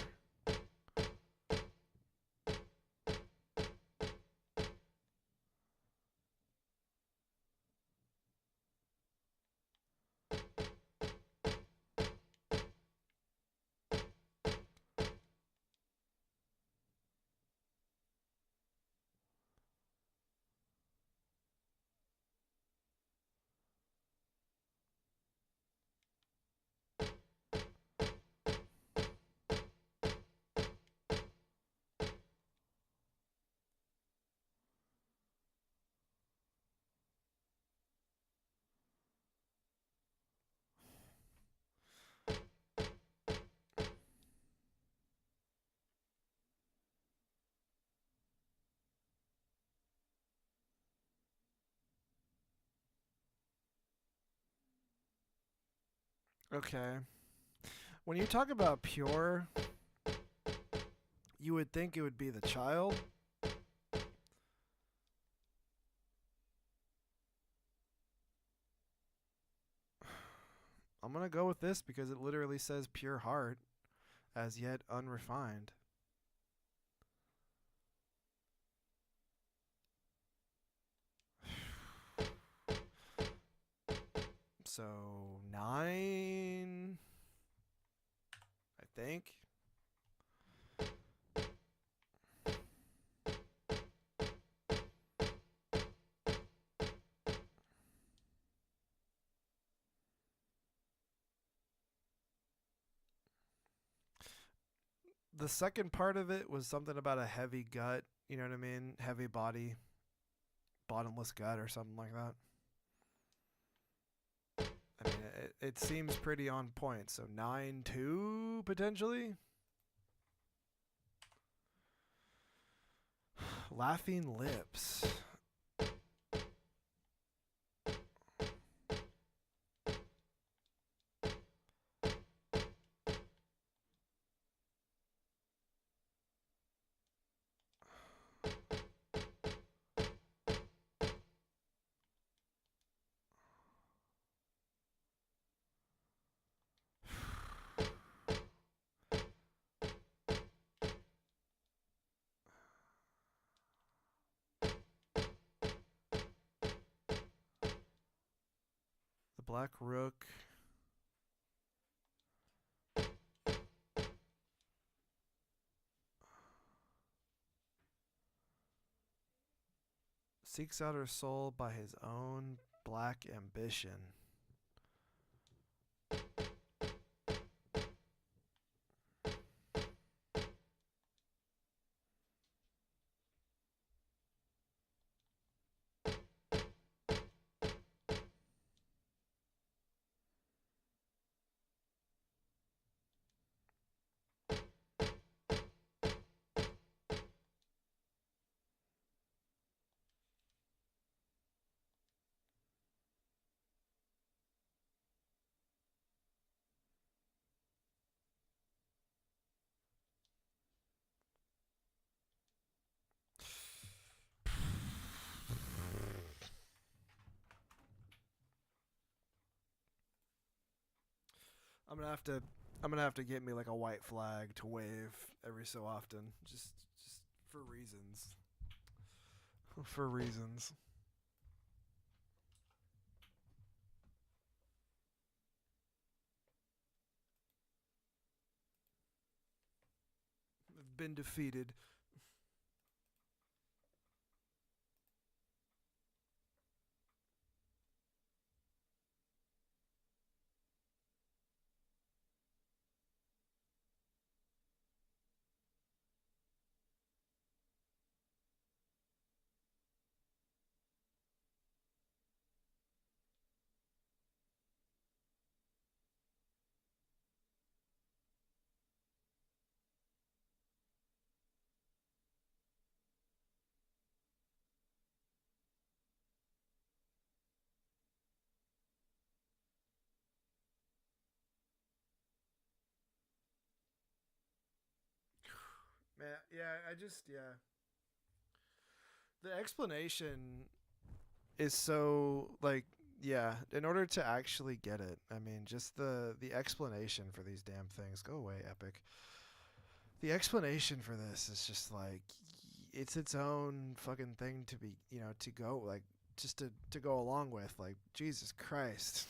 Okay. When you talk about pure, you would think it would be the child. I'm going to go with this because it literally says pure heart, as yet unrefined. So 9, I think. The second part of it was something about a heavy gut, you know what I mean? Heavy body, bottomless gut or something like that. I mean, it seems pretty on point. So 9-2 potentially. Laughing lips. The Black Rook. Seeks out her soul by his own black ambition. I'm gonna have to I'm gonna have to get me like a white flag to wave every so often, just for reasons. For reasons. I've been defeated. Man, yeah. The explanation is so like yeah, in order to actually get it. I mean, just the explanation for these damn things. Go away, Epic. The explanation for this is just like it's its own fucking thing to be, to go like just to go along with. Like Jesus Christ.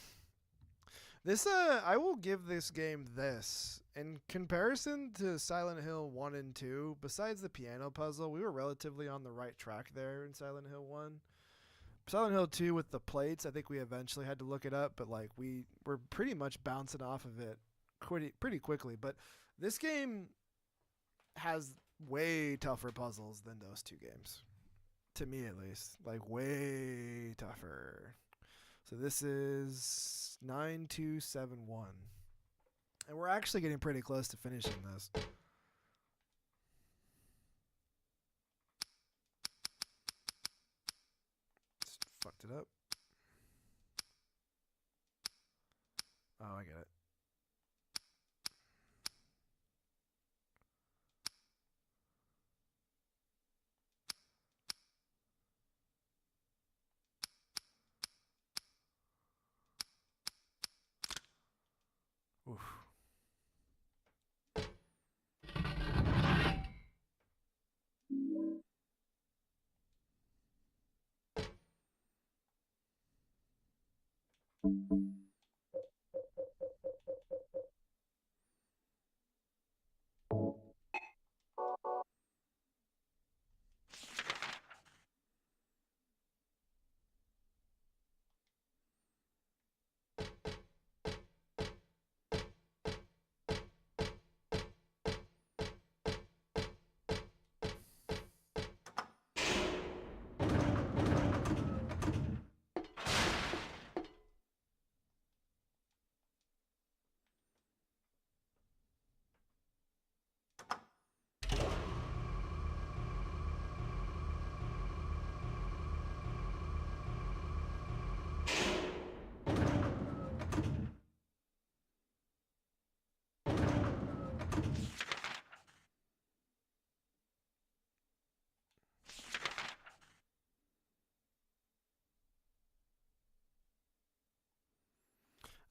This I will give this game this. In comparison to Silent Hill 1 and 2, besides the piano puzzle, we were relatively on the right track there in Silent Hill 1. Silent Hill 2 with the plates, I think we eventually had to look it up, but like we were pretty much bouncing off of it pretty quickly. But this game has way tougher puzzles than those two games. To me at least. Like way tougher. So this is 9271. And we're actually getting pretty close to finishing this. Just fucked it up. Oh, I get it. Oof.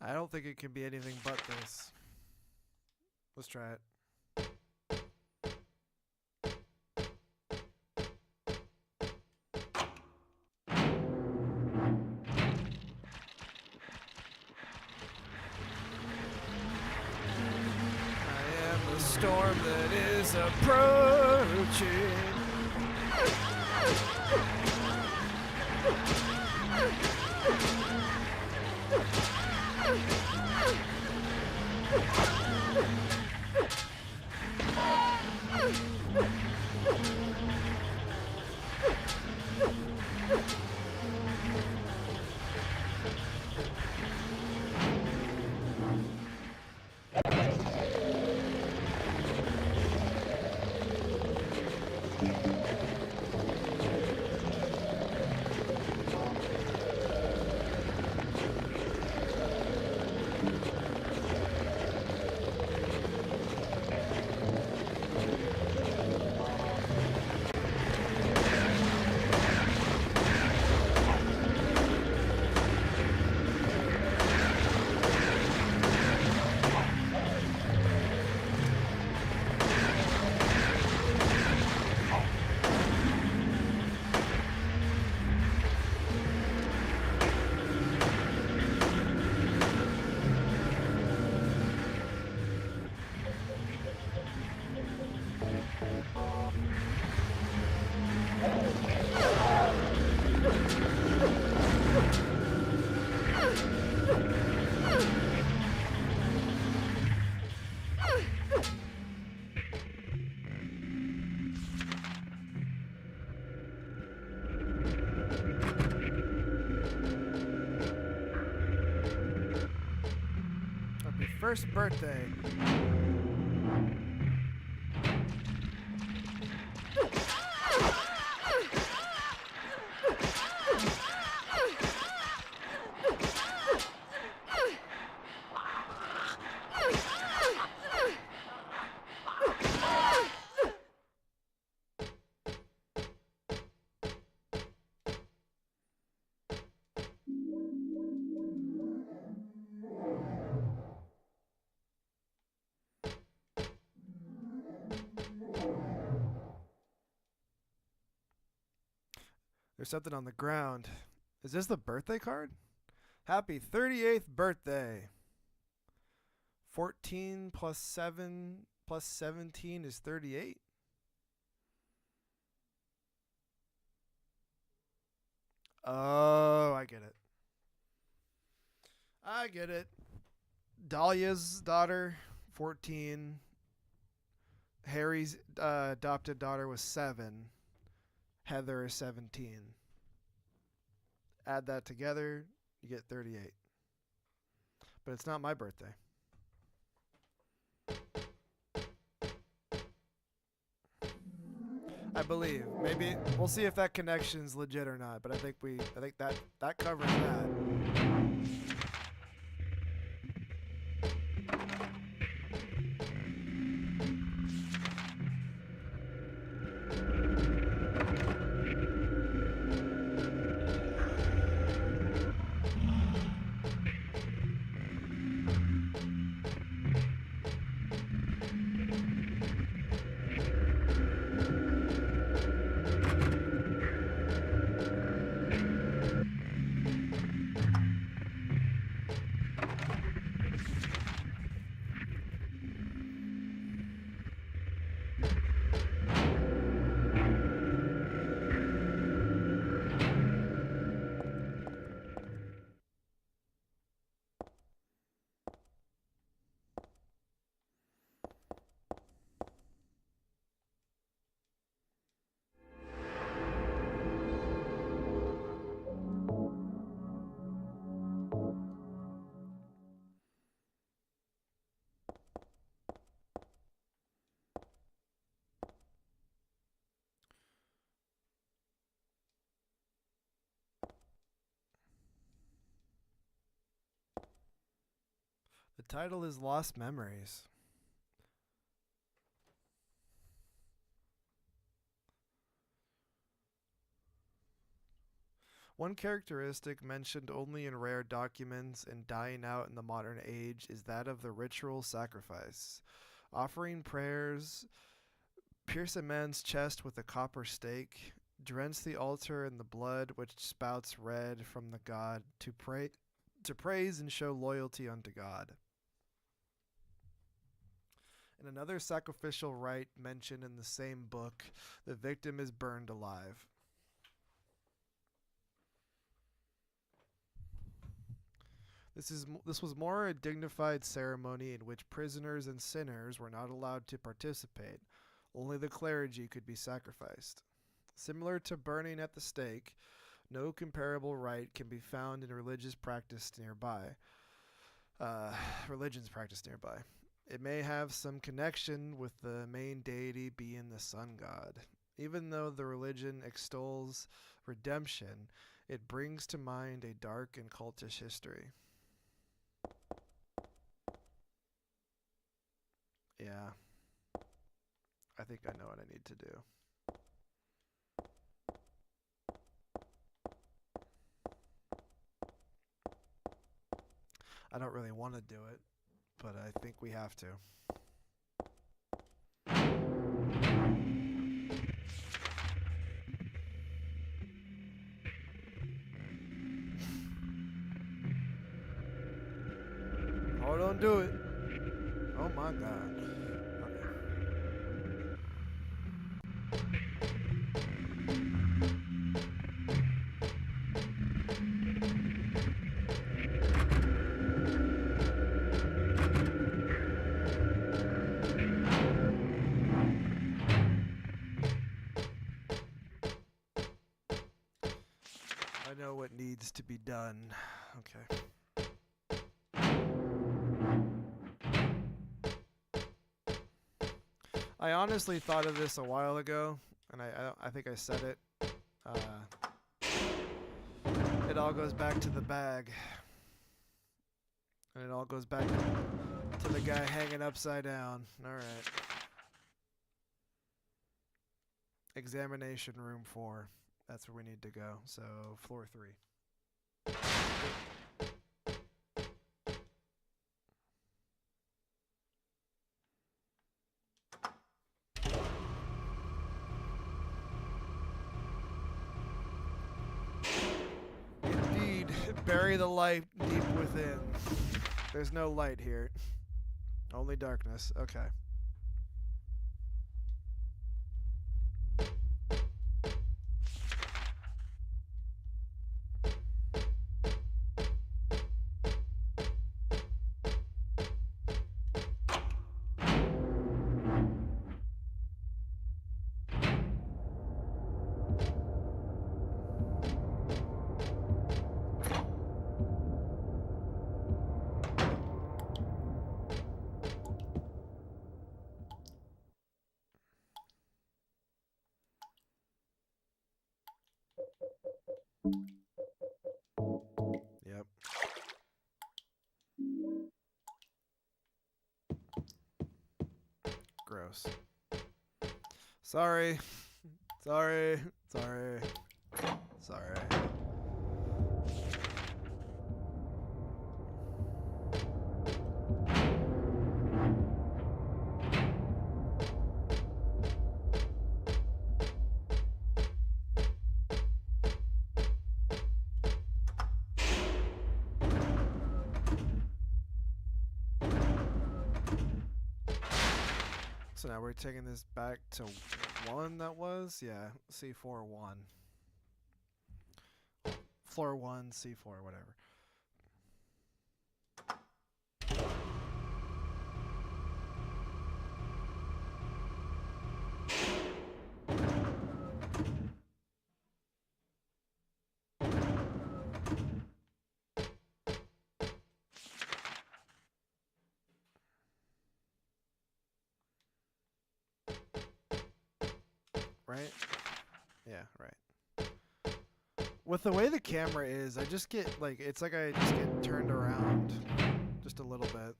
I don't think it can be anything but this. Let's try it. I am the storm that is approaching. First birthday. There's something on the ground. Is this the birthday card? Happy 38th birthday. 14 plus 7 plus 17 is 38. Oh, I get it. I get it. Dahlia's daughter, 14. Harry's adopted daughter was 7. Heather is 17. Add that together, you get 38. But it's not my birthday. I believe. Maybe we'll see if that connection's legit or not, but I think that covers that. The title is Lost Memories. One characteristic mentioned only in rare documents and dying out in the modern age is that of the ritual sacrifice. Offering prayers, pierce a man's chest with a copper stake, drench the altar in the blood which spouts red from the god to praise and show loyalty unto God. In another sacrificial rite mentioned in the same book, the victim is burned alive. This was more a dignified ceremony in which prisoners and sinners were not allowed to participate. Only the clergy could be sacrificed. Similar to burning at the stake, no comparable rite can be found in religions practiced nearby. It may have some connection with the main deity being the sun god. Even though the religion extols redemption, it brings to mind a dark and cultish history. Yeah. I think I know what I need to do. I don't really want to do it, but I think we have to. Oh, don't do it. Oh my God. I know what needs to be done. Okay. I honestly thought of this a while ago, and I think I said it. It all goes back to the bag. And it all goes back to the guy hanging upside down. Alright. Examination room 4. That's where we need to go. So, floor 3. Indeed, bury the light deep within. There's no light here. Only darkness. Okay. Yep. Gross. Sorry. Sorry. Sorry. Sorry. So now we're taking this back to 1 that was? Yeah, C4 1. Floor 1, C4, whatever. Right? Yeah, right. With the way the camera is, I just get, like, it's like I just get turned around just a little bit.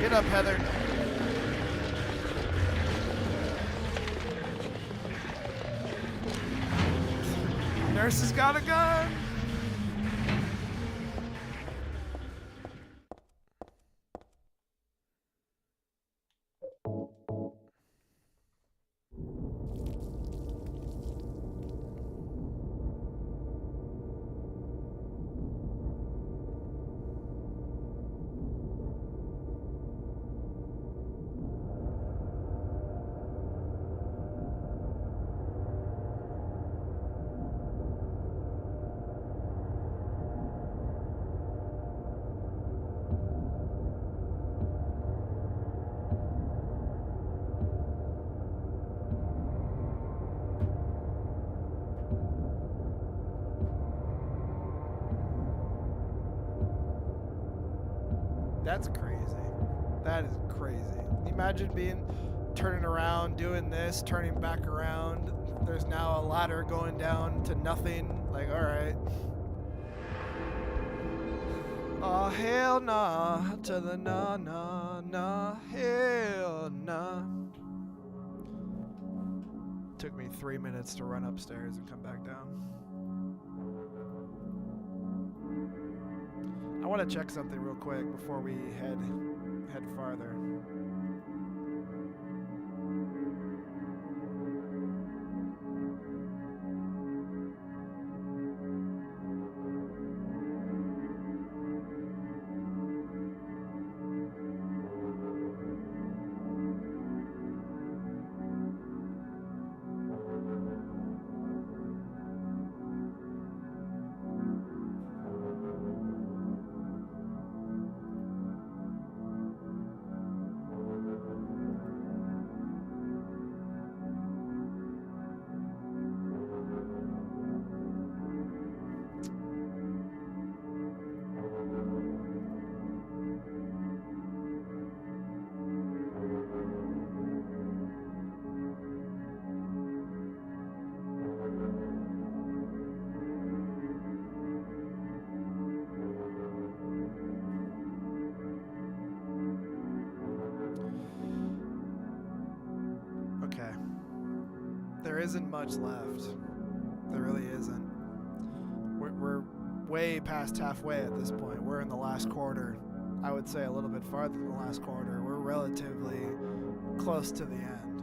Get up, Heather. Nurse has got a gun. That's crazy. That is crazy. Imagine turning around, doing this, turning back around. There's now a ladder going down to nothing. Like, alright. Oh, hell nah. To the nah, nah, nah. Hell nah. Took me 3 minutes to run upstairs and come back down. I want to check something real quick before we head farther. isn't much left. There really isn't. We're way past halfway at this point. We're in the last quarter. I would say a little bit farther than the last quarter. We're relatively close to the end.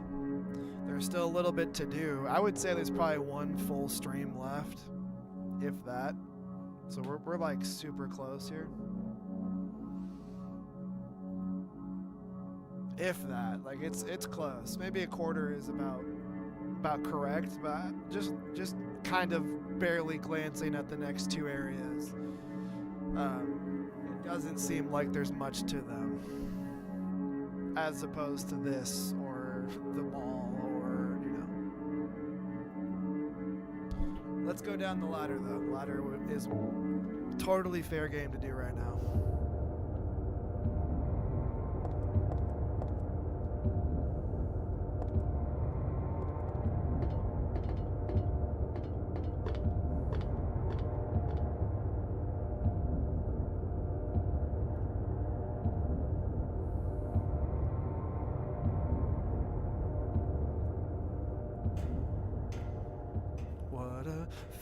There's still a little bit to do. I would say there's probably one full stream left, if that. So we're like super close here. If that, like it's close. Maybe a quarter is about correct, but just kind of barely glancing at the next two areas. It doesn't seem like there's much to them, as opposed to this or the mall or Let's go down the ladder though. The ladder is totally fair game to do right now.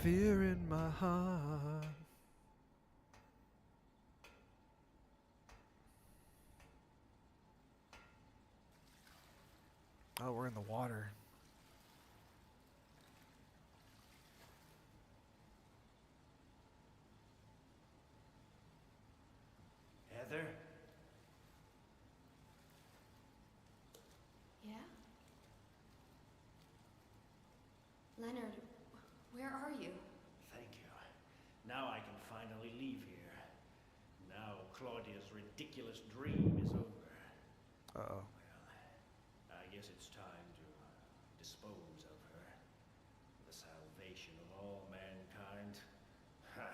Fear in my heart. Oh, we're in the water. Heather? Yeah? Leonard, where are you? Thank you. Now I can finally leave here. Now Claudia's ridiculous dream is over. Uh-oh. Well, I guess it's time to dispose of her. The salvation of all mankind. Ha!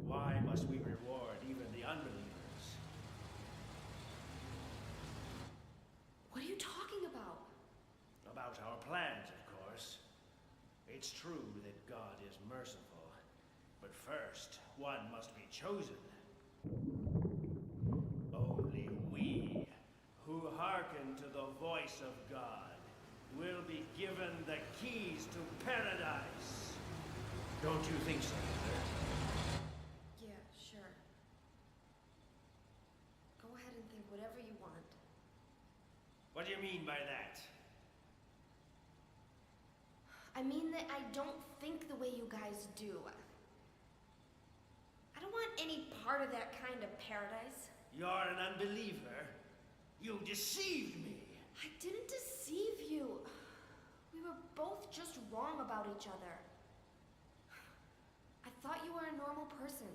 Why must we reward even the unbelievers? What are you talking about? About our plans, of course. It's true that God is merciful, but first, one must be chosen. Only we, who hearken to the voice of God, will be given the keys to paradise. Don't you think so, Heather? Yeah, sure. Go ahead and think whatever you want. What do you mean by that? I mean that I don't think the way you guys do. I don't want any part of that kind of paradise. You're an unbeliever. You deceived me. I didn't deceive you. We were both just wrong about each other. I thought you were a normal person.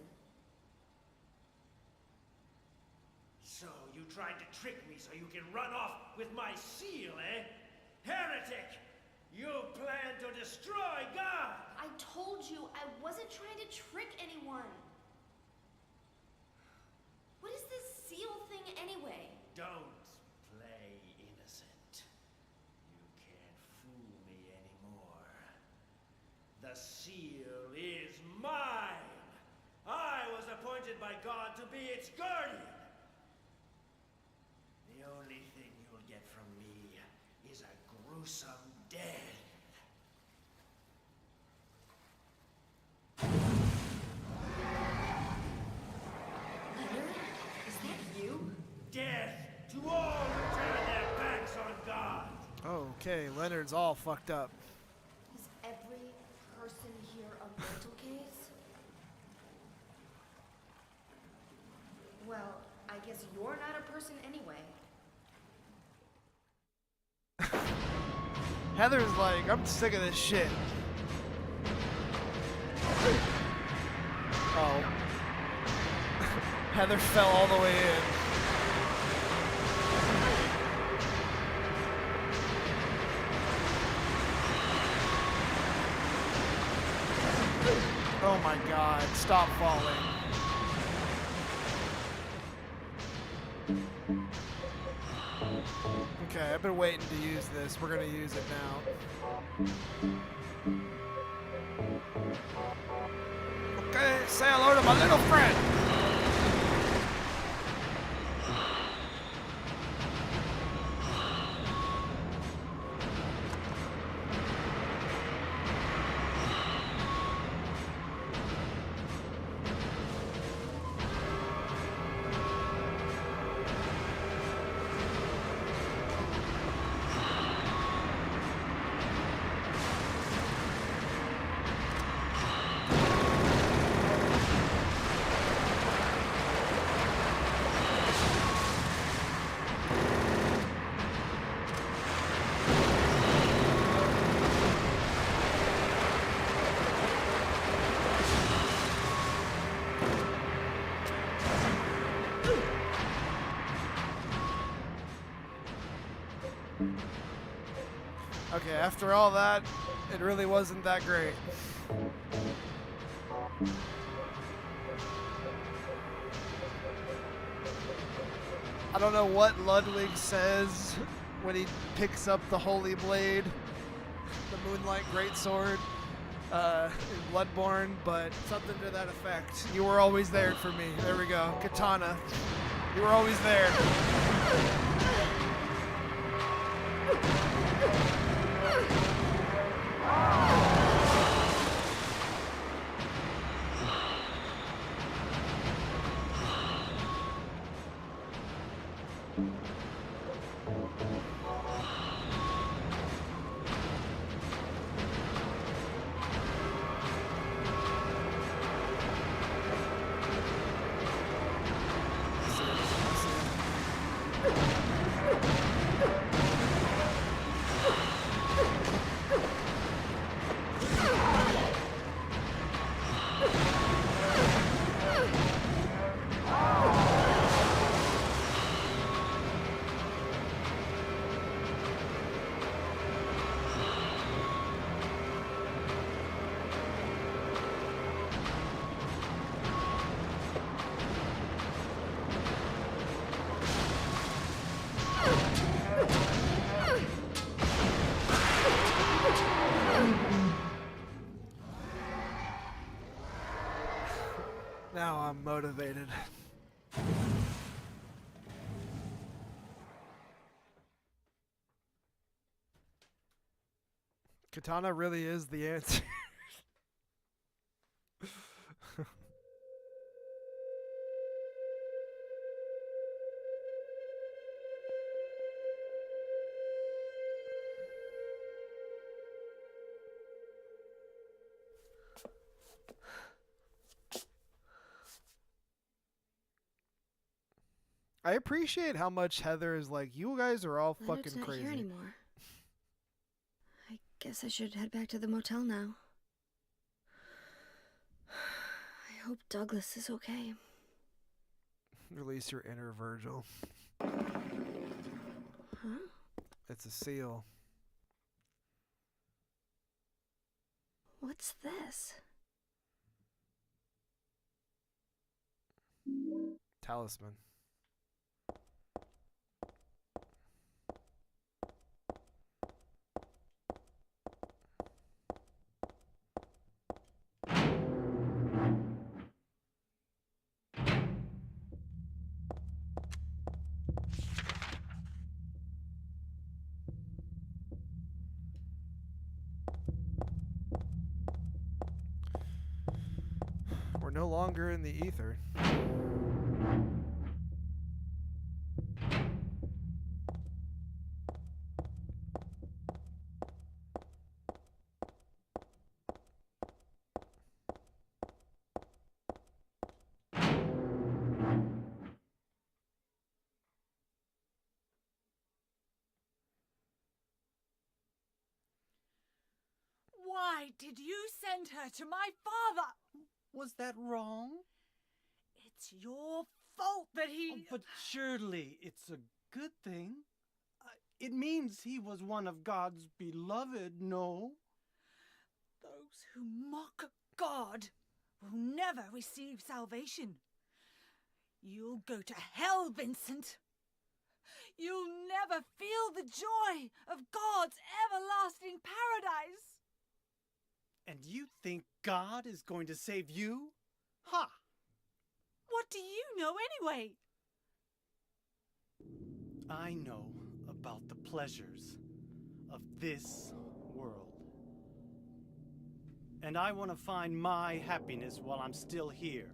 So you tried to trick me so you can run off with my seal, eh? Heretic! You plan to destroy God! I told you I wasn't trying to trick anyone. What is this seal thing anyway? Don't play innocent. You can't fool me anymore. The seal is mine! I was appointed by God to be its guardian! The only thing you'll get from me is a gruesome death. Leonard, is that you? Death to all who turn their backs on God! Okay, Leonard's all fucked up. Is every person here a mental case? Well, I guess you're not a person anyway. Heather's like, I'm sick of this shit. Oh. Heather fell all the way in. Oh my god, stop falling. Okay, I've been waiting to use this. We're gonna use it now. Okay, say hello to my little friend. Okay, after all that, it really wasn't that great. I don't know what Ludwig says when he picks up the Holy Blade, the Moonlight Greatsword, in Bloodborne, but something to that effect. You were always there for me. There we go. Katana. You were always there. Now I'm motivated. Katana really is the answer. I appreciate how much Heather is like, you guys are all Leonard's fucking not crazy. here anymore. I guess I should head back to the motel now. I hope Douglas is okay. Release your inner Virgil. Huh? It's a seal. What's this? Talisman. We're no longer in the ether. Why did you send her to my father? Was that wrong? It's your fault that he... But surely it's a good thing. It means he was one of God's beloved, no? Those who mock God will never receive salvation. You'll go to hell, Vincent. You'll never feel the joy of God's everlasting paradise. And you think God is going to save you? Ha! What do you know anyway? I know about the pleasures of this world. And I want to find my happiness while I'm still here.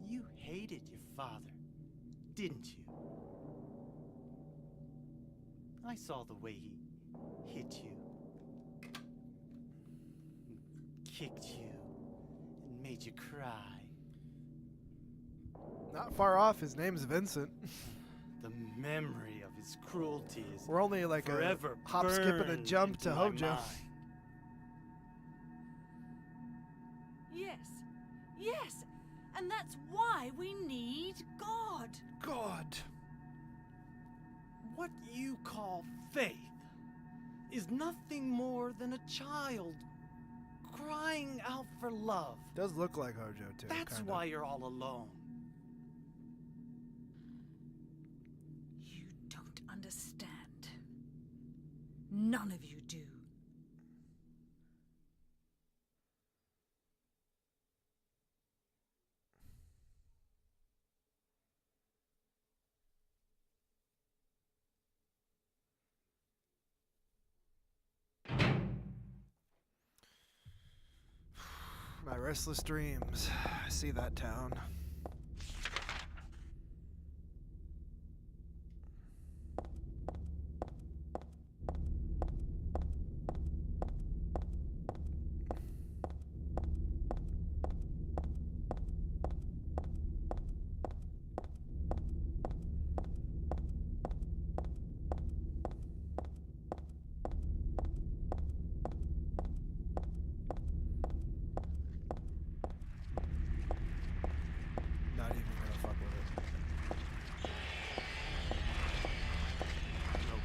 You hated your father, didn't you? I saw the way he hit you, kicked you, and made you cry. Not far off, his name's Vincent. The memory of his cruelty is We're only like forever a hop, skip, and a burned jump into to my Hojo. mind. Yes, and that's why we need God. God. What you call faith is nothing more than a child crying out for love. Does look like Hojo too. That's kinda. why you're all alone. You don't understand. None of you do. My restless dreams. I see that town. Not even gonna fuck with it. Nope.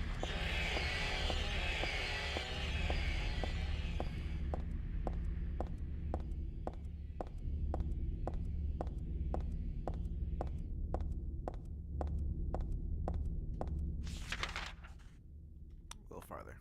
A little farther.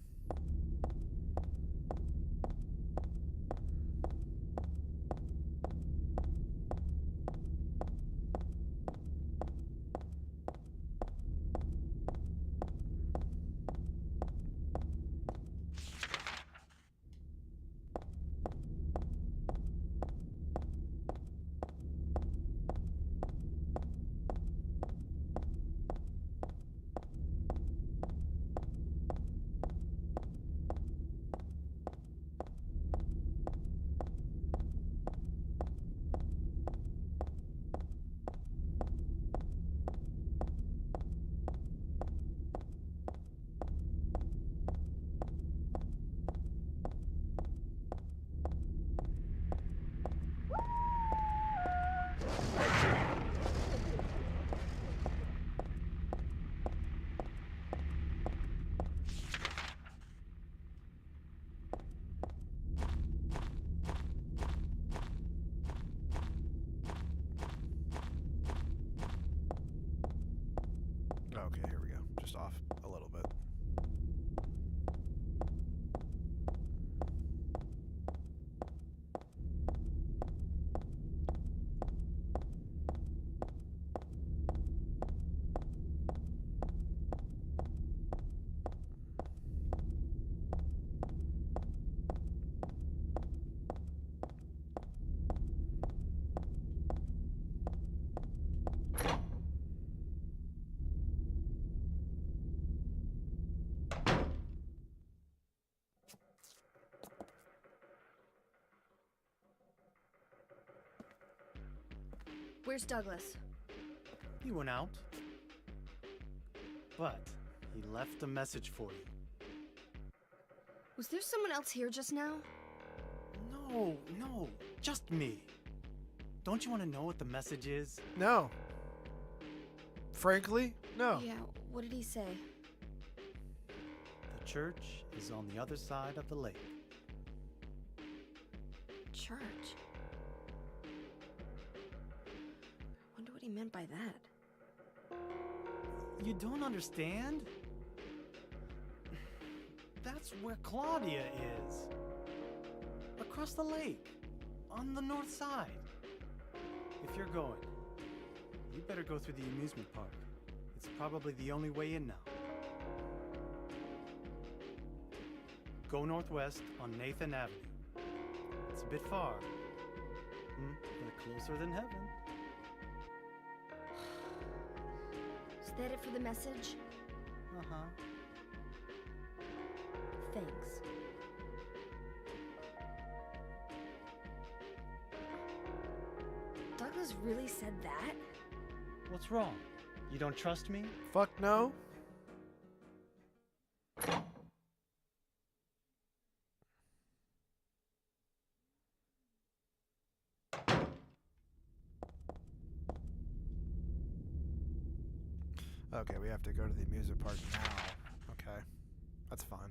Okay, here we go. Just off a little bit. Where's Douglas? He went out. But he left a message for you. Was there someone else here just now? No, just me. Don't you want to know what the message is? No. Frankly, no. Yeah, what did he say? The church is on the other side of the lake. Church. Wonder what he meant by that. You don't understand? That's where Claudia is. Across the lake. On the north side. If you're going, you better go through the amusement park. It's probably the only way in now. Go northwest on Nathan Avenue. It's a bit far, but closer than heaven. Is that it for the message? Uh-huh. Thanks. Douglas really said that? What's wrong? You don't trust me? Fuck no. Okay, we have to go to the amusement park now. Okay. That's fine.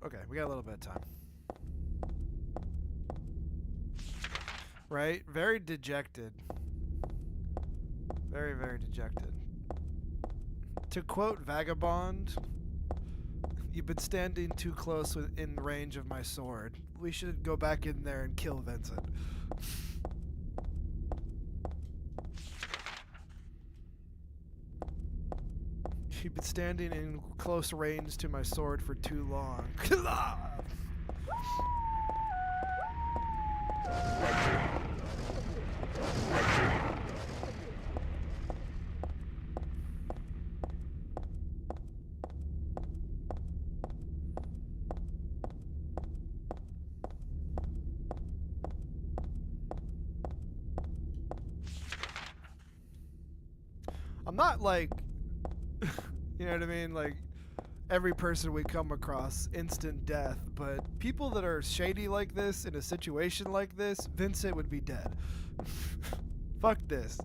Okay, we got a little bit of time. Right? Very dejected. Very, very dejected. To quote Vagabond, "You've been standing too close within range of my sword. We should go back in there and kill Vincent." "You've been standing in close range to my sword for too long." I'm not like, you know what I mean? Like, every person we come across, instant death. But people that are shady like this, in a situation like this, Vincent would be dead. Fuck this.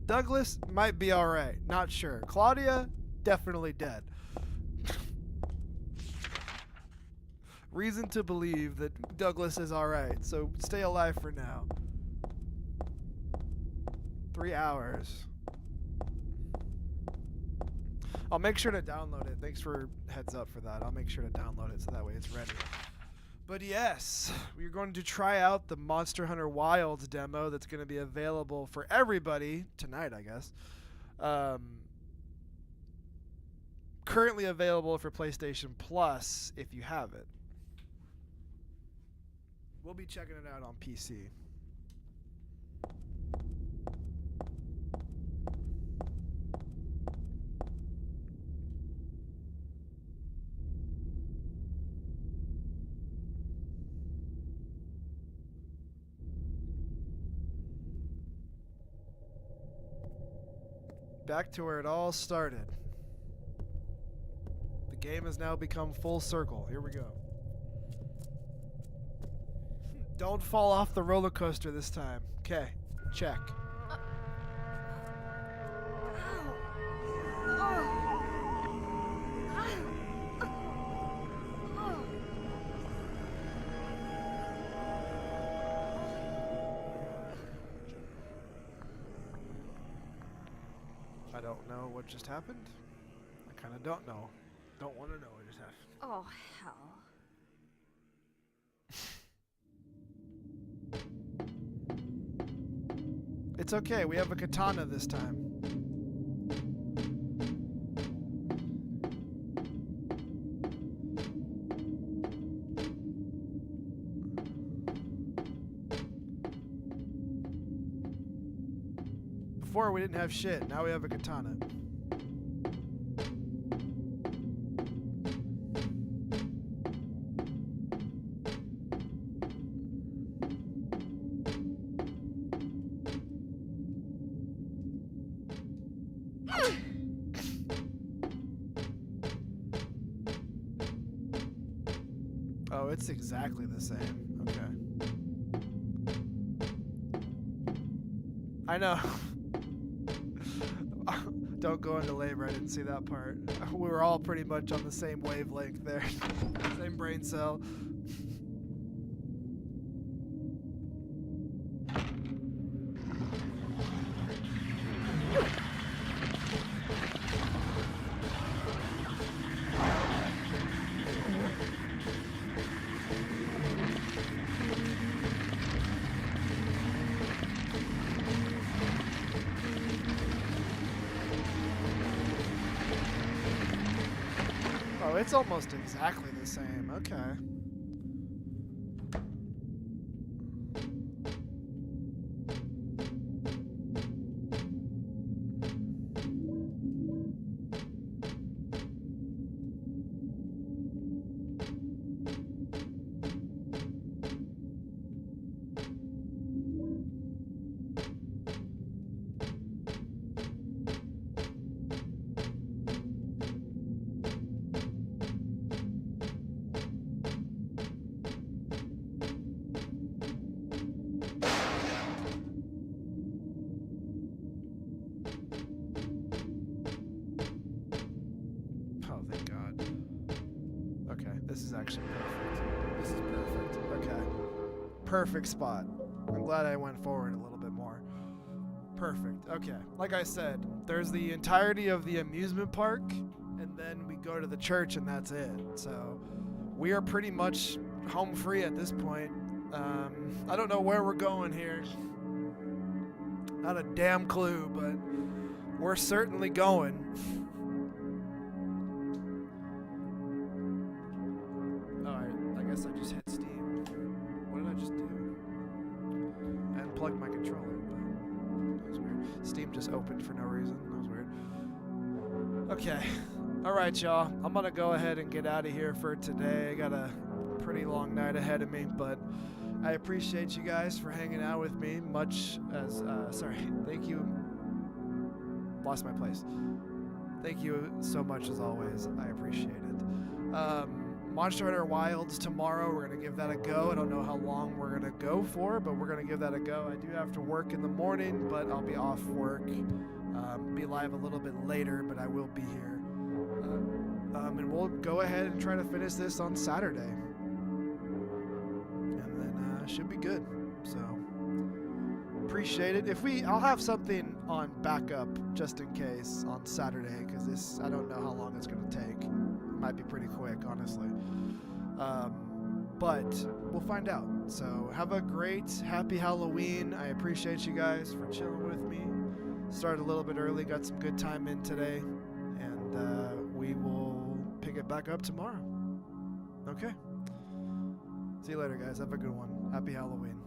Douglas might be alright. Not sure. Claudia, definitely dead. Reason to believe that Douglas is alright. So stay alive for now. 3 hours. I'll make sure to download it. Thanks for heads up for that. I'll make sure to download it so that way it's ready. But yes, we're going to try out the Monster Hunter Wilds demo that's going to be available for everybody tonight, I guess. Currently available for PlayStation Plus if you have it. We'll be checking it out on PC. Back to where it all started. The game has now become full circle. Here we go. Don't fall off the roller coaster this time. Okay, check. I don't know what just happened. I kind of don't know. Don't want to know what just happened. Oh, hell. It's okay, we have a katana this time. Before we didn't have shit, now we have a katana. Oh, it's exactly the same. Okay. I know. Don't go into labor. I didn't see that part. We were all pretty much on the same wavelength there. Same brain cell. Oh, it's almost exactly the same. Okay. Perfect spot. I'm glad I went forward a little bit more. Perfect. Okay. Like I said, there's the entirety of the amusement park, and then we go to the church, and that's it. So we are pretty much home free at this point. I don't know where we're going here. Not a damn clue, but we're certainly going. Alright, I guess I just hit Steam. What did I just do? I unplugged my controller, but that was weird. Steam just opened for no reason. That was weird. Okay. Alright, y'all. I'm gonna go ahead and get out of here for today. I got a pretty long night ahead of me, but I appreciate you guys for hanging out with me. Thank you. Lost my place. Thank you so much as always. I appreciate it. Monster Hunter Wilds tomorrow. We're going to give that a go. I don't know how long we're going to go for, but we're going to give that a go. I do have to work in the morning, but I'll be off work. Be live a little bit later, but I will be here. And we'll go ahead and try to finish this on Saturday. And then should be good. So appreciate it. I'll have something on backup just in case on Saturday, because I don't know how long it's going to take. It might be pretty quick, honestly. But we'll find out. So have a great, happy Halloween. I appreciate you guys for chilling with me. Started a little bit early, got some good time in today, and we will pick it back up tomorrow. Okay. See you later, guys. Have a good one. Happy Halloween.